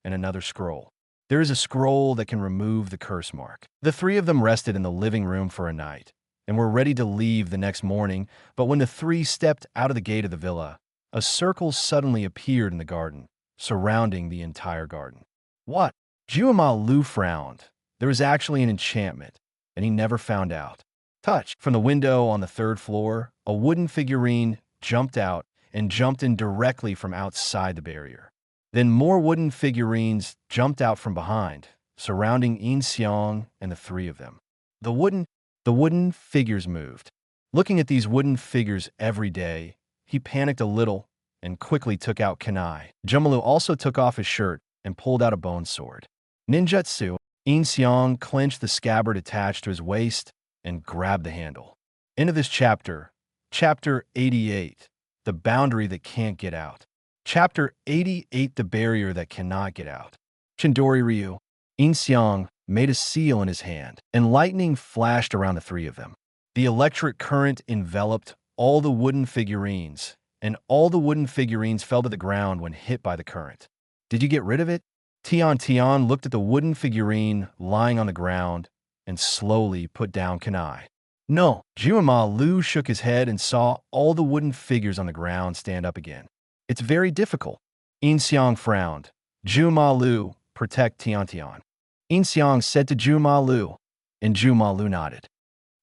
and another scroll. There is a scroll that can remove the curse mark. The 3 of them rested in the living room for a night, and were ready to leave the next morning, but when the 3 stepped out of the gate of the villa, a circle suddenly appeared in the garden, surrounding the entire garden. What? Juema Lu frowned. There was actually an enchantment, and he never found out. Touch! From the window on the 3rd floor, a wooden figurine jumped out and jumped in directly from outside the barrier. Then more wooden figurines jumped out from behind, surrounding In Xiang and the 3 of them. The wooden figures moved. Looking at these wooden figures every day, he panicked a little and quickly took out kunai. Jumalu also took off his shirt and pulled out a bone sword. Ninjutsu, In Xiang clenched the scabbard attached to his waist and grabbed the handle. End of this chapter. Chapter 88, The Boundary That Can't Get Out. Chapter 88, The Barrier That Cannot Get Out. Chindori Ryu. In Xiang made a seal in his hand, and lightning flashed around the 3 of them. The electric current enveloped all the wooden figurines, and all the wooden figurines fell to the ground when hit by the current. Did you get rid of it? Tian looked at the wooden figurine lying on the ground and slowly put down kunai. No. Juema Lu shook his head and saw all the wooden figures on the ground stand up again. It's very difficult. In Xiang frowned. Juema Lu, protect Tian. In Xiang said to Juema Lu, and Juema Lu nodded.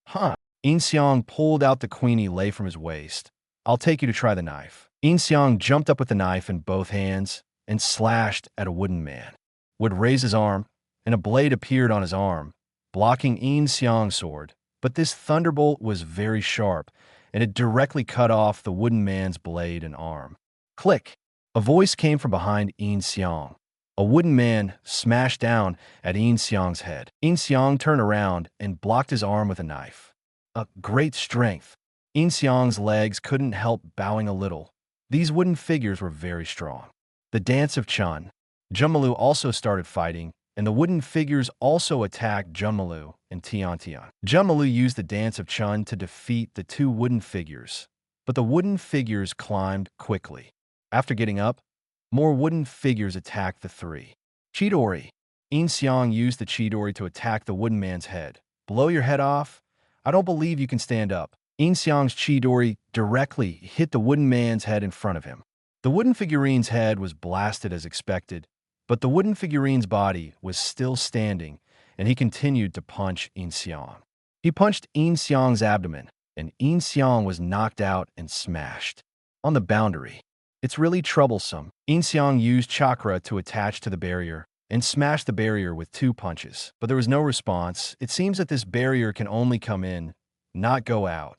Huh. In Xiang pulled out the queenie lei from his waist. I'll take you to try the knife. In Xiang jumped up with the knife in both hands and slashed at a wooden man. Would raise his arm, and a blade appeared on his arm, blocking In Xiang's sword. But this thunderbolt was very sharp, and it directly cut off the wooden man's blade and arm. Click! A voice came from behind In Xiang. A wooden man smashed down at In Xiang's head. In Xiang turned around and blocked his arm with a knife. A great strength. In Xiang's legs couldn't help bowing a little. These wooden figures were very strong. The dance of Chun. Junmalu also started fighting, and the wooden figures also attacked Junmalu and Tian. Junmalu used the dance of Chun to defeat the 2 wooden figures, but the wooden figures climbed quickly. After getting up, more wooden figures attacked the 3. Chidori. Yin Xiang used the Chidori to attack the wooden man's head. Blow your head off? I don't believe you can stand up. Yin Xiang's Chidori directly hit the wooden man's head in front of him. The wooden figurine's head was blasted as expected, but the wooden figurine's body was still standing, and he continued to punch Yin Xiang. He punched Yin Xiang's abdomen, and Yin Xiang was knocked out and smashed. On the boundary. It's really troublesome. Yin Xiang used chakra to attach to the barrier and smashed the barrier with 2 punches, but there was no response. It seems that this barrier can only come in, not go out.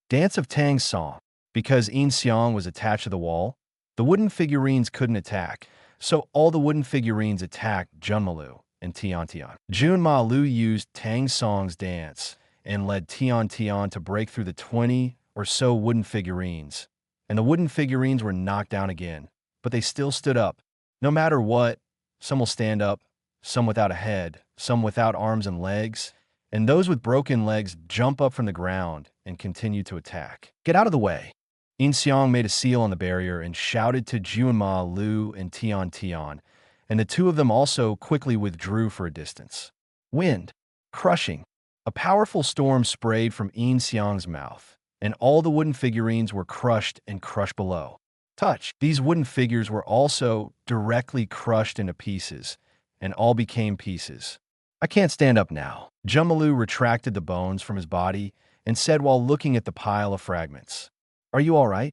Dance of Tang Song. Because Yin Xiang was attached to the wall, the wooden figurines couldn't attack, so all the wooden figurines attacked Junmalu and Tian Tian. Junmalu used Tang Song's dance and led Tian Tian to break through the 20 or so wooden figurines, and the wooden figurines were knocked down again, but they still stood up. No matter what, some will stand up, some without a head, some without arms and legs, and those with broken legs jump up from the ground and continue to attack. Get out of the way. Yin Xiang made a seal on the barrier and shouted to Junma Lu and Tian Tian, and the 2 of them also quickly withdrew for a distance. Wind. Crushing. A powerful storm sprayed from Yin Xiang's mouth, and all the wooden figurines were crushed and crushed below. Touch. These wooden figures were also directly crushed into pieces, and all became pieces. I can't stand up now. Junmalu retracted the bones from his body and said while looking at the pile of fragments, "Are you all right?"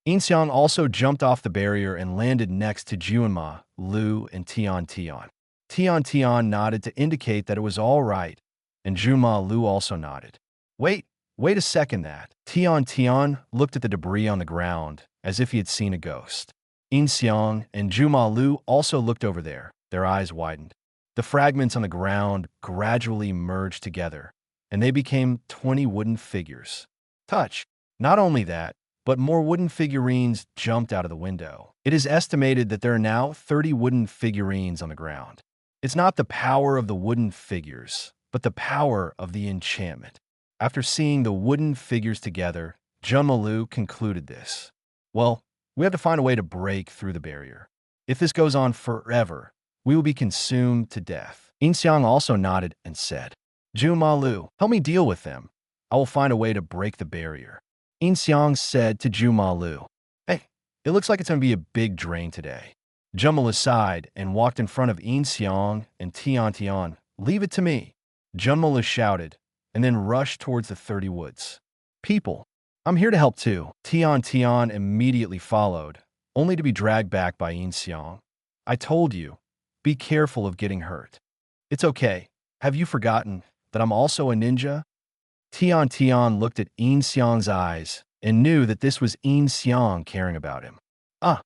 Yin Xiang also jumped off the barrier and landed next to Junma, Lu, and Tian Tian. Tian Tian nodded to indicate that it was all right, and Junma Lu also nodded. Wait a second that. Tian Tian looked at the debris on the ground as if he had seen a ghost. Yin Xiang and Junma Lu also looked over there. Their eyes widened. The fragments on the ground gradually merged together, and they became 20 wooden figures. Touch. Not only that, but more wooden figurines jumped out of the window. It is estimated that there are now 30 wooden figurines on the ground. It's not the power of the wooden figures, but the power of the enchantment. After seeing the wooden figures together, Junmalu concluded this. Well, we have to find a way to break through the barrier. If this goes on forever, we will be consumed to death. Yin Xiang also nodded and said, Junmalu, help me deal with them. I will find a way to break the barrier. Yin Xiang said to Junmalu, Hey, it looks like it's going to be a big drain today. Junmalu sighed and walked in front of Yin Xiang and Tian Tian. Leave it to me. Junmalu shouted, and then rushed towards the 30 woods. People, I'm here to help too. Tian Tian immediately followed, only to be dragged back by Yin Xiang. I told you, be careful of getting hurt. It's okay. Have you forgotten that I'm also a ninja? Tian Tian looked at Yin Xiang's eyes and knew that this was Yin Xiang caring about him.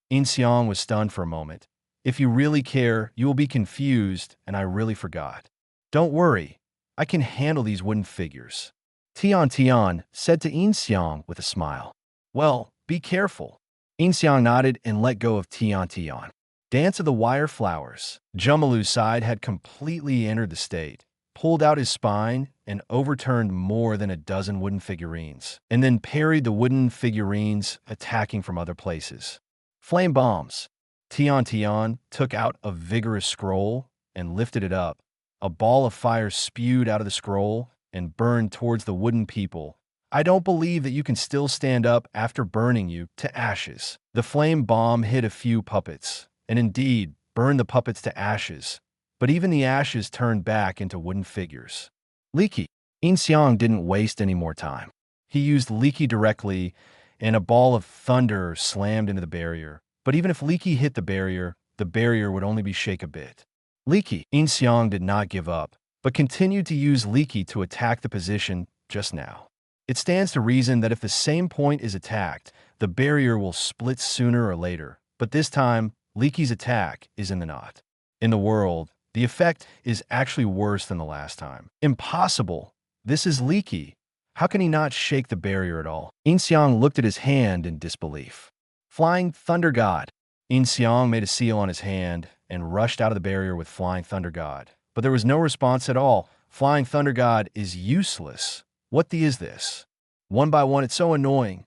Yin Xiang was stunned for a moment. If you really care, you will be confused, and I really forgot. Don't worry. I can handle these wooden figures. Tian Tian said to Yin Xiang with a smile. Well, be careful. Yin Xiang nodded and let go of Tian Tian. Dance of the Wire Flowers. Junmalu's side had completely entered the state, pulled out his spine, and overturned more than a dozen wooden figurines, and then parried the wooden figurines attacking from other places. Flame bombs. Tian Tian took out a vigorous scroll and lifted it up. A ball of fire spewed out of the scroll and burned towards the wooden people. I don't believe that you can still stand up after burning you to ashes. The flame bomb hit a few puppets, and indeed burned the puppets to ashes, but even the ashes turned back into wooden figures. Leaky. Yin Xiang didn't waste any more time. He used Leaky directly, and a ball of thunder slammed into the barrier. But even if Leaky hit the barrier would only be shake a bit. Leaky. Yin Xiang did not give up, but continued to use Leaky to attack the position just now. It stands to reason that if the same point is attacked, the barrier will split sooner or later, but this time, Leaky's attack is in the knot. In the world, the effect is actually worse than the last time. Impossible! This is Leaky. How can he not shake the barrier at all? Yin Xiang looked at his hand in disbelief. Flying Thunder God. Yin Xiang made a seal on his hand and rushed out of the barrier with Flying Thunder God. But there was no response at all. Flying Thunder God is useless. What is this? One by one, it's so annoying.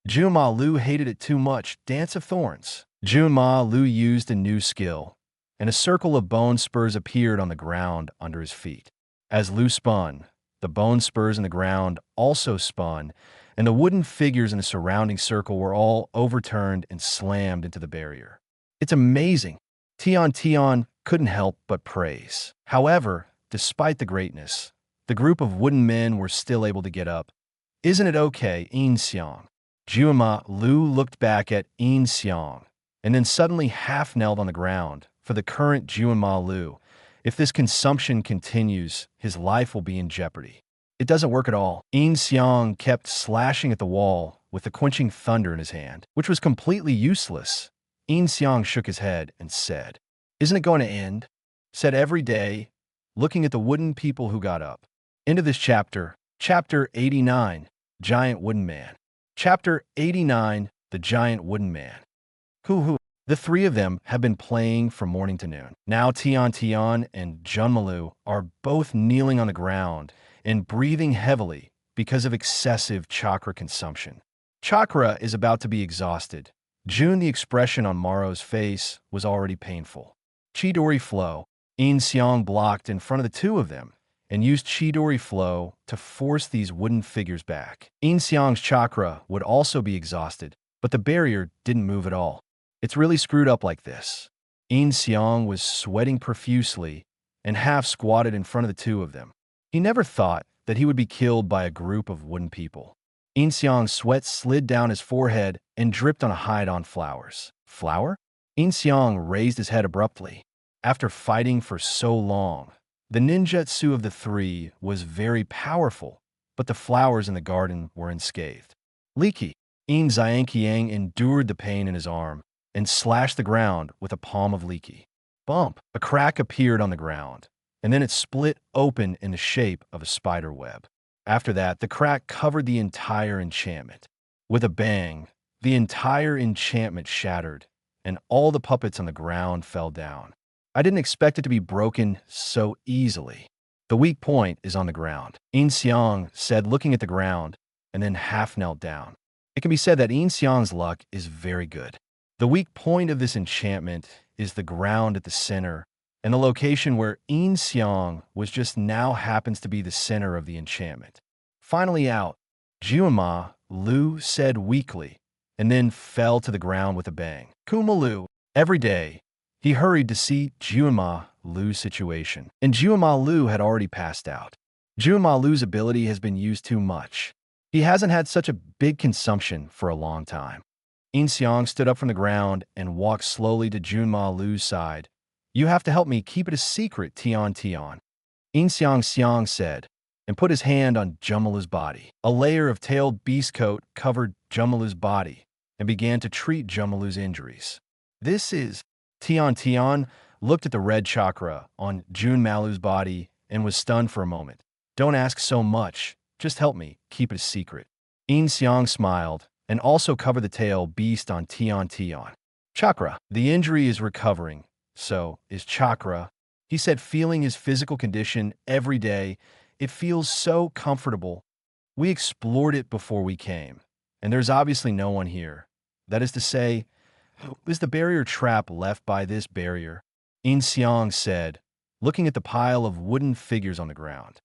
Junma Lu hated it too much. Dance of Thorns. Junma Lu used a new skill, and a circle of bone spurs appeared on the ground under his feet. As Lu spun, the bone spurs in the ground also spun, and the wooden figures in the surrounding circle were all overturned and slammed into the barrier. It's amazing. Tian couldn't help but praise. However, despite the greatness, the group of wooden men were still able to get up. Isn't it okay, Yin Xiang? Jiuma Lu looked back at Yin Xiang, and then suddenly half-knelt on the ground. For the current Jiuma Lu, if this consumption continues, his life will be in jeopardy. It doesn't work at all. Yin Xiang kept slashing at the wall with the quenching thunder in his hand, which was completely useless. Yin Xiang shook his head and said, "Isn't it going to end?" Said every day, looking at the wooden people who got up. End of this chapter. Chapter 89, Giant Wooden Man. Chapter 89, The Giant Wooden Man. Hoo. The three of them have been playing from morning to noon. Now Tian and Junmalu are both kneeling on the ground and breathing heavily because of excessive chakra consumption. Chakra is about to be exhausted. June, the expression on Maro's face was already painful. Chidori flow. Yin Xiang blocked in front of the two of them and used Chidori flow to force these wooden figures back. Yin Xiang's chakra would also be exhausted, but the barrier didn't move at all. It's really screwed up like this. Yin Xiang was sweating profusely and half squatted in front of the two of them. He never thought that he would be killed by a group of wooden people. Yin Xiang's sweat slid down his forehead and dripped on a hide-on flowers. Flower? Yin Xiang raised his head abruptly. After fighting for so long, the ninjutsu of the three was very powerful, but the flowers in the garden were unscathed. Leaky. Yin Xiangqiang endured the pain in his arm and slashed the ground with a palm of Leaky. Bump! A crack appeared on the ground, and then it split open in the shape of a spider web. After that, the crack covered the entire enchantment. With a bang, the entire enchantment shattered, and all the puppets on the ground fell down. I didn't expect it to be broken so easily. The weak point is on the ground, Yin Xiang said, looking at the ground, and then half knelt down. It can be said that Yin Xiang's luck is very good. The weak point of this enchantment is the ground at the center, and the location where Yin Xiang was just now happens to be the center of the enchantment. Finally out, Jiuma Lu said weakly, and then fell to the ground with a bang. Kumalu. Every day, he hurried to see Jiuma Lu's situation, and Jiuma Lu had already passed out. Jiuma Lu's ability has been used too much. He hasn't had such a big consumption for a long time. Yin Xiang stood up from the ground and walked slowly to Jiuma Lu's side. "You have to help me keep it a secret, Tian." Yin Xiang said, and put his hand on Junmalu's body. A layer of tailed beast coat covered Junmalu's body and began to treat Junmalu's injuries. This is... Tian looked at the red chakra on Junmalu's body and was stunned for a moment. "Don't ask so much. Just help me keep it a secret." Yin Xiang smiled and also covered the tail beast on Tian. "Chakra. The injury is recovering. So is chakra," he said, feeling his physical condition every day. "It feels so comfortable. We explored it before we came, and there's obviously no one here. That is to say, is the barrier trap left by this barrier?" Yin Xiang said, looking at the pile of wooden figures on the ground.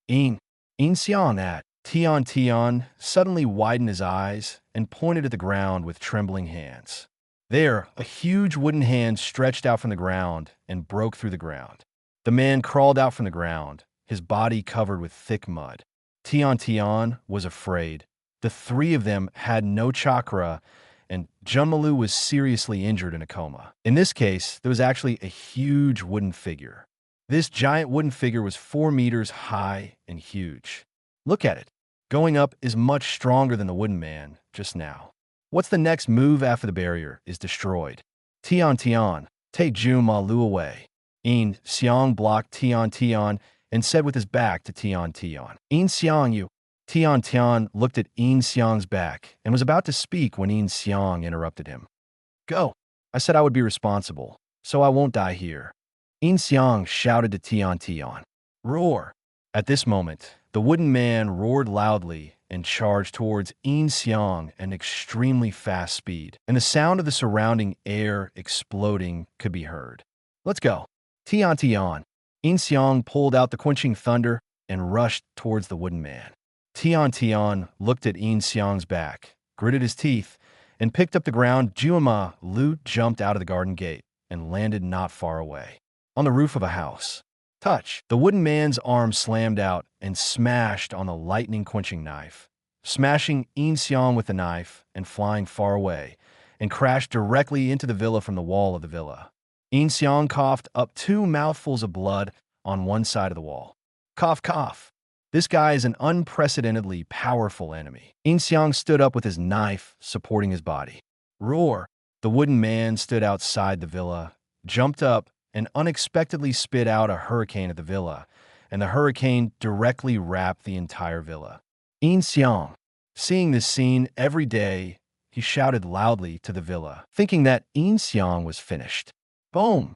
Yin Xiang at Tian suddenly widened his eyes and pointed at the ground with trembling hands. There, a huge wooden hand stretched out from the ground and broke through the ground. The man crawled out from the ground, his body covered with thick mud. Tian was afraid. The three of them had no chakra, and Junmalu was seriously injured in a coma. In this case, there was actually a huge wooden figure. This giant wooden figure was 4 meters high and huge. Look at it. Going up is much stronger than the wooden man just now. What's the next move after the barrier is destroyed? Tian, take Junmalu away. Yin Xiang blocked Tian and said with his back to Tian. "Yin Xiang, you..." Tian looked at Yin Xiang's back and was about to speak when Yin Xiang interrupted him. "Go. I said I would be responsible, so I won't die here." Yin Xiang shouted to Tian. "Roar." At this moment, the wooden man roared loudly and charged towards Yin Xiang at an extremely fast speed, and the sound of the surrounding air exploding could be heard. Let's go. Tian Tian. In Xiang pulled out the quenching thunder and rushed towards the wooden man. Tian Tian looked at In Xiang's back, gritted his teeth, and picked up the ground. Juama Lu jumped out of the garden gate and landed not far away, on the roof of a house. Touch! The wooden man's arm slammed out and smashed on the lightning-quenching knife, smashing In Xiang with the knife and flying far away, and crashed directly into the villa from the wall of the villa. In Xiang coughed up 2 mouthfuls of blood on one side of the wall. Cough, cough. This guy is an unprecedentedly powerful enemy. In Xiang stood up with his knife supporting his body. Roar! The wooden man stood outside the villa, jumped up, and unexpectedly spit out a hurricane at the villa, and the hurricane directly wrapped the entire villa. In Xiang, seeing this scene every day, he shouted loudly to the villa, thinking that In Xiang was finished. Boom!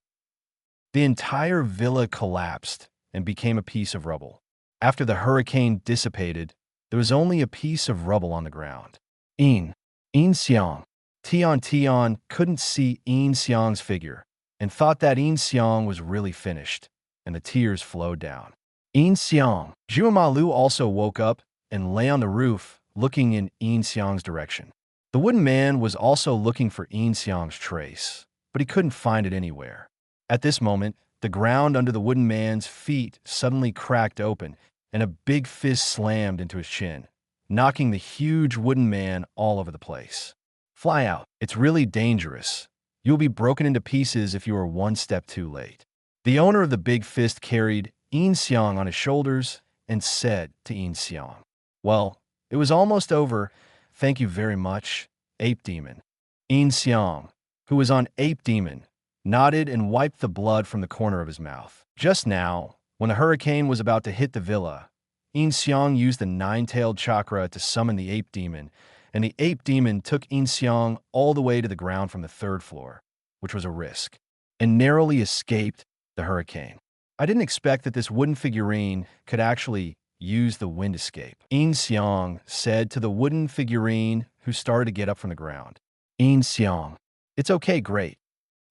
The entire villa collapsed and became a piece of rubble. After the hurricane dissipated, there was only a piece of rubble on the ground. In Xiang. Tian Tian couldn't see In Xiang's figure and thought that In Xiang was really finished, and the tears flowed down. In Xiang. Juama Lu also woke up and lay on the roof, looking in Xiang's direction. The wooden man was also looking for Xiang's trace, but he couldn't find it anywhere. At this moment, the ground under the wooden man's feet suddenly cracked open, and a big fist slammed into his chin, knocking the huge wooden man all over the place. Fly out. It's really dangerous. You'll be broken into pieces if you are one step too late. The owner of the big fist carried In Xiang on his shoulders and said to In Xiang, "Well, it was almost over. Thank you very much, Ape Demon." In Xiang, who was on Ape Demon, nodded and wiped the blood from the corner of his mouth. Just now, when the hurricane was about to hit the villa, In Xiang used the 9-tailed chakra to summon the Ape Demon, and the Ape Demon took In Xiang all the way to the ground from the 3rd floor, which was a risk, and narrowly escaped the hurricane. I didn't expect that this wooden figurine could actually use the wind escape, In Xiang said to the wooden figurine, who started to get up from the ground. In Xiang. It's okay, great.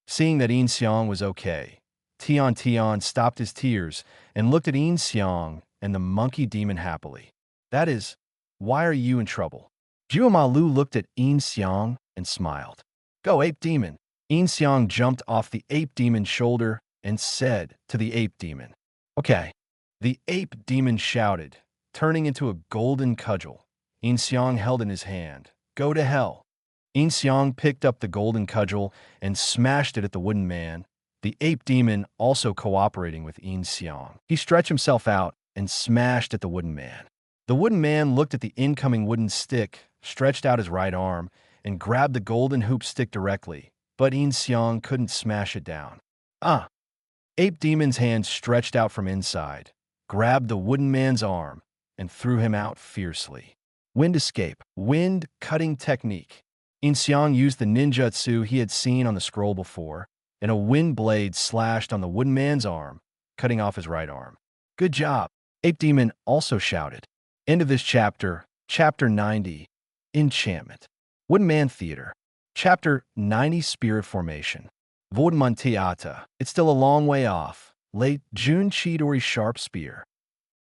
Seeing that In Xiang was okay, Tian Tian stopped his tears and looked at In Xiang and the monkey demon happily. That is, why are you in trouble? Juama Lu looked at In Xiang and smiled. Go, Ape Demon. In Xiang jumped off the Ape Demon's shoulder and said to the Ape Demon, "Okay." The Ape Demon shouted, turning into a golden cudgel In Xiang held in his hand. Go to hell. In Xiang picked up the golden cudgel and smashed it at the wooden man, the Ape Demon also cooperating with In Xiang. He stretched himself out and smashed at the wooden man. The wooden man looked at the incoming wooden stick, stretched out his right arm, and grabbed the golden hoop stick directly, but In Xiang couldn't smash it down. Ape Demon's hand stretched out from inside, grabbed the wooden man's arm, and threw him out fiercely. Wind escape, wind cutting technique. In Xiang used the ninjutsu he had seen on the scroll before, and a wind blade slashed on the wooden man's arm, cutting off his right arm. Good job, Ape Demon also shouted. End of this chapter, Chapter 90, Enchantment. Wooden Man Theater. Chapter 90, Spirit Formation. Vodmantiata. It's still a long way off. Late June Chidori Sharp Spear.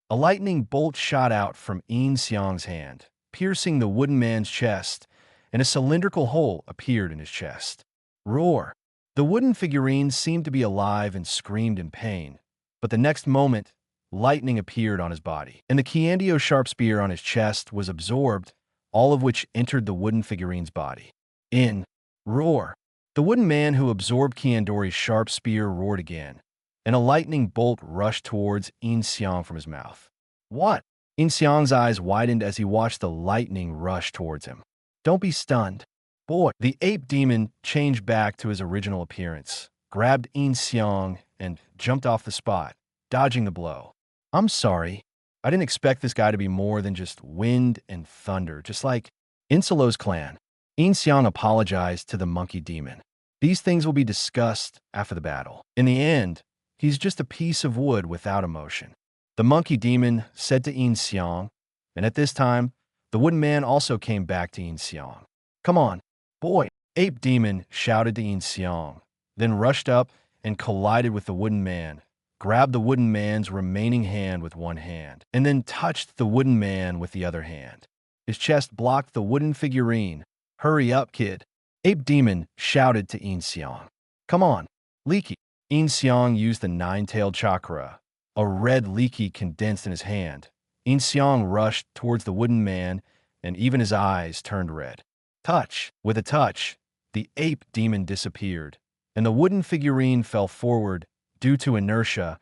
A lightning bolt shot out from In Xiang's hand, piercing the wooden man's chest, and a cylindrical hole appeared in his chest. Roar! The wooden figurine seemed to be alive and screamed in pain, but the next moment, lightning appeared on his body, and the Kiandio sharp spear on his chest was absorbed, all of which entered the wooden figurine's body. In roar! The wooden man who absorbed Kiandori's sharp spear roared again, and a lightning bolt rushed towards In Xiang from his mouth. What? In Xiang's eyes widened as he watched the lightning rush towards him. Don't be stunned. Boy, the Ape Demon changed back to his original appearance, grabbed In Xiang, and jumped off the spot, dodging the blow. I'm sorry. I didn't expect this guy to be more than just wind and thunder, just like Insulo's clan. In Xiang apologized to the monkey demon. These things will be discussed after the battle. In the end, he's just a piece of wood without emotion. The monkey demon said to In Xiang, and at this time, the wooden man also came back to In Xiang. Come on, boy, Ape Demon shouted to In Xiang, then rushed up and collided with the wooden man, grabbed the wooden man's remaining hand with one hand, and then touched the wooden man with the other hand. His chest blocked the wooden figurine. "Hurry up, kid," Ape Demon shouted to In Xiang. "Come on, Leaky." In Xiang used the nine-tailed chakra. A red Leaky condensed in his hand. In Xiang rushed towards the wooden man, and even his eyes turned red. Touch! With a touch, the ape demon disappeared, and the wooden figurine fell forward due to inertia,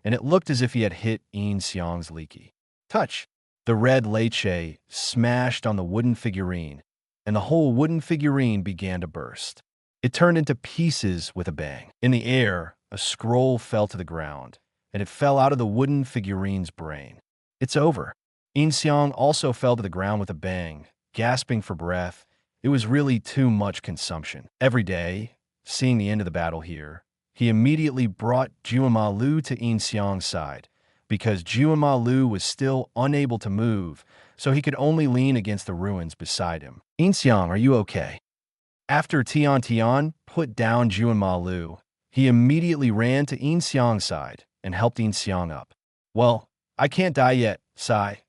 and it looked as if he had hit In Xiang's Leaky. Touch! The red leche smashed on the wooden figurine, and the whole wooden figurine began to burst. It turned into pieces with a bang. In the air, a scroll fell to the ground, and it fell out of the wooden figurine's brain. "It's over." In Xiang also fell to the ground with a bang, gasping for breath. It was really too much consumption. Every day, seeing the end of the battle here, he immediately brought Juema Lu to In Xiang's side, because Juema Lu was still unable to move, so he could only lean against the ruins beside him. "In Xiang, are you okay?" After Tian put down Juema Lu, he immediately ran to In Xiang's side and helped In Xiang up. "Well, I can't die yet, Sai."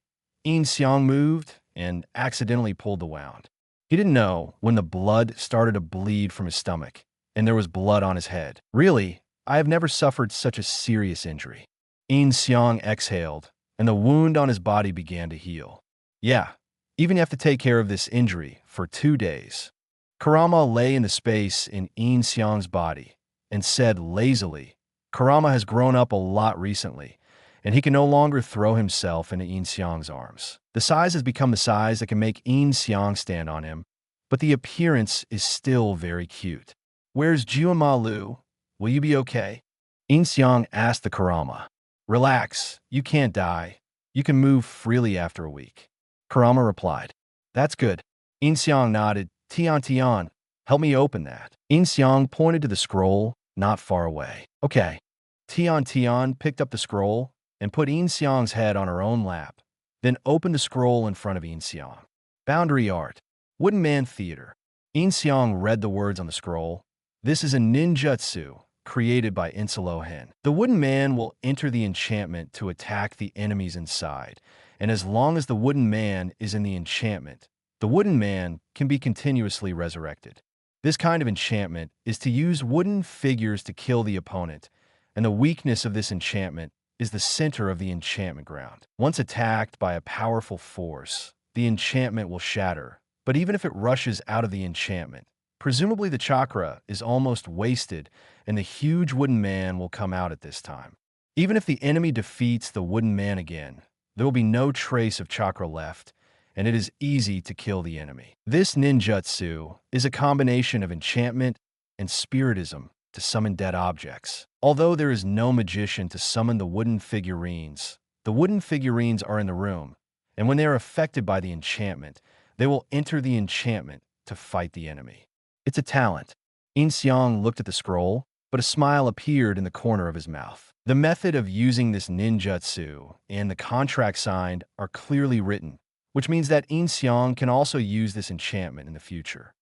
In Xiang moved and accidentally pulled the wound. He didn't know when the blood started to bleed from his stomach, and there was blood on his head. "Really, I have never suffered such a serious injury." In Xiang exhaled, and the wound on his body began to heal. "Yeah, even have to take care of this injury for 2 days." Kurama lay in the space in In Xiang's body and said lazily, "Kurama has grown up a lot recently, and he can no longer throw himself into In Xiang's arms. The size has become the size that can make In Xiang stand on him, but the appearance is still very cute." "Where's Juema Lu? Will you be okay?" In Xiang asked the Kurama. "Relax, you can't die. You can move freely after a week." Kurama replied. "That's good." In Xiang nodded. Tian, help me open that." In Xiang pointed to the scroll not far away. "Okay." Tian picked up the scroll and put In Xiang's head on her own lap, then opened the scroll in front of In Xiang. "Boundary Art, Wooden Man Theater." In Xiang read the words on the scroll. "This is a ninjutsu created by Inselo Hen. The wooden man will enter the enchantment to attack the enemies inside, and as long as the wooden man is in the enchantment, the wooden man can be continuously resurrected. This kind of enchantment is to use wooden figures to kill the opponent, and the weakness of this enchantment is the center of the enchantment ground. Once attacked by a powerful force, the enchantment will shatter, but even if it rushes out of the enchantment, presumably the chakra is almost wasted and the huge wooden man will come out at this time. Even if the enemy defeats the wooden man again, there will be no trace of chakra left, and it is easy to kill the enemy. This ninjutsu is a combination of enchantment and spiritism to summon dead objects. Although there is no magician to summon the wooden figurines are in the room, and when they are affected by the enchantment, they will enter the enchantment to fight the enemy. It's a talent. In Xiang looked at the scroll, but a smile appeared in the corner of his mouth. The method of using this ninjutsu and the contract signed are clearly written, which means that In Xiang can also use this enchantment in the future.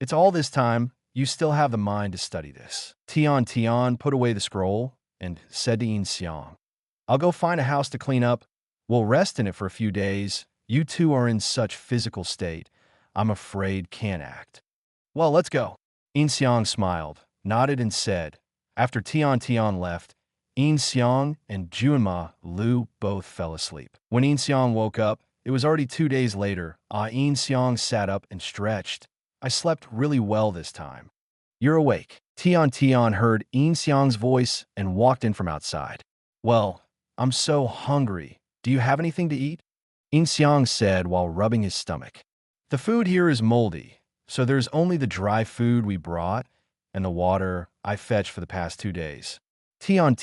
It's all this time, you still have the mind to study this. Tian put away the scroll and said to In Xiang, "I'll go find a house to clean up. We'll rest in it for a few days. You two are in such physical state, I'm afraid can't act." "Well, let's go." In Xiang smiled, nodded and said. After Tian left, In Xiang and Juema Lu both fell asleep. When In Xiang woke up, it was already 2 days later. In Xiang sat up and stretched. "I slept really well this time." "You're awake." Tian heard In Xiang's voice and walked in from outside. "Well, I'm so hungry. Do you have anything to eat?" In Xiang said while rubbing his stomach. "The food here is moldy, so there's only the dry food we brought and the water I fetched for the past 2 days." Tian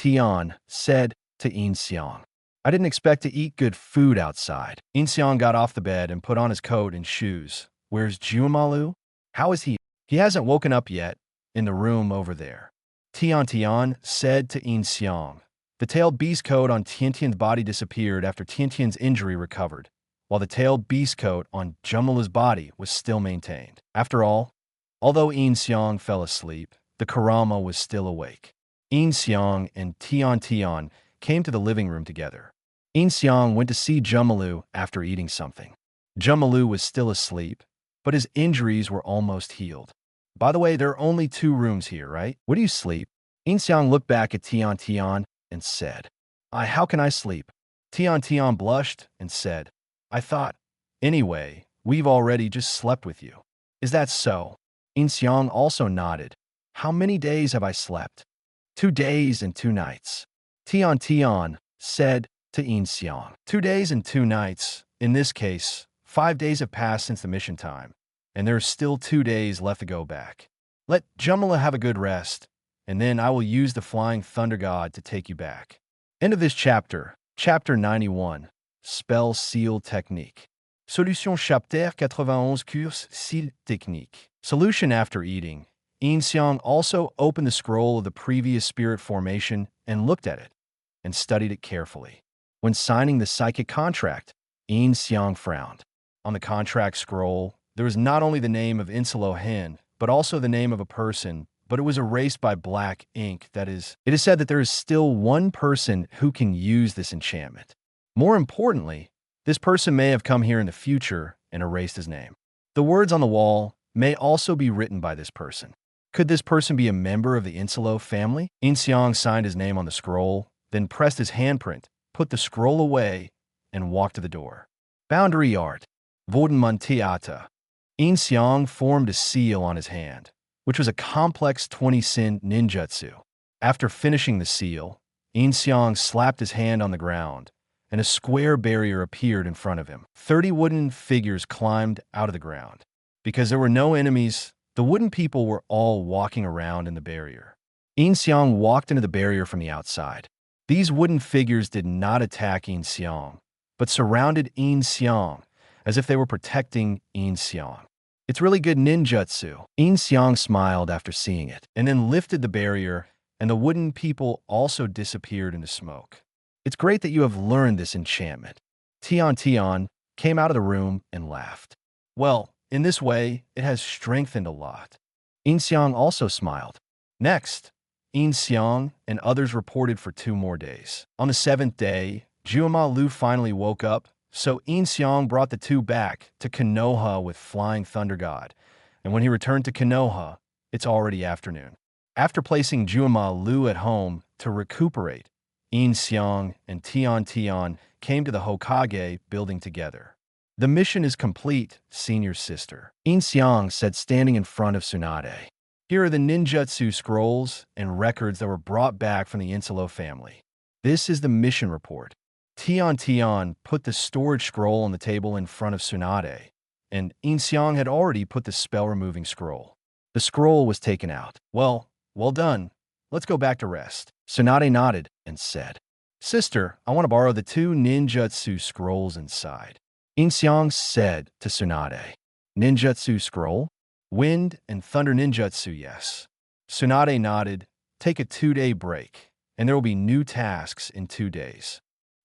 said to In Xiang. "I didn't expect to eat good food outside." In Xiang got off the bed and put on his coat and shoes. "Where's Juema Lu? How is he?" "He hasn't woken up yet. In the room over there." Tian said to In Xiang. The tailed beast coat on Tian's body disappeared after Tian's injury recovered, while the tailed beast coat on Jumala's body was still maintained. After all, although In Xiang fell asleep, the Kurama was still awake. In Xiang and Tian Tian came to the living room together. In Xiang went to see Jumalu after eating something. Jumalu was still asleep, but his injuries were almost healed. By the way, there are only 2 rooms here, right? Where do you sleep? In Xiang looked back at Tian Tian and said, how can I sleep? Tian Tian blushed and said, I thought, anyway, we've already just slept with you. Is that so? In Xiang also nodded. How many days have I slept? 2 days and 2 nights. Tian Tian said to In Xiang, 2 days and 2 nights. In this case, 5 days have passed since the mission time, and there are still 2 days left to go back. Let Jumala have a good rest, and then I will use the flying thunder god to take you back. End of this chapter, chapter 91, Spell Seal Technique. Solution chapitre 91 course Seal Technique. Solution after eating. In Xiang also opened the scroll of the previous spirit formation and looked at it, and studied it carefully. When signing the psychic contract, In Xiang frowned. On the contract scroll, there was not only the name of Inselo Hen, but also the name of a person, but it was erased by black ink. That is, it is said that there is still one person who can use this enchantment. More importantly, this person may have come here in the future and erased his name. The words on the wall may also be written by this person. Could this person be a member of the Inselo family? In Xiang signed his name on the scroll, then pressed his handprint, put the scroll away, and walked to the door. Boundary art. Vodenmantiata. In Xiang formed a seal on his hand, which was a complex 20-sin ninjutsu. After finishing the seal, In Xiang slapped his hand on the ground, and a square barrier appeared in front of him. 30 wooden figures climbed out of the ground. Because there were no enemies, the wooden people were all walking around in the barrier. In Xiang walked into the barrier from the outside. These wooden figures did not attack In Xiang, but surrounded In Xiang as if they were protecting In Xiang. It's really good ninjutsu. In Xiang smiled after seeing it, and then lifted the barrier, and the wooden people also disappeared into smoke. It's great that you have learned this enchantment. Tian Tian came out of the room and laughed. Well, in this way, it has strengthened a lot. In Xiang also smiled. Next, In Xiang and others reported for 2 more days. On the 7th day, Juama Lu finally woke up, so In Xiang brought the 2 back to Konoha with Flying Thunder God, and when he returned to Konoha, it's already afternoon. After placing Juama Lu at home to recuperate, In Xiang and Tian Tian came to the Hokage building together. The mission is complete, senior sister. In Xiang said, standing in front of Tsunade. Here are the ninjutsu scrolls and records that were brought back from the Inselo family. This is the mission report. Tian Tian put the storage scroll on the table in front of Tsunade, and In Xiang had already put the spell-removing scroll. The scroll was taken out. Well done. Let's go back to rest. Tsunade nodded and said, Sister, I want to borrow the 2 ninjutsu scrolls inside. In Xiang said to Tsunade, Ninjutsu scroll? Wind and thunder ninjutsu, yes. Tsunade nodded. Take a 2-day break, and there will be new tasks in 2 days.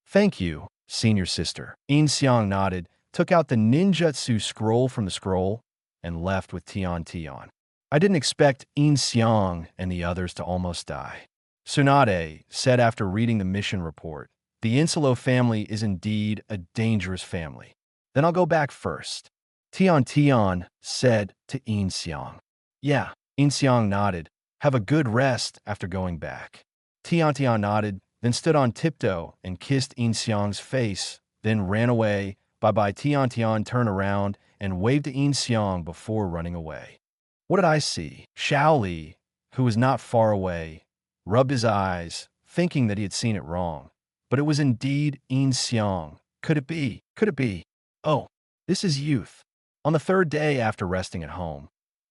Thank you, senior sister. In Xiang nodded, took out the ninjutsu scroll from the scroll, and left with Tian Tian. I didn't expect In Xiang and the others to almost die. Tsunade said after reading the mission report, the Inselo family is indeed a dangerous family. Then I'll go back first. Tian Tian said to In Xiang. Yeah, In Xiang nodded. Have a good rest after going back. Tian Tian nodded, then stood on tiptoe and kissed In Xiang's face, then ran away. Bye-bye. Tian Tian turned around and waved to In Xiang before running away. What did I see? Shaoli, who was not far away, rubbed his eyes, thinking that he had seen it wrong. But it was indeed In Xiang. Could it be? Could it be? Oh, this is youth. On the 3rd day after resting at home,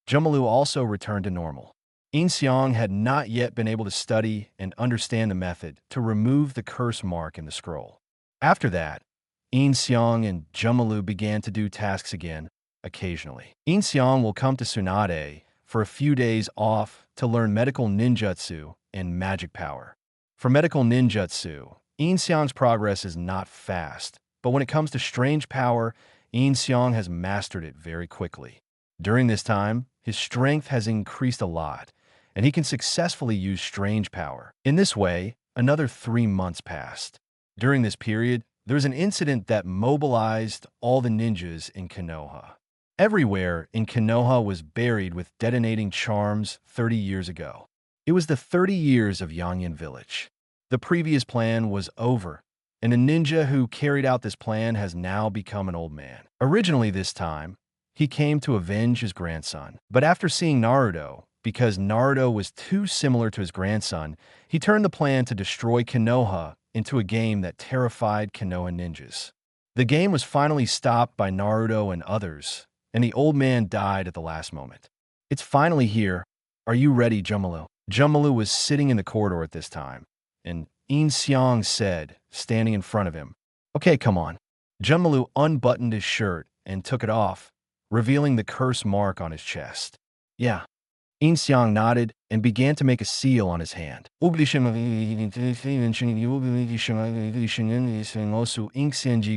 Jumalu also returned to normal. In Xiang had not yet been able to study and understand the method to remove the curse mark in the scroll. After that, In Xiang and Jumalu began to do tasks again, occasionally. In Xiang will come to Tsunade for a few days off to learn medical ninjutsu and magic power. For medical ninjutsu, In Xiang's progress is not fast, but when it comes to strange power, In Xiang has mastered it very quickly. During this time, his strength has increased a lot, and he can successfully use strange power. In this way, another 3 months passed. During this period, there was an incident that mobilized all the ninjas in Konoha. Everywhere in Konoha was buried with detonating charms 30 years ago. It was the 30 years of Yanyan Village. The previous plan was over, and the ninja who carried out this plan has now become an old man. Originally this time, he came to avenge his grandson. But after seeing Naruto, because Naruto was too similar to his grandson, he turned the plan to destroy Konoha into a game that terrified Konoha ninjas. The game was finally stopped by Naruto and others, and the old man died at the last moment. It's finally here. Are you ready, Jumalu? Jumalu was sitting in the corridor at this time, and In Xiang said, standing in front of him, "Okay, come on." Jumalu unbuttoned his shirt and took it off, revealing the curse mark on his chest. Yeah. In Xiang nodded and began to make a seal on his hand.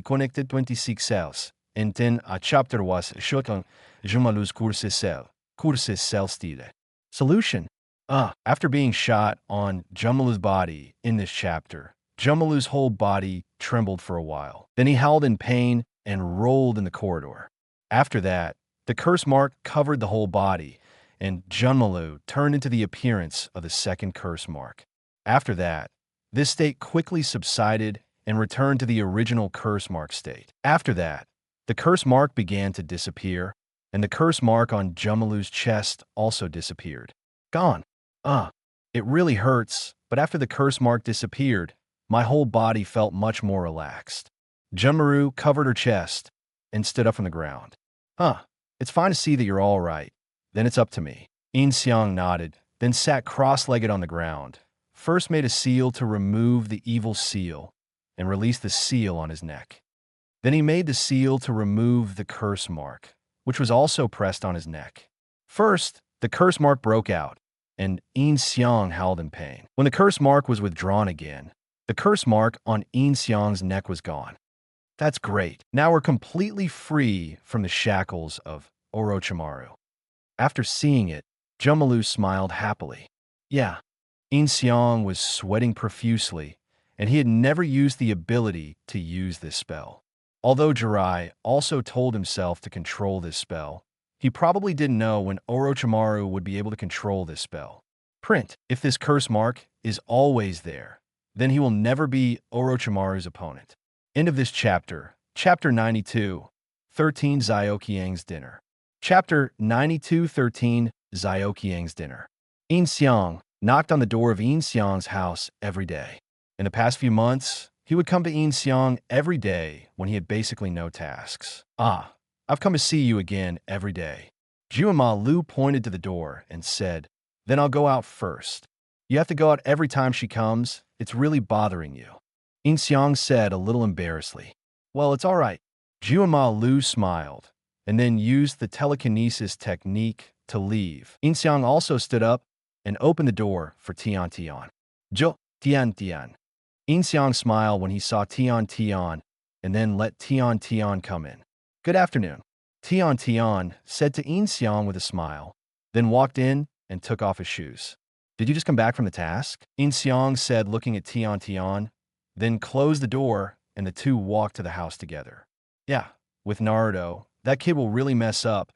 Connected 26 cells, and then a chapter was shortened Jumalu's cursus cell stile. Solution. After being shot on Jumalu's body in this chapter, Jumalu's whole body trembled for a while. Then he howled in pain and rolled in the corridor. After that, the curse mark covered the whole body, and Jumalu turned into the appearance of the second curse mark. After that, this state quickly subsided and returned to the original curse mark state. After that, the curse mark began to disappear, and the curse mark on Jumalu's chest also disappeared. Gone. It really hurts, but after the curse mark disappeared, my whole body felt much more relaxed. Jumaru covered her chest and stood up from the ground. It's fine to see that you're all right. Then it's up to me. In Xiang nodded, then sat cross-legged on the ground. First made a seal to remove the evil seal and release the seal on his neck. Then he made the seal to remove the curse mark, which was also pressed on his neck. First, the curse mark broke out, and In Xiang howled in pain. When the curse mark was withdrawn again, the curse mark on In Xiang's neck was gone. That's great. Now we're completely free from the shackles of Orochimaru. After seeing it, Jumalu smiled happily. Yeah, In Xiang was sweating profusely, and he had never used the ability to use this spell. Although Jirai also told himself to control this spell, he probably didn't know when Orochimaru would be able to control this spell. Print. If this curse mark is always there, then he will never be Orochimaru's opponent. End of this chapter. Chapter 92, 13 Zioqiang's Dinner. Chapter 92-13 Zioqiang's Dinner. In Xiang knocked on the door of In Xiang's house every day. In the past few months, he would come to In Xiang every day when he had basically no tasks. I've come to see you again every day. Jiuma Lu pointed to the door and said, "Then I'll go out first. You have to go out every time she comes. It's really bothering you." In Xiang said a little embarrassedly, "Well, it's all right." Jiuma Lu smiled and then used the telekinesis technique to leave. In Xiang also stood up and opened the door for Tian Tian. Jo, Tian Tian. In Xiang smiled when he saw Tian Tian and then let Tian Tian come in. "Good afternoon." Tian Tian said to In Xiang with a smile, then walked in and took off his shoes. "Did you just come back from the task?" In Xiang said, looking at Tian Tian, then closed the door and the two walked to the house together. Yeah, with Naruto, that kid will really mess up,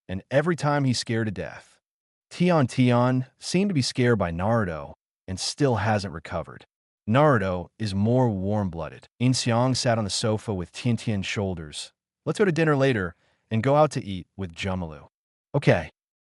and every time he's scared to death. Tian Tian seemed to be scared by Naruto and still hasn't recovered. Naruto is more warm-blooded. In Xiang sat on the sofa with Tian Tian's shoulders. "Let's go to dinner later and go out to eat with Jumalu." "Okay."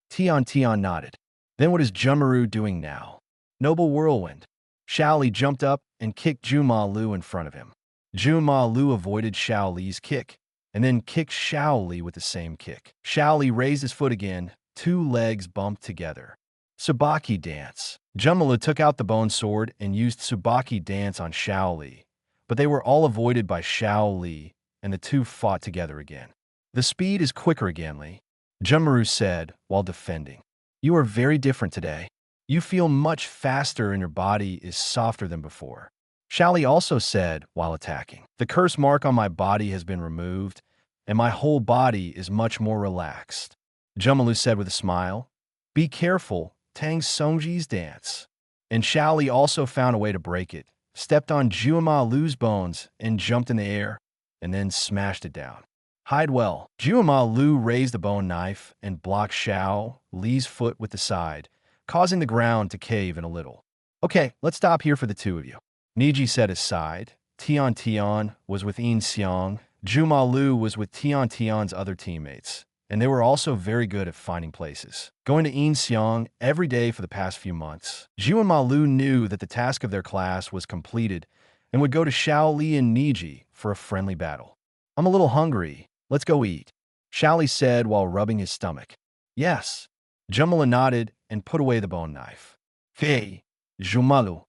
Tian Tian nodded. "Then what is Jumaru doing now?" Noble Whirlwind. Xiao jumped up and kicked Juma Lu in front of him. Juma Lu avoided Xiao Li's kick and then kicked Xiao Li with the same kick. Xiao Li raised his foot again, two legs bumped together. Tsubaki dance. Jumalu took out the bone sword and used Tsubaki dance on Xiao Li, but they were all avoided by Xiao Li, and the two fought together again. "The speed is quicker again, Li," Jumaru said while defending. "You are very different today. You feel much faster and your body is softer than before." Xiao Li also said while attacking. "The curse mark on my body has been removed, and my whole body is much more relaxed." Jumalu said with a smile, "Be careful Tang Songji's dance. And Xiaoli also found a way to break it, stepped on Juema Lu's bones and jumped in the air, and then smashed it down. Hide well. Juema Lu raised the bone knife and blocked Xiao Li's foot with the side, causing the ground to cave in a little. Okay, let's stop here for the two of you. Niji set aside. Tian Tian was with Yin Xiang. Juema Lu was with Tian Tian's other teammates, and they were also very good at finding places. Going to Yin Xiang every day for the past few months, Juema Lu knew that the task of their class was completed and would go to Xiao Li and Niji for a friendly battle. I'm a little hungry. Let's go eat, Xiao Li said while rubbing his stomach. Yes. Jumala nodded and put away the bone knife. Fei, Jumalu,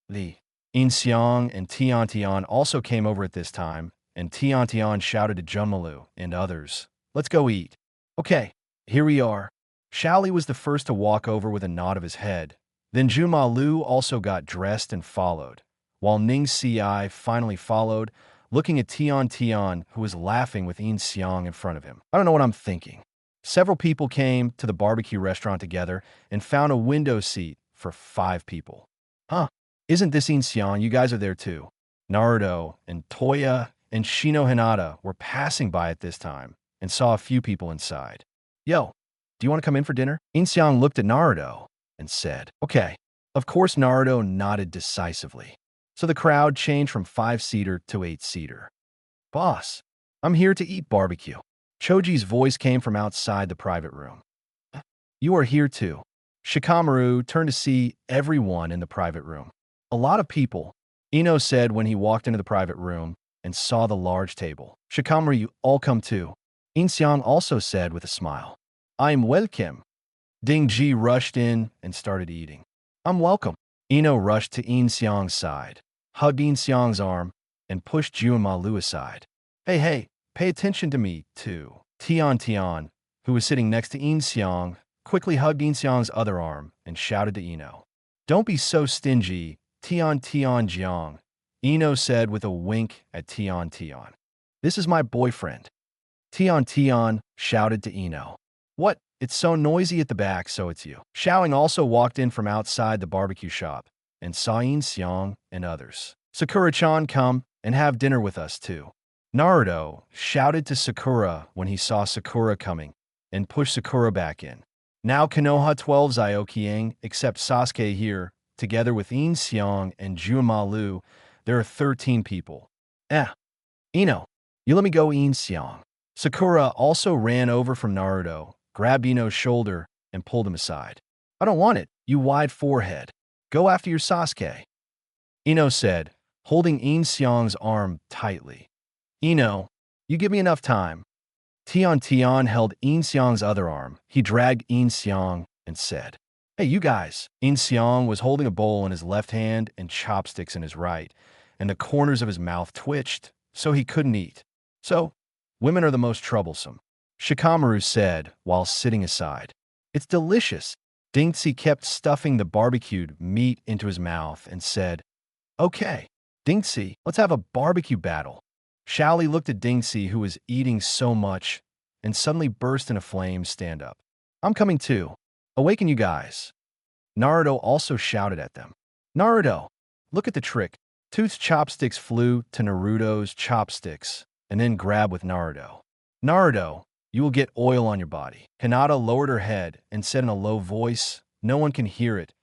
Li. Yin Xiang and Tian Tian also came over at this time, and Tian Tian shouted to Jumalu and others, let's go eat. Okay, here we are. Xiao Li was the first to walk over with a nod of his head. Then Jumalu also got dressed and followed, while Ning Ci finally followed, looking at Tian Tian, who was laughing with Yin Xiang in front of him. I don't know what I'm thinking. Several people came to the barbecue restaurant together and found a window seat for 5 people. Huh, isn't this Yin Xiang? You guys are there too. Naruto and Toya and Shino Hinata were passing by at this time and saw a few people inside. Yo, do you want to come in for dinner? Yin Xiang looked at Naruto and said, okay. Of course, Naruto nodded decisively. So the crowd changed from 5-seater to 8-seater. Boss, I'm here to eat barbecue. Choji's voice came from outside the private room. You are here too. Shikamaru turned to see everyone in the private room. A lot of people, Ino said when he walked into the private room and saw the large table. Shikamaru, you all come too. Yin Xiang also said with a smile. I'm welcome. Ding Ji rushed in and started eating. I'm welcome. Ino rushed to Yin Xiang's side, hugged Yin Xiang's arm, and pushed Juema Lu aside. Hey, pay attention to me, too. Tian Tian, who was sitting next to Yin Xiang, quickly hugged Yin Xiang's other arm and shouted to Ino. Don't be so stingy, Tian Jiang, Ino said with a wink at Tian Tian. This is my boyfriend. Tian shouted to Ino. What? It's so noisy at the back, so it's you. Xiaoling also walked in from outside the barbecue shop and saw Yin Xiang and others. Sakura-chan, come and have dinner with us too. Naruto shouted to Sakura when he saw Sakura coming and pushed Sakura back in. Now Konoha 12's Aokiang, except Sasuke here, together with Yin Xiang and Juema Lu, there are 13 people. Ino, you let me go, Yin Xiang. Sakura also ran over from Naruto, grabbed Ino's shoulder, and pulled him aside. I don't want it, you wide forehead. Go after your Sasuke. Ino said, holding Yin Xiang's arm tightly. Ino, you give me enough time. Tian held Yin Xiang's other arm. He dragged Yin Xiang and said, hey, you guys. Yin Xiang was holding a bowl in his left hand and chopsticks in his right, and the corners of his mouth twitched, so he couldn't eat. So, women are the most troublesome, Shikamaru said while sitting aside. It's delicious. Dingxi kept stuffing the barbecued meat into his mouth and said, okay, Dingxi, let's have a barbecue battle. Xiaoli looked at Dingxi, who was eating so much, and suddenly burst into flames. Stand up. I'm coming too. Awaken you guys. Naruto also shouted at them. Naruto, look at the trick. Tooth's chopsticks flew to Naruto's chopsticks and then grabbed with Naruto. Naruto, you will get oil on your body. Hinata lowered her head and said in a low voice, no one can hear it.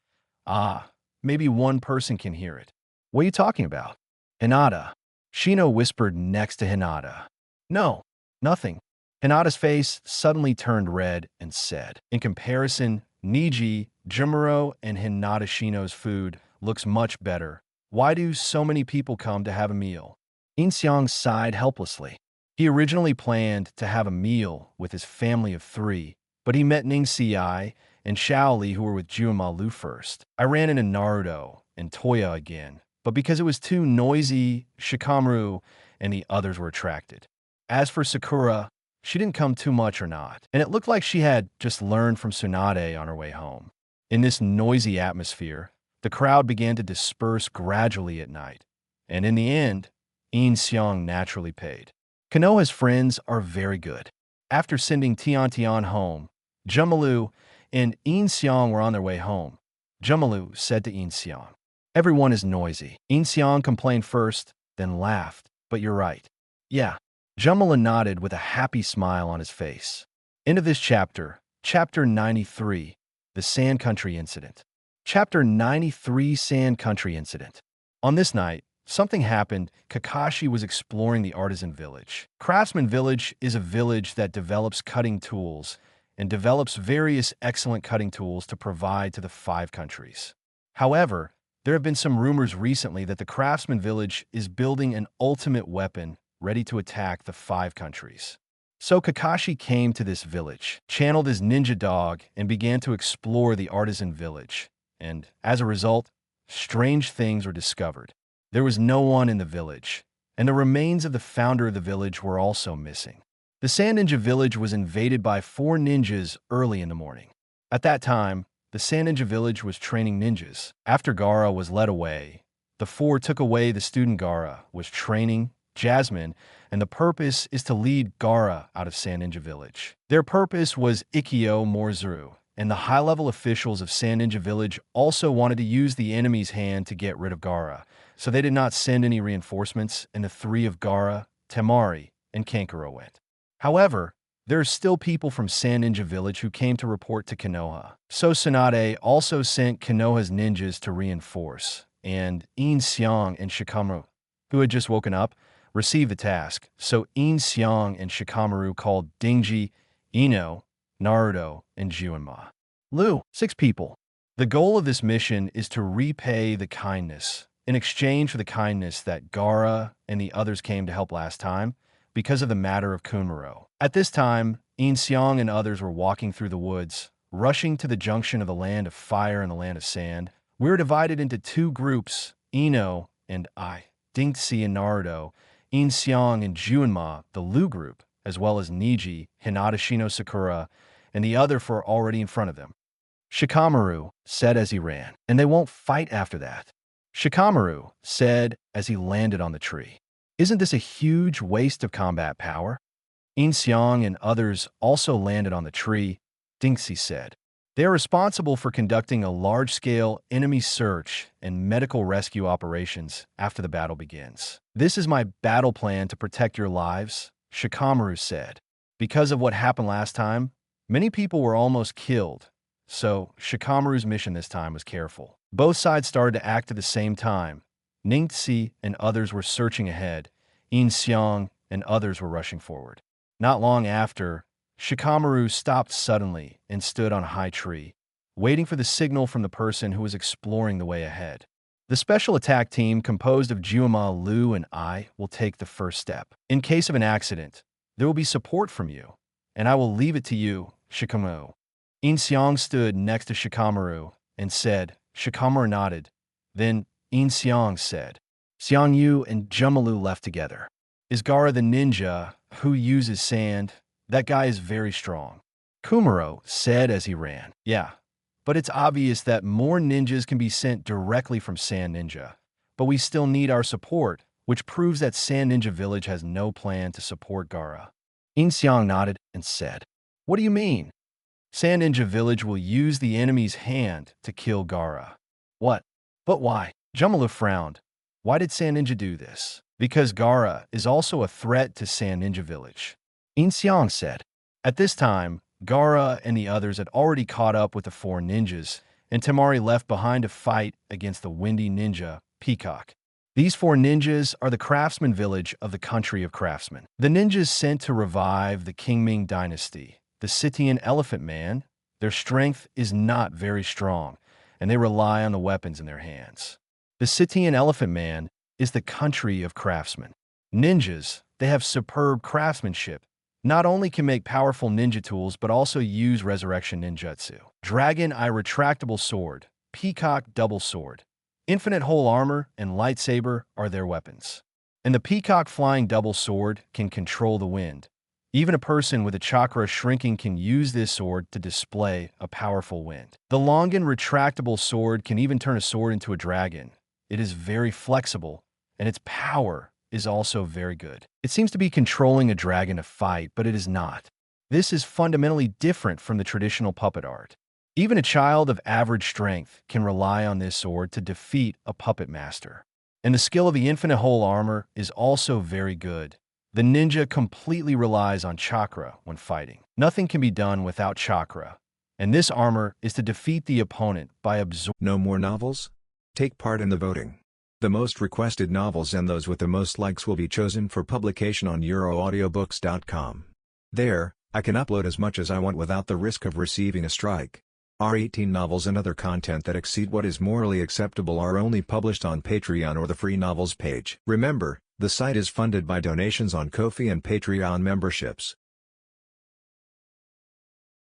Maybe one person can hear it. What are you talking about? Hinata. Shino whispered next to Hinata. No, nothing. Hinata's face suddenly turned red and said, in comparison, Niji, Jumaro, and Hinata Shino's food looks much better. Why do so many people come to have a meal? Yin Xiang sighed helplessly. He originally planned to have a meal with his family of 3, but he met Ning Ci and Xiaoli, who were with Juema Lu first. I ran into Naruto and Toya again, but because it was too noisy, Shikamaru and the others were attracted. As for Sakura, she didn't come too much or not, and it looked like she had just learned from Tsunade on her way home. In this noisy atmosphere, the crowd began to disperse gradually at night, and in the end, Yin Xiang naturally paid. Konoha's friends are very good. After sending Tian home, Jumalu and In Xiang were on their way home. Jumalu said to In Xiang, "Everyone is noisy." In Xiang complained first, then laughed. "But you're right." "Yeah." Jumala nodded with a happy smile on his face. End of this chapter. Chapter 93, The Sand Country Incident. Chapter 93, Sand Country Incident. On this night, something happened. Kakashi was exploring the artisan village. Craftsman Village is a village that develops cutting tools and develops various excellent cutting tools to provide to the 5 countries. However, there have been some rumors recently that the Craftsman Village is building an ultimate weapon ready to attack the 5 countries. So Kakashi came to this village, channeled his ninja dog, and began to explore the artisan village. And as a result, strange things were discovered. There was no one in the village, and the remains of the founder of the village were also missing. The Sand Ninja village was invaded by 4 ninjas early in the morning. At that time, the Sand Ninja village was training ninjas. After Gaara was led away, the 4 took away the student Gaara was training Jasmine, and the purpose is to lead Gaara out of Sand Ninja Village. Their purpose was Ikkyo Morzuru, and the high-level officials of Sand Ninja Village also wanted to use the enemy's hand to get rid of Gaara, so they did not send any reinforcements, and the 3 of Gaara, Temari, and Kankuro went. However, there are still people from Sand Ninja Village who came to report to Konoha. So Tsunade also sent Konoha's ninjas to reinforce, and In Xiang and Shikamaru, who had just woken up, received the task. So In Xiang and Shikamaru called Dingji, Ino, Naruto, and Juanma. 6 people. The goal of this mission is to repay the kindness in exchange for the kindness that Gaara and the others came to help last time because of the matter of Kunmuro. At this time, In Xiang and others were walking through the woods, rushing to the junction of the land of fire and the land of sand. We were divided into 2 groups, Ino and I, Dingxi and Naruto, In Xiang and Juanma, the Lu group, as well as Niji, Hinata Shino Sakura, and the other 4 already in front of them. Shikamaru said as he ran, "And they won't fight after that." Shikamaru said as he landed on the tree, "Isn't this a huge waste of combat power?" In Xiang and others also landed on the tree. Dingxi said, "They are responsible for conducting a large-scale enemy search and medical rescue operations after the battle begins. This is my battle plan to protect your lives," Shikamaru said. Because of what happened last time, many people were almost killed, so Shikamaru's mission this time was careful. Both sides started to act at the same time. Ningxi and others were searching ahead. In Xiang and others were rushing forward. Not long after, Shikamaru stopped suddenly and stood on a high tree, waiting for the signal from the person who was exploring the way ahead. The special attack team composed of Juama, Lu, and I will take the first step. In case of an accident, there will be support from you, and I will leave it to you, Shikamaru. In Xiang stood next to Shikamaru and said. Shikamaru nodded. Then In Xiang said, "Xiang Yu and Jumalu left together. Is Gaara the ninja who uses sand? That guy is very strong." Kumaro said as he ran, "Yeah, but it's obvious that more ninjas can be sent directly from Sand Ninja. But we still need our support, which proves that Sand Ninja Village has no plan to support Gaara." In Xiang nodded and said, "What do you mean?" "Sand Ninja Village will use the enemy's hand to kill Gaara." "What? But why?" Jumalu frowned. "Why did Sand Ninja do this?" "Because Gaara is also a threat to Sand Ninja Village," In Xiang said. At this time, Gaara and the others had already caught up with the 4 ninjas, and Temari left behind to fight against the windy ninja, Peacock. These 4 ninjas are the craftsman village of the country of craftsmen. The ninjas sent to revive the Qingming dynasty, the Scythian Elephant Man. Their strength is not very strong, and they rely on the weapons in their hands. The Scythian Elephant Man is the country of craftsmen. Ninjas, they have superb craftsmanship, not only can make powerful ninja tools but also use resurrection ninjutsu. Dragon Eye retractable sword, Peacock double sword, infinite whole armor, and lightsaber are their weapons. And the Peacock flying double sword can control the wind. Even a person with a chakra shrinking can use this sword to display a powerful wind. The Longan retractable sword can even turn a sword into a dragon. It is very flexible, and its power is also very good. It seems to be controlling a dragon to fight, but it is not. This is fundamentally different from the traditional puppet art. Even a child of average strength can rely on this sword to defeat a puppet master. And the skill of the infinite whole armor is also very good. The ninja completely relies on chakra when fighting. Nothing can be done without chakra, and this armor is to defeat the opponent by absorbing. No more novels? Take part in the voting. The most requested novels and those with the most likes will be chosen for publication on euroaudiobooks.com. There, I can upload as much as I want without the risk of receiving a strike. Our 18 novels and other content that exceed what is morally acceptable are only published on Patreon or the free novels page. Remember, the site is funded by donations on Ko-fi and Patreon memberships.